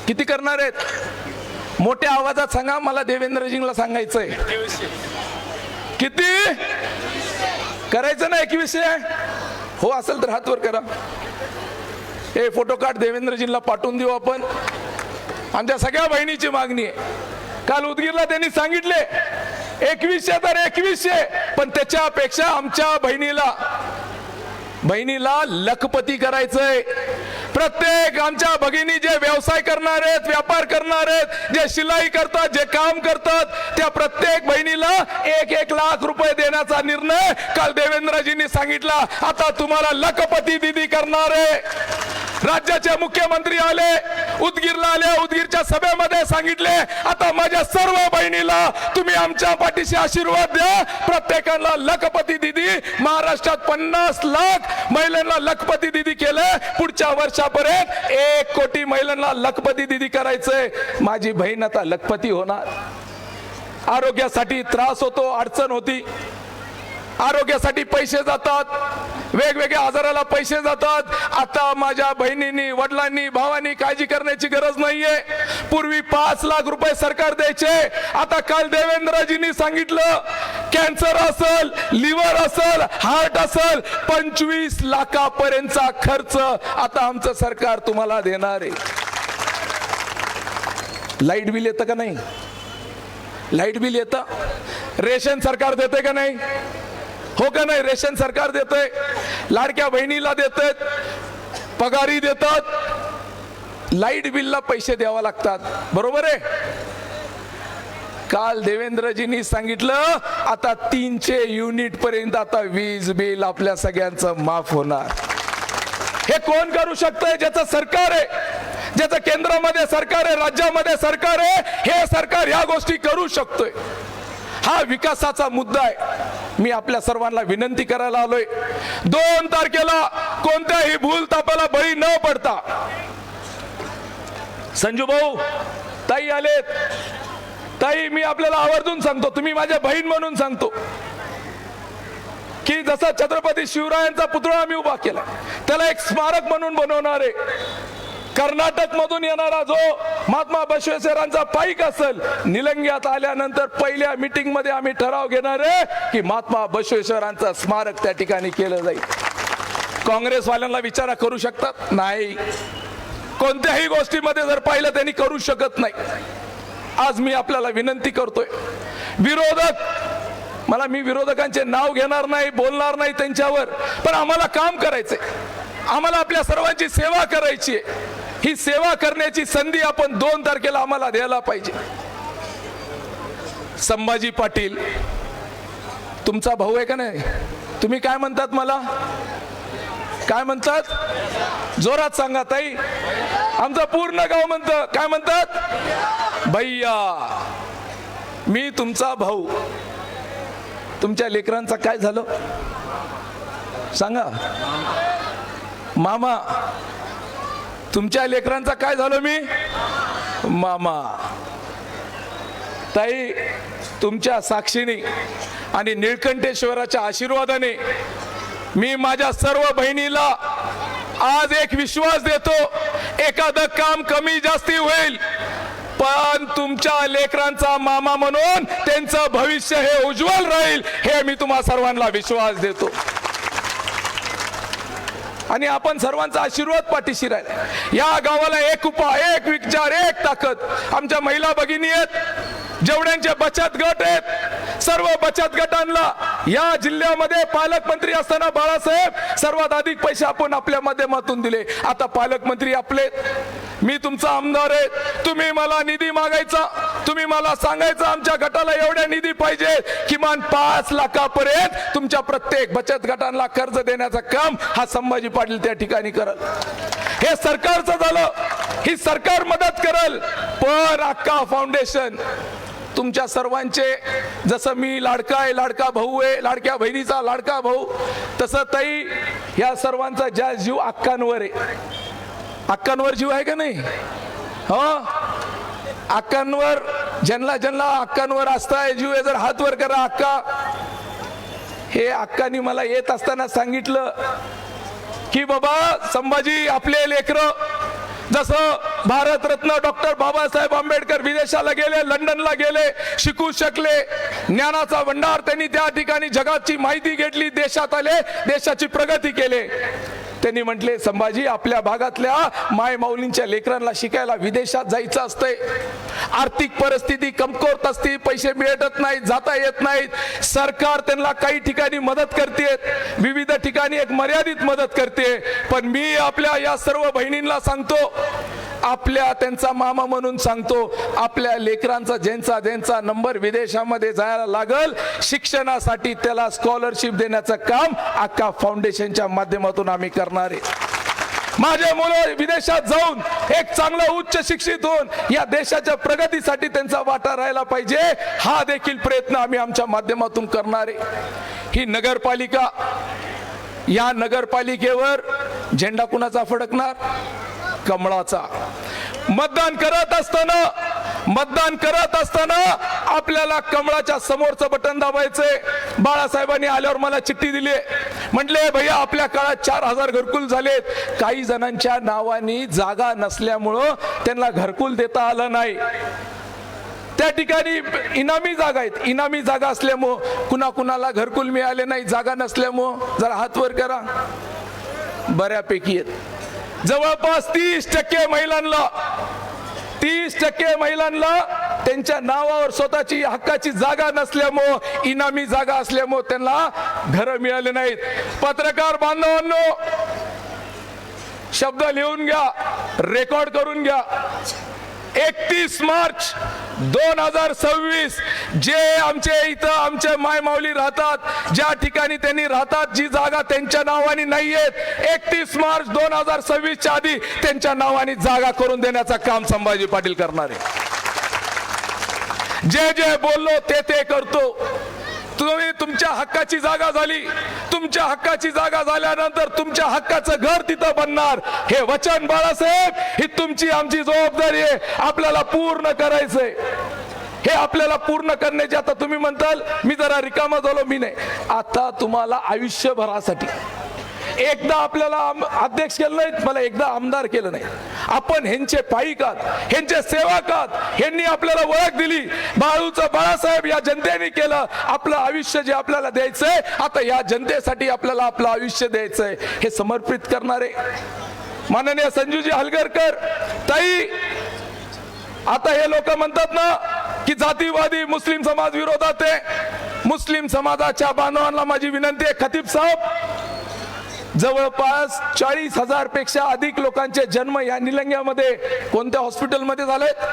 किती करणार आहेत? मोठ्या आवाजात सांगा, मला देवेंद्रजींना सांगायचंय. किती करायचं ना? 2100 हो असेल तर हात वर करा. हे फोटो कार्ड देवेंद्रजींना पाठवून देऊ आपण. आमच्या सगळ्या बहिणीची मागणी आहे. काल उदगीरला त्यांनी सांगितले 2100 तर 2100, पण त्याच्यापेक्षा आमच्या बहिणीला लखपती करायचंय. प्रत्येक आमच्या भगिनी जे व्यवसाय करणार आहेत, व्यापार करणार आहेत, जे शिलाई करतात, जे काम करतात, त्या प्रत्येक बहिणीला 1-1 लाख रुपये देण्याचा निर्णय काल देवेंद्रजींनी सांगितला. आता तुम्हाला लखपती दिदी करणार आहे. राज्याचे मुख्यमंत्री आले, उदगीरला आले, उदगीरच्या सभेमध्ये सांगितले आता माझ्या सर्व बहिणीला तुम्ही आमच्या पाठीशी आशीर्वाद द्या, प्रत्येकाला लखपती दिदी. महाराष्ट्रात 50 लाख महिलांना लखपती दिदी केलं. पुढच्या वर्षापर्यंत 1 कोटी महिलांना लखपती दिदी करायचंय. माझी बहीण आता लखपती होणार. आरोग्यासाठी त्रास होतो, अडचण होती, आरोग्यासाठी पैसे जातात, वेगवेगळ्या आजाराला पैसे जातात. आता माझ्या बहिणींनी, वडिलांनी, भावांनी काळजी करण्याची गरज नाहीये. पूर्वी 5 लाख रुपये सरकार द्यायचे, आता काल देवेंद्रजींनी सांगितलं कॅन्सर असेल, लिव्हर असेल, हार्ट असेल, 25 लाखापर्यंतचा खर्च आता आमचं सरकार तुम्हाला देणार आहे. लाईट बिल येतं का नाही? लाईट बिल येतं. रेशन सरकार देते का नाही? हो का नाही? रेशन सरकार देतंय, लाडक्या बहिणीला देतात, पगारी देतात, लाईट बिलला पैसे द्यावा लागतात. बरोबर आहे? काल देवेंद्रजींनी सांगितलं आता 300 युनिट पर्यंत आता वीज बिल आपल्या सगळ्यांचं माफ होणार. हे कोण करू शकतंय? ज्याचं सरकार आहे, ज्याचं केंद्रामध्ये सरकार आहे, राज्यामध्ये सरकार आहे, हे सरकार ह्या गोष्टी करू शकतोय. हा विकासाचा मुद्दा आहे. मी आपल्या सर्वांना विनंती करायला आलोय, 2 तारखेला कोणत्याही भूल तापाला बळी न पडता. संजू भाऊ, ताई आलेत. ताई, मी आपल्याला आवर्जून सांगतो, तुम्ही माझ्या बहीण म्हणून सांगतो की जसा छत्रपती शिवरायांचा पुतळा आम्ही उभा केला, त्याला एक स्मारक म्हणून बनवणार आहे. कर्नाटक मधून येणारा जो महात्मा बसवेश्वरांचा पाईक असेल, निलंग्यात आल्यानंतर पहिल्या मीटिंग मध्ये आम्ही ठराव घेणार आहे की महात्मा बसवेश्वरांचं स्मारक त्या ठिकाणी केलं जाईल. काँग्रेसवाल्यांना विचारा, करू शकतात? नाही. कोणत्याही गोष्टीमध्ये जर पाहिलं त्यांनी करू शकत नाही. आज मी आपल्याला विनंती करतोय, विरोधक, मी विरोधकांचे नाव घेणार नाही, बोलणार नाही त्यांच्यावर, पण आम्हाला काम करायचंय, आम्हाला आपल्या सर्वांची सेवा करायची आहे. ही सेवा करण्याची संधी आपण 2 तारखेला आम्हाला द्यायला पाहिजे. संभाजी पाटील तुमचा भाऊ आहे का नाही? तुम्ही काय म्हणतात, मला काय म्हणतात? जोरात सांगा ताई. आमचं पूर्ण गाव म्हणतं, काय म्हणतात? भैया, मी तुमचा भाऊ. तुमच्या लेकरांचं काय झालं सांगा. मामा, तुमच्या लेकरांचं काय झालं? मी मामा. ताई, तुमच्या साक्षीने आणि निळकंठेश्वराच्या आशीर्वादाने मी माझ्या सर्व बहिणीला आज एक विश्वास देतो, एखादं काम कमी जास्ती होईल, पण तुमच्या लेकरांचा मामा म्हणून त्यांचं भविष्य हे उज्ज्वल राहील, हे मी तुम्हा सर्वांना विश्वास देतो. आणि आपण सर्वांचा आशीर्वाद पाठीशी राहिला. या गावाला एक उपाय, एक विचार, एक ताकद. आमच्या महिला भगिनी आहेत, जेवढ्यांचे बचत गट आहेत, सर्व बचत गटांना या जिल्ह्यामध्ये पालकमंत्री असताना बाळासाहेब सर्वात अधिक पैसे आपण आपल्या माध्यमातून दिले. आता पालकमंत्री आपले, मी तुमचा आमदार आहे, तुम्ही मला निधी मागायचा, तुम्ही मला सांगायचं आमच्या गटाला एवढ्या निधी पाहिजे, किमान 5 लाखापर्यंत तुमच्या प्रत्येक बचत गटांना कर्ज देण्याचं काम हा संभाजी पाटील त्या ठिकाणी करल. हे सरकारचं झालं, ही सरकार मदत करल, पण अक्का फाउंडेशन तुमच्या सर्वांचे, जसं मी लाडका आहे, लाडका भाऊ आहे, लाडक्या बहिणीचा लाडका भाऊ, तसं ताई या सर्वांचा ज्या जीव अक्कांवर आहे, अक्कांवर जीव आहे का नाही? हो, अक्कांवर, ज्यांना ज्यांना अक्कांवर असताय जीव आहे, जर हात वर करा. अक्का, हे अक्कांनी मला येत असताना सांगितलं की बाबा संभाजी, आपले लेकरं जसं भारतरत्न डॉक्टर बाबासाहेब आंबेडकर विदेशाला गेले, लंडनला गेले, शिकू शकले, ज्ञानाचा भंडार त्यांनी त्या ठिकाणी जगाची माहिती घेतली, देशात आले, देशाची प्रगती केले. त्यांनी म्हटले, संभाजी, आपल्या भागातल्या माय माऊलींच्या लेकरांना शिकायला विदेशात जायचं असतंय, आर्थिक परिस्थिती कमकुवत असते, पैसे मिळत नाहीत, जाता येत नाहीत, सरकार त्यांना काही ठिकाणी मदत करते, विविध ठिकाणी एक मर्यादित मदत करते, पण मी आपल्या या सर्व बहिणींना सांगतो, आपल्या त्यांचा मामा म्हणून सांगतो, आपल्या लेकरांचा ज्यांचा नंबर विदेशामध्ये जायला लागल शिक्षणासाठी, त्याला स्कॉलरशिप देण्याचं काम अक्का फाउंडेशनच्या माध्यमातून आम्ही करणार आहे. माझे मुलं विदेशात जाऊन एक चांगलं उच्च शिक्षित होऊन या देशाच्या प्रगतीसाठी त्यांचा वाटा राहायला पाहिजे, हा देखील प्रयत्न आम्ही आमच्या माध्यमातून करणार आहे. ही नगरपालिका, या नगरपालिकेवर झेंडा कुणाचा फडकणार? कमळाचा. मतदान करत असताना आपल्याला कमळाच्या समोरचं बटन दाबायचंय. बाळासाहेबांनी आल्यावर मला चिठ्ठी दिली, म्हटले भैया आपल्या काळात 4000 घरकुल झालेत, काही जणांच्या नावानी जागा नसल्यामुळं त्यांना घरकुल देता आलं नाही, त्या ठिकाणी इनामी जागा आहेत, इनामी जागा असल्यामुळं कुणाकुणाला घरकुल मिळाले नाही, जागा नसल्यामुळं. जरा हात वर करा. बऱ्यापैकी आहेत, जवळपास 30% महिलांना त्यांच्या नावावर स्वतःची हक्काची जागा नसल्यामुळं, इनामी जागा असल्यामुळं त्यांना घरं मिळाले नाहीत. पत्रकार बांधवांनो, शब्द लिहून घ्या, रेकॉर्ड करून घ्या. 31 मार्च 2026 जे आमचे इथं आमचे माय माऊली राहतात, ज्या ठिकाणी त्यांनी राहतात, जी जागा त्यांच्या नावाने नाहीयेत, 31 मार्च 2026च्या आधी त्यांच्या नावाने जागा करून देण्याचं काम संभाजी पाटील करणार आहे. जे जे बोललो ते करतो. तुम्ही तुमच्या हक्काची जागा झाली, तुमच्या हक्काची जागा झाल्यानंतर तुमच्या हक्काचं घर तिथं बनणार, हे वचन बाळासाहेब, ही तुमची आमची जबाबदारी आहे, आपल्याला पूर्ण करायचंय. हे आपल्याला पूर्ण करण्याचे, आता तुम्ही म्हणताल मी जरा रिकामा झालो, मी नाही, आता तुम्हाला आयुष्यभरासाठी एकदा आपल्याला अध्यक्ष केलं नाही, मला एकदा आमदार केलं नाही, आपण ह्यांचे पाईकात, ह्यांचे सेवकात, ह्यांनी आपल्याला ओळख दिली. बाळूचं बाळासाहेब या जनतेने केलं, आपलं आयुष्य जे आपल्याला द्यायचंय, आता या जनतेसाठी आपल्याला आपलं आयुष्य द्यायचंय, हे समर्पित करणारे माननीय संजूजी हलगरकर ताई, आता हे लोक म्हणतात ना की जातीवादी मुस्लिम समाज विरोधात आहे. मुस्लिम समाजाच्या बांधवांना माझी विनंती आहे, खतीब साहेब, जवळपास 40,000 पेक्षा अधिक लोकांचे जन्म या निलंग्यामध्ये कोणत्या हॉस्पिटलमध्ये झालेत?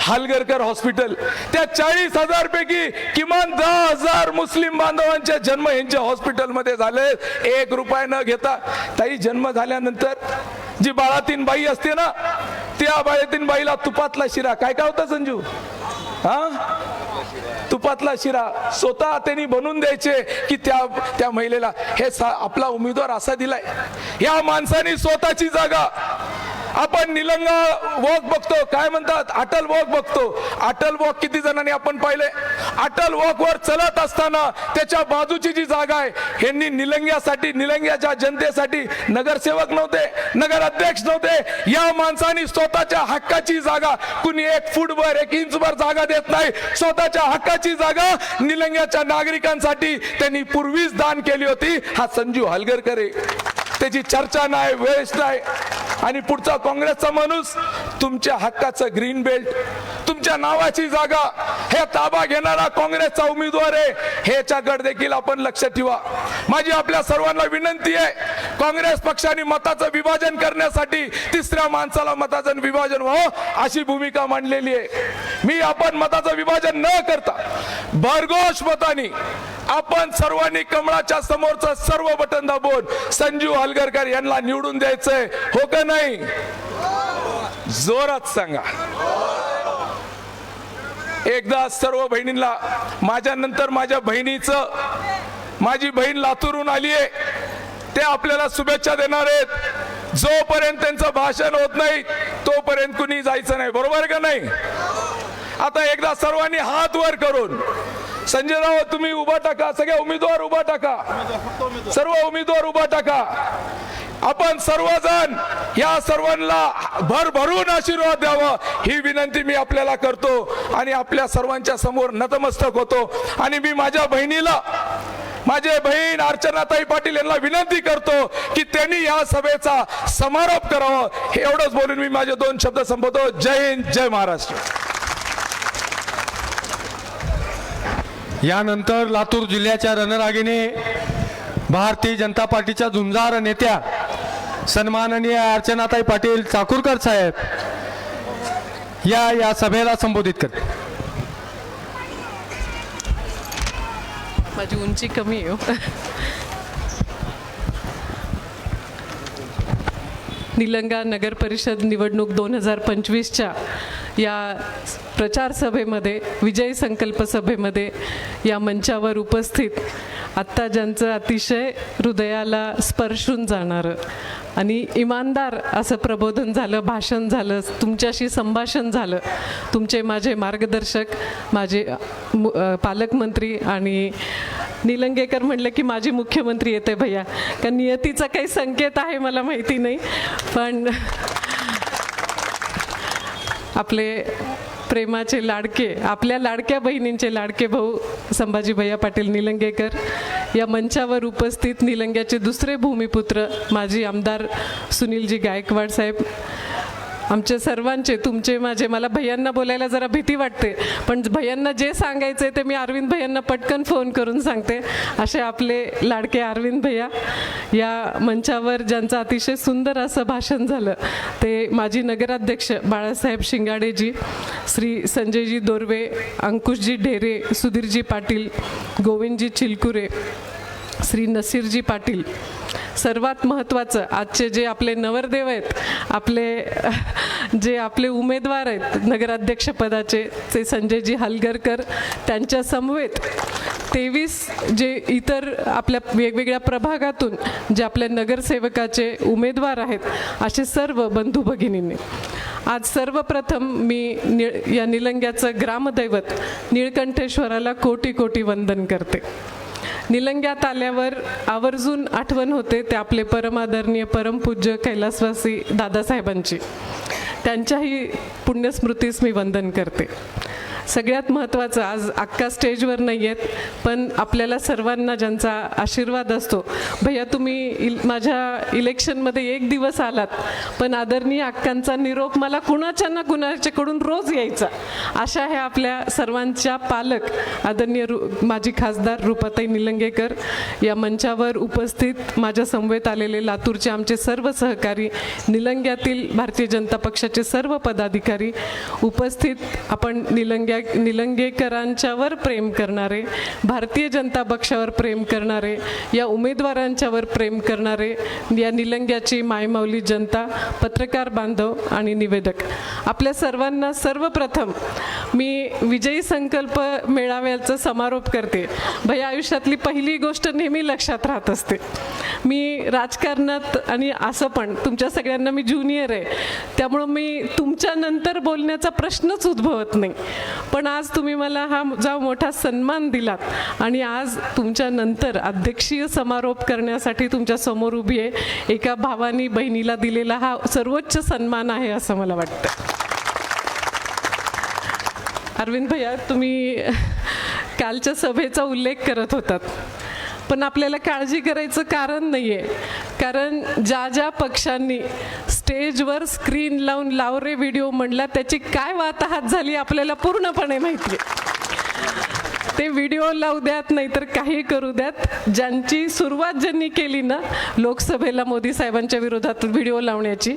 हलगरकर हॉस्पिटल. त्या 40,000 पैकी किमान 10,000 मुस्लिम बांधवांचे जन्म यांच्या हॉस्पिटलमध्ये झाले, 1 रुपया न घेता. ताई, जन्म झाल्यानंतर जी बाळातीन बाई असते ना, त्या बाळातीन बाईला तुपातला शिरा, काय काय होता संजू? तुपातला शिरा स्वतः त्यांनी बनवून द्यायचे की त्या महिलेला. हे आपला उमेदवार असा दिलाय. या माणसाने स्वतःची जागा, आपण निलंगा वॉक बघतो, काय म्हणतात, अटल वॉक बघतो. अटल वॉक किती जणांनी आपण पाहिले? अटल वॉक वर चलत असताना त्याच्या बाजूची जी जागा आहे, यांनी निलंग्यासाठी, निलंग्याच्या जनतेसाठी नगरसेवक नव्हते, नगर अध्यक्ष नव्हते. या माणसाने स्वतःच्या हक्काची जागा, कुणी 1 फूटभर 1 इंचभर जागा देत नाही, स्वतःच्या हक्काची जागा निलंग्याच्या नागरिकांसाठी त्यांनी पूर्वीच दान केली होती. हा संजू हलगरकर आहे. त्याची चर्चा नाही, वेळच नाही. आणि पुढचा काँग्रेसचा माणूस, तुमच्या हक्काचं ग्रीन बेल्ट, तुमच्या नावाची जागा, हे ताबा घेणारा काँग्रेसचा उमेदवार आहे. ह्याच्याकडे देखील आपण लक्ष ठेवा. माझी आपल्या सर्वांना विनंती आहे, काँग्रेस पक्षाने मताचं विभाजन करण्यासाठी 3ऱ्या माणसाला मताचं विभाजन व्हावं अशी भूमिका मांडलेली आहे. आपण मताचं विभाजन न करता भरघोष मताने आपण सर्वांनी कमळाच्या समोरचं सर्व बटन दाबून संजू हलगरकर यांना निवडून द्यायचंय, हो का नाही? जोरात सांगा. एकदा सर्व बहिणींना, माझ्या नंतर माझ्या बहिणीचं, माझी बहीण लातूरून आली आहे, ते आपल्याला शुभेच्छा देणार आहेत. जोपर्यंत त्यांचं भाषण होत नाही तोपर्यंत कुणी जायचं नाही, बरोबर का नाही? आता एकदा सर्वांनी हात वर करून, संजय राऊत तुम्ही उभा टाका, सगळे उमेदवार उभा टाका, सर्व उमेदवार उभा टाका. आपण सर्वजण या सर्वांना भरभरून आशीर्वाद द्यावा ही विनंती मी आपल्याला करतो आणि आपल्या सर्वांच्या समोर नतमस्तक होतो. आणि मी माझ्या बहिणीला, माझे बहीण अर्चनाताई पाटील यांना विनंती करतो की त्यांनी या सभेचा समारोप करावा. हे एवढंच बोलून मी माझे 2 शब्द संपवतो. जय हिंद, जय महाराष्ट्र. यानंतर लातूर जिल्ह्याच्या रणरागिणी भारतीय जनता पार्टीच्या झुंजार नेत्या सन्माननीय अर्चनाताई पाटील चाकूरकर साहेब या सभेला संबोधित करते. माझी उंची कमी आहे. निलंगा नगर परिषद निवडणूक 2025च्या या प्रचार सभेमध्ये, विजय संकल्प सभेमध्ये या मंचावर उपस्थित आत्ता ज्यांचं अतिशय हृदयाला स्पर्शून जाणारं आणि इमानदार असं प्रबोधन झालं, भाषण झालं, तुमच्याशी संभाषण झालं, तुमचे माझे मार्गदर्शक, माझे पालकमंत्री आणि निलंगेकर म्हणले की माझी मुख्यमंत्री येते भैया, का नियतीचा काही संकेत आहे मला माहिती नाही, पण आपले प्रेमाचे लाडके, आपल्या लाडक्या बहिणींचे लाडके भाऊ संभाजी भैया पाटील निलंगेकर या मंचावर उपस्थित, निलंग्याचे दुसरे भूमिपुत्र माजी आमदार सुनीलजी गायकवाड साहेब, आमचे सर्वांचे, तुमचे माझे, मला भैयांना बोलायला जरा भीती वाटते, पण भैयांना जे सांगायचे ते मी अरविंद भैयांना पटकन फोन करून सांगते. असे आपले लाडके अरविंद भैया या मंचावर ज्यांचं अतिशय सुंदर असं भाषण झालं ते माजी नगराध्यक्ष बाळासाहेब शिंगाडेजी, श्री संजयजी दोर्वे, अंकुशजी ढेरे, सुधीरजी पाटील, गोविंदजी चिलकुरे, श्री नसीरजी पाटील. सर्वात महत्त्वाचं, आजचे जे आपले नवरदेव आहेत, जे आपले उमेदवार आहेत नगराध्यक्षपदाचे, ते संजयजी हलगरकर, त्यांच्या समवेत 23 जे इतर आपल्या वेगवेगळ्या प्रभागातून जे आपल्या नगरसेवकाचे उमेदवार आहेत, असे सर्व बंधू भगिनींनी आज सर्वप्रथम मी या निलंग्याचं ग्रामदैवत निळकंठेश्वराला कोटी कोटी वंदन करते. निलंग्यात आल्यावर आवर्जून आठवण होते ते आपले परमादरणीय परमपूज्य कैलासवासी दादासाहेबांची. त्यांच्याही पुण्यस्मृतीस मी वंदन करते. सगळ्यात महत्त्वाचं, आज अक्का स्टेजवर नाही आहेत, पण आपल्याला सर्वांना ज्यांचा आशीर्वाद असतो. भैया तुम्ही माझ्या इलेक्शनमध्ये 1 दिवस आलात, पण आदरणीय अक्कांचा निरोप मला कुणाच्या ना कुणाच्याकडून रोज यायचा. अशा ह्या आपल्या सर्वांच्या पालक आदरणीय माजी खासदार रूपाताई निलंगेकर, या मंचावर उपस्थित माझ्या समवेत आलेले लातूरचे आमचे सर्व सहकारी, निलंग्यातील भारतीय जनता पक्षाचे सर्व पदाधिकारी उपस्थित, आपण निलंगेकरांच्यावर प्रेम करणारे, भारतीय जनता पक्षावर प्रेम करणारे, या उमेदवारांच्यावर प्रेम करणारे, या निलंग्याची मायमाऊली जनता, पत्रकार बांधव आणि निवेदक, आपल्या सर्वांना सर्वप्रथम मी विजयी संकल्प मेळाव्याचा समारोप करते. भैया आयुष्यातली पहिली गोष्ट नेहमी लक्षात राहत असते. मी राजकारणात आणि असं पण तुमच्या सगळ्यांना मी ज्युनियर आहे, त्यामुळं मी तुमच्या नंतर बोलण्याचा प्रश्नच उद्भवत नाही. पण आज तुम्ही मला हा जो मोठा सन्मान दिलात आणि आज तुमच्या नंतर अध्यक्षीय समारोप करण्यासाठी तुमच्या समोर उभी आहे, एका भावानी बहिणीला दिलेला हा सर्वोच्च सन्मान आहे असं मला वाटतं. अरविंद भैया, तुम्ही कालच्या सभेचा उल्लेख करत होतात, पण आपल्याला काळजी करायचं कारण नाही आहे. कारण ज्या ज्या पक्षांनी स्टेजवर स्क्रीन लावून लाव रे व्हिडिओ म्हणला, त्याची काय वाताहत झाली आपल्याला पूर्णपणे माहिती आहे. ते व्हिडिओ लावू द्यात, नाहीतर काही करू द्यात, ज्यांची सुरुवात ज्यांनी केली ना लोकसभेला मोदी साहेबांच्या विरोधात व्हिडिओ लावण्याची,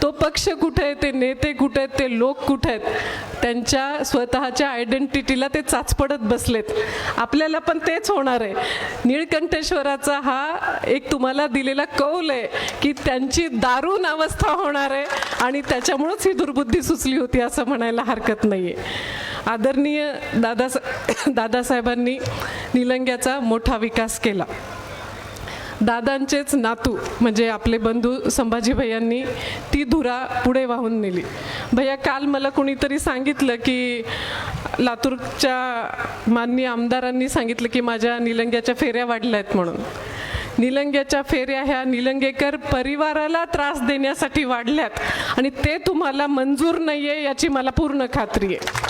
तो पक्ष कुठे आहे, ते नेते कुठे आहेत, ते लोक कुठे आहेत, त्यांच्या स्वतःच्या आयडेंटिटीला ते चाचपडत बसलेत. आपल्याला पण तेच होणार आहे. निळकंठेश्वराचा हा एक तुम्हाला दिलेला कौल आहे की त्यांची दारुण अवस्था होणार आहे आणि त्याच्यामुळंच ही दुर्बुद्धी सुचली होती असं म्हणायला हरकत नाही आहे. आदरणीय दादासाहेबांनी निलंग्याचा मोठा विकास केला. दादांचेच नातू म्हणजे आपले बंधू संभाजी भैयांनी ती धुरा पुढे वाहून नेली. भैया, काल मला कुणीतरी सांगितलं की लातूरच्या माननीय आमदारांनी सांगितलं की माझ्या निलंग्याच्या फेऱ्या वाढल्या आहेत म्हणून. निलंग्याच्या फेऱ्या ह्या निलंगेकर परिवाराला त्रास देण्यासाठी वाढल्यात आणि ते तुम्हाला मंजूर नाही आहे याची मला पूर्ण खात्री आहे.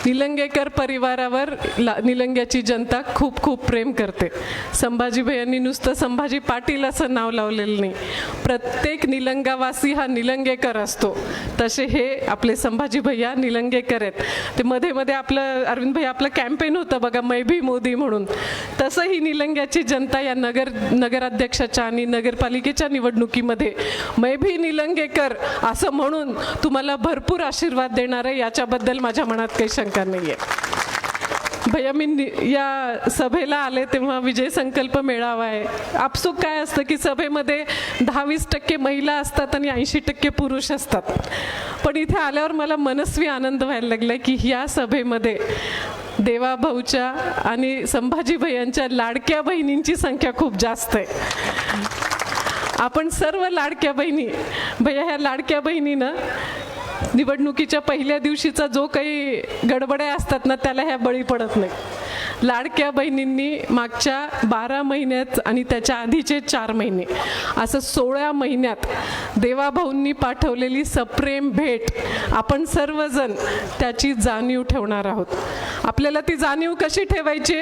निलंगेकर परिवारावर निलंग्याची जनता खूप खूप प्रेम करते. संभाजी भैयांनी नुसतं संभाजी पाटील असं नाव लावलेलं नाही, प्रत्येक निलंगावासी हा निलंगेकर असतो. तसे हे आपले संभाजी भैया निलंगेकर आहेत. ते मध्ये मध्ये आपलं अरविंद भैया आपलं कॅम्पेन होतं बघा, मै भी मोदी म्हणून, तसं ही निलंग्याची जनता या नगराध्यक्षाच्या आणि नगरपालिकेच्या निवडणुकीमध्ये मै भी निलंगेकर असं म्हणून तुम्हाला भरपूर आशीर्वाद देणार आहे, याच्याबद्दल माझ्या मनात काही शंका नाही आहे. भैया, मी या सभेला आले तेव्हा विजय संकल्प मेळावा आहे. आपसूक काय असतं की सभेमध्ये 10-20% महिला असतात आणि 80% पुरुष असतात. पण इथे आल्यावर मला मनस्वी आनंद व्हायला लागला की ह्या सभेमध्ये देवाभाऊच्या आणि संभाजी भैयांच्या लाडक्या बहिणींची संख्या खूप जास्त आहे. आपण सर्व लाडक्या बहिणी, भैया ह्या लाडक्या बहिणीनं निवडणुकीच्या पहिल्या दिवशीचा जो काही गडबड्या असतात ना त्याला ह्या बळी पडत नाही. लाडक्या बहिणींनी मागच्या 12 महिन्यात आणि त्याच्या आधीचे 4 महिने असं 16 महिन्यात देवाभाऊंनी पाठवलेली सप्रेम भेट आपण सर्वजण त्याची जाणीव ठेवणार आहोत. आपल्याला ती जाणीव कशी ठेवायची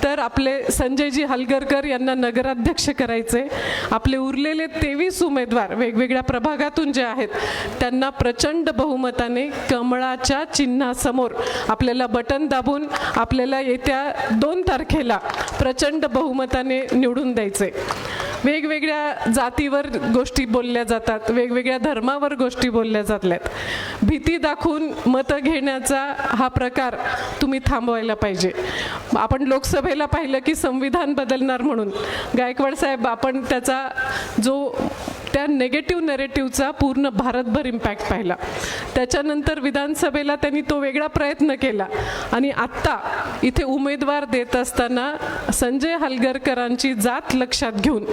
तर आपले संजयजी हलगरकर यांना नगराध्यक्ष करायचे. आपले उरलेले 23 उमेदवार वेगवेगळ्या प्रभागातून जे आहेत त्यांना प्रचंड बहुमताने कमळाच्या चिन्हासमोर आपल्याला बटन दाबून आपल्याला येत्या 2 तारखेला प्रचंड बहुमताने निवडून द्यायचे. वेगवेगळ्या जातीवर गोष्टी बोलल्या जातात, वेगवेगळ्या धर्मावर गोष्टी बोलल्या जातल्यात. भीती दाखवून मतं घेण्याचा हा प्रकार तुम्ही थांबवायला पाहिजे. आपण लोकसभेला पाहिलं की संविधान बदलणार म्हणून गायकवाड साहेब, आपण त्याचा जो त्या नेगेटिव्ह नरेटिव्हचा पूर्ण भारतभर इम्पॅक्ट पाहिला. त्याच्यानंतर विधानसभेला त्यांनी तो वेगळा प्रयत्न केला आणि आत्ता इथे उमेदवार देत असताना संजय हलगरकरांची जात लक्षात घेऊन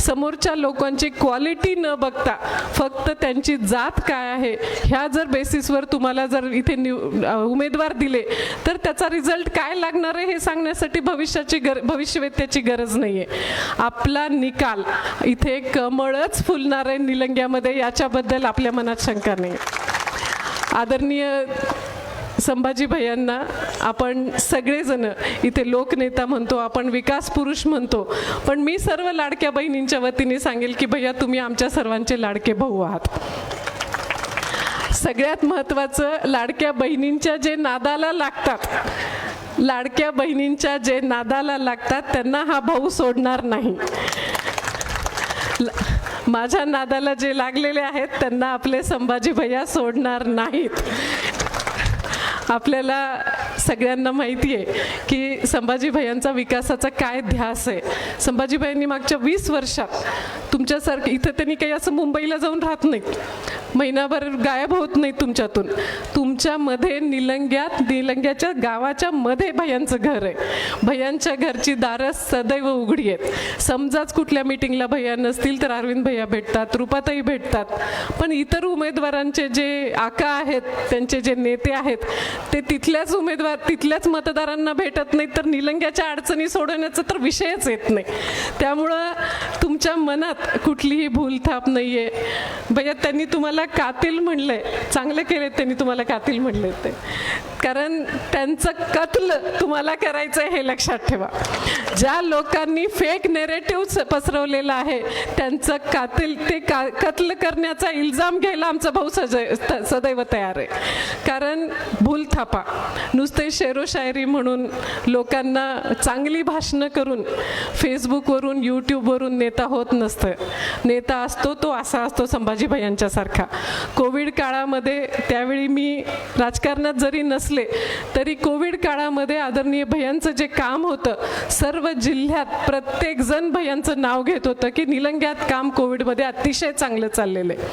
समोरच्या लोकांची क्वालिटी न बघता फक्त त्यांची जात काय आहे ह्या जर बेसिसवर तुम्हाला जर इथे उमेदवार दिले तर त्याचा रिझल्ट काय लागणार आहे हे सांगण्यासाठी भविष्यवेत्याची गरज नाही आहे. आपला निकाल इथे कमळच फुलणार आहे निलंग्यामध्ये, याच्याबद्दल आपल्या मनात शंका नाही. आदरणीय संभाजी भैयांना आपण सगळेजण इथे लोकनेता म्हणतो, आपण विकास पुरुष म्हणतो, पण मी सर्व लाडक्या बहिणींच्या वतीने सांगेल की भैया तुम्ही आमच्या सर्वांचे लाडके भाऊ आहात. सगळ्यात महत्त्वाचं, लाडक्या बहिणींच्या जे नादाला लागतात त्यांना हा भाऊ सोडणार नाही. माझ्या नादाला जे लागलेले आहेत त्यांना आपले संभाजी भैया सोडणार नाहीत. आपल्याला सगळ्यांना माहिती आहे की संभाजी भैयांचा विकासाचा काय ध्यास आहे. संभाजी भैयांनी मागच्या 20 वर्षात तुमच्यासारखं इथं त्यांनी काही असं मुंबईला जाऊन राहत नाहीत, महिनाभर गायब होत नाही तुमच्यातून. तुमच्यामध्ये निलंग्याच्या गावाच्या मध्ये भैयांचं घर आहे. भैयांच्या घरची दारं सदैव उघडी आहेत. समजाच कुठल्या मीटिंगला भैया नसतील तर अरविंद भैया भेटतात, रूपाताई भेटतात, पण इतर उमेदवारांचे जे आका आहेत, त्यांचे जे नेते आहेत, ते तिथल्याच मतदारांना भेटत नाहीत, तर निलंग्याच्या अडचणी सोडवण्याचा तर विषयच येत नाही. त्यामुळं तुमच्या मनात कुठलीही भूलथाप नाही आहे. भैया त्यांनी तुम्हाला कातील म्हणलंय, चांगलं केलं त्यांनी तुम्हाला कातील म्हणले ते, कारण त्यांचं कत्ल तुम्हाला करायचं आहे हे लक्षात ठेवा. ज्या लोकांनी फेक नेरेटिव्ह पसरवलेला आहे त्यांचं कत्ल करण्याचा इल्जाम घ्यायला आमचा भाऊ सदैव तयार आहे. कारण भूलथापा, नुसते शेरोशायरी म्हणून लोकांना चांगली भाषणं करून फेसबुकवरून यूट्यूबवरून नेता होत नसतं. नेता असतो तो असा असतो संभाजी भैयांच्यासारखा. कोविड काळामध्ये, त्यावेळी मी राजकारणात जरी नसले तरी कोविड काळामध्ये आदरणीय भैयांचं जे काम होतं, सर्व जिल्ह्यात प्रत्येक जण भैयांचं नाव घेत होतं की निलंग्यात काम कोविडमध्ये अतिशय चांगलं चाललेलं आहे.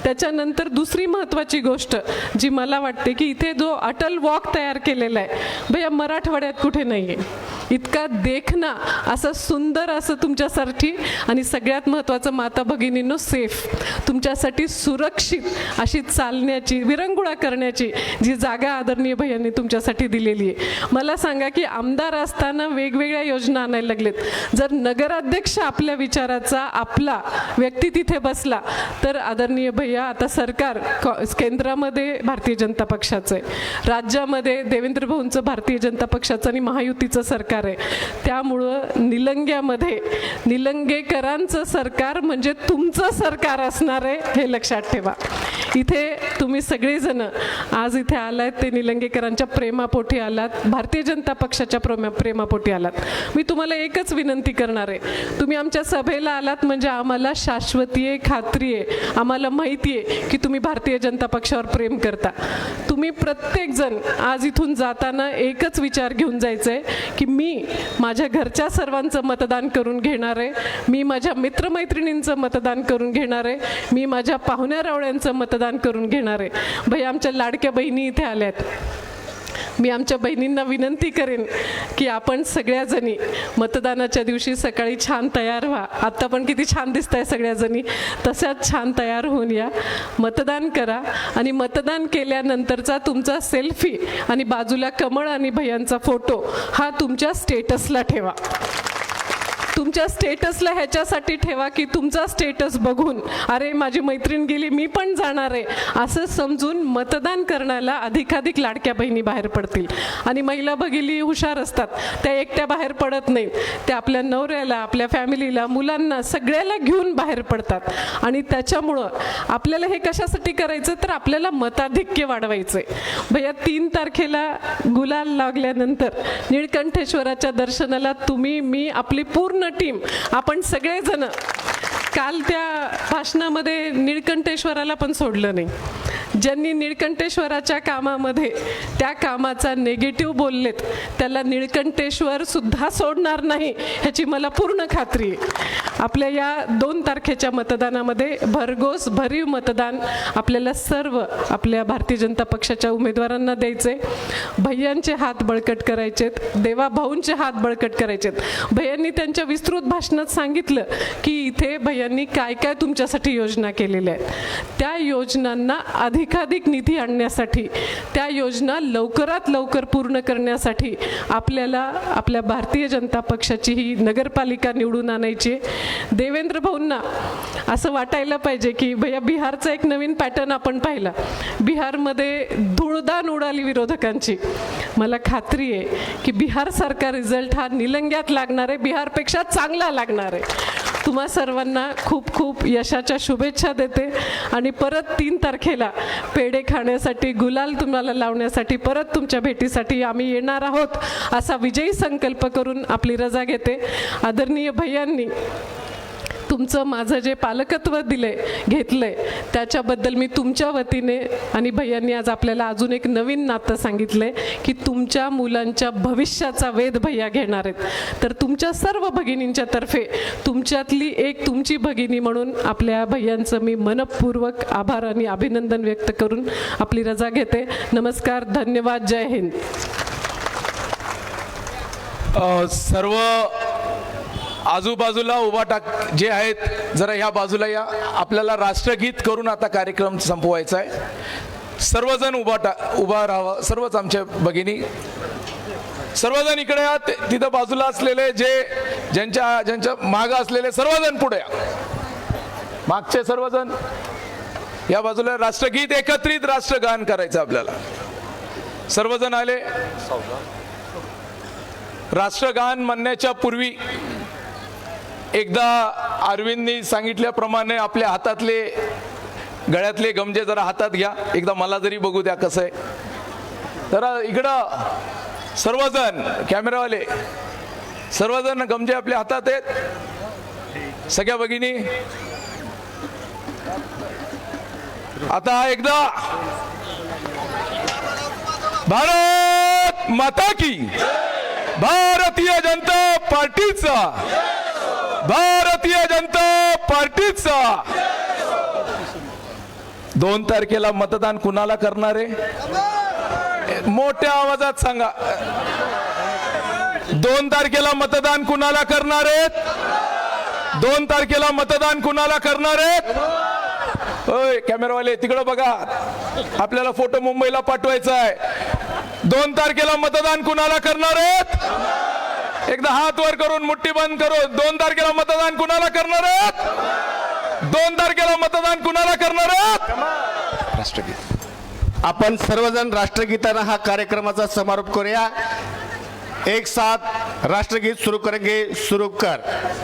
त्याच्यानंतर दुसरी महत्त्वाची गोष्ट जी मला वाटते की इथे जो अटल वॉक तयार केलेला आहे भैया, मराठवाड्यात कुठे नाही आहे. इतका देखना, असं सुंदर असं तुमच्यासाठी, आणि सगळ्यात महत्त्वाचं माता भगिनींनो सेफ, तुमच्यासाठी सुरक्षित अशी चालण्याची, विरंगुळा करण्याची जी जागा आदरणीय भैयांनी तुमच्यासाठी दिलेली आहे. मला सांगा की आमदार असताना वेगवेगळ्या योजना आणायला लागलेत. जर नगराध्यक्ष आपल्या विचाराचा, आपला व्यक्ती तिथे बसला तर आदरणीय भैया, आता सरकार केंद्रामध्ये भारतीय जनता पक्षाचं आहे, राज्यामध्ये देवेंद्र भाऊंचं भारतीय जनता पक्षाचं आणि महायुतीचं सरकार आहे. त्यामुळं निलंग्यामध्ये निलंगेकरांचं सरकार म्हणजे तुमचं सरकार असणार आहे हे लक्षात ठेवा. इथे तुम्ही सगळेजण आज इथे आलात ते निलंगेकरांच्या प्रेमापोटी आलात, भारतीय जनता पक्षाच्या प्रेमापोटी आलात. मी तुम्हाला एकच विनंती करणार आहे, तुम्ही आमच्या सभेला आलात म्हणजे आम्हाला शाश्वती आहे, खात्री आहे, आम्हाला माहिती आहे की तुम्ही भारतीय जनता पक्षावर प्रेम करता. तुम्ही प्रत्येकजण आज इथून जाताना एकच विचार घेऊन जायचं आहे की मी माझ्या घरच्या सर्वांचं मतदान करून घेणार आहे, मी माझ्या मित्रमैत्रिणींचं मतदान करून घेणार आहे, मी माझ्या पाहुण्यारावळ्यांचं मतदान करून घेणार आहे. भैया आमच्या लाडक्या बहिणी इथे आल्यात. मी आमच्या बहिणींना विनंती करेन की आपण सगळ्याजणी मतदानाच्या दिवशी सकाळी छान तयार व्हा. आत्ता पण किती छान दिसत आहे सगळ्याजणी, तशाच छान तयार होऊन या, मतदान करा, आणि मतदान केल्यानंतरचा तुमचा सेल्फी आणि बाजूला कमळ आणि भैयांचा फोटो हा तुमच्या स्टेटसला ठेवा. तुमच्या स्टेटसला ह्याच्यासाठी ठेवा की तुमचा स्टेटस बघून अरे माझी मैत्रीण गेली मी पण जाणार आहे असं समजून मतदान करण्याला अधिकाधिक लाडक्या बहिणी बाहेर पडतील. आणि महिला भगिनी हुशार असतात, त्या एकट्या बाहेर पडत नाहीत, त्या आपल्या नवऱ्याला, आपल्या फॅमिलीला, मुलांना सगळ्याला घेऊन बाहेर पडतात. आणि त्याच्यामुळं आपल्याला हे कशासाठी करायचं तर आपल्याला मताधिक्य वाढवायचं आहे. भैया 3 तारखेला गुलाल लागल्यानंतर निळकंठेश्वराच्या दर्शनाला तुम्ही, मी, आपली पूर्ण टीम, आपण सगळेजण, काल त्या भाषणामध्ये निळकंठेश्वराला पण सोडलं नाही. ज्यांनी निळकंठेश्वराच्या कामामध्ये त्या कामाचा नेगेटिव्ह बोललेत त्याला निळकंठेश्वर सुद्धा सोडणार नाही ह्याची मला पूर्ण खात्री आहे. आपल्या या 2 तारखेच्या मतदानामध्ये भरघोस भरीव मतदान आपल्याला सर्व आपल्या भारतीय जनता पक्षाच्या उमेदवारांना द्यायचे. भैयांचे हात बळकट करायचेत, देवाभाऊंचे हात बळकट करायचेत. भैयांनी त्यांच्या विस्तृत भाषणात सांगितलं की इथे भैयांनी काय काय तुमच्यासाठी योजना केलेल्या आहेत. त्या योजनांना अधिकाधिक निधी आणण्यासाठी, त्या योजना लवकरात लवकर पूर्ण करण्यासाठी आपल्याला आपल्या भारतीय जनता पक्षाची ही नगरपालिका निवडून आणायची. देवेंद्र भाऊंना असं वाटायला पाहिजे की भैया बिहारचा एक नवीन पॅटर्न आपण पाहिला. बिहारमध्ये धूळदाण उडाली विरोधकांची. मला खात्री आहे की बिहारसारखा रिझल्ट हा निलंग्यात लागणार आहे, बिहारपेक्षा चांगला लागणार आहे. तुम्हा सर्वांना खूप खूप यशाच्या शुभेच्छा देते आणि परत 3 तारखेला पेढे खाण्यासाठी, गुलाल तुम्हाला लावण्यासाठी, परत तुमच्या भेटीसाठी आम्ही येणार आहोत असा विजयी संकल्प करून आपली रजा घेते. आदरणीय भैयांनी तुमचं माझं जे पालकत्व घेतलंय त्याच्याबद्दल मी तुमच्या वतीने आणि भैयांनी आज आपल्याला अजून एक नवीन नातं सांगितलंय की तुमच्या मुलांच्या भविष्याचा वेध भैया घेणार आहेत. तर तुमच्या सर्व भगिनींच्या तर्फे तुमच्यातली एक तुमची भगिनी म्हणून आपल्या भैयांचं मी मनपूर्वक आभार आणि अभिनंदन व्यक्त करून आपली रजा घेते. नमस्कार, धन्यवाद, जय हिंद. सर्व आजूबाजूला उभा जे आहेत जरा ह्या बाजूला या. आपल्याला राष्ट्रगीत करून आता कार्यक्रम संपवायचा आहे. सर्वजण उभा राहावं. सर्वच आमच्या भगिनी सर्वजण इकडे या. तिथं बाजूला असलेले ज्यांच्या मागं असलेले सर्वजण पुढे या. मागचे सर्वजण या बाजूला. राष्ट्रगीत एकत्रित राष्ट्रगान करायचं आपल्याला. सर्वजण आले. राष्ट्रगान म्हणण्याच्या पूर्वी एकदा अरविंदनी सांगितल्याप्रमाणे आपल्या हातातले गळ्यातले गमजे जरा हातात घ्या. एकदा मला जरी बघू द्या कसं आहे. तर इकडं सर्वजण कॅमेरावाले सर्वजण गमजे आपल्या हातात आहेत. सगळ्या भगिनी आता एकदा भारत माता की, भारतीय जनता पार्टीचा, भारतीय जनता पार्टीचा. 2 तारखेला मतदान कुणाला करणार आहे? मोठ्या आवाजात सांगा. 2 तारखेला मतदान कुणाला करणार आहेत? 2 तारखेला मतदान कुणाला करणार आहेत? होय कॅमेरावाले तिकडं बघा. आपल्याला फोटो मुंबईला पाठवायचा आहे. 2 तारखेला मतदान कुणाला करणार आहेत? एकदा हात वर करून मुठ्ठी बंद करून 2 तारखेला मतदान कुणाला करणार आहेत? 2 तारखेला मतदान कुणाला करणार आहेत? राष्ट्रगीत. आपण सर्वजण राष्ट्रगीतानं हा कार्यक्रमाचा समारोप करूया. एक साथ राष्ट्रगीत शुरू करेंगे. शुरू कर.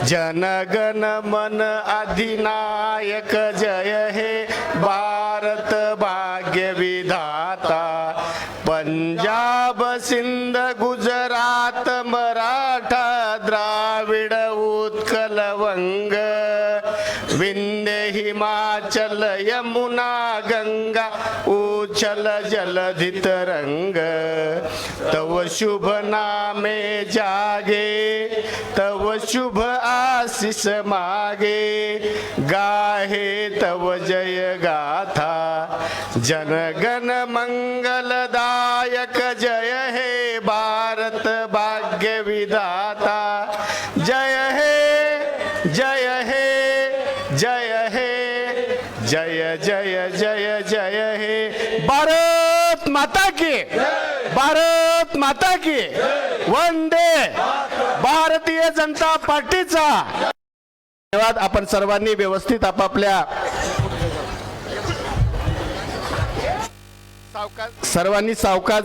जन गण मन अधिनायक जय हे भारत भाग्य विधाता. पंजाब सिंध गुजरात मराठा द्राविड उत्कल वंग विंध्य हिमाचल यमुना गंगा उच्छल जलधि तरंग. तव शुभ नामे जागे, तव शुभ आशीष मागे. गाहे तव जय गाथा. जनगण मंगलदायक जय हे भारत भाग्य विधाता. जय हे, जय हे, जय हे, जय जय जय जय हे. भारत माता की, भारत माता की. वंदे भारतीय जनता पार्टीचा. धन्यवाद. आपण सर्वांनी व्यवस्थित आपापल्या सर्वांनी सावकाश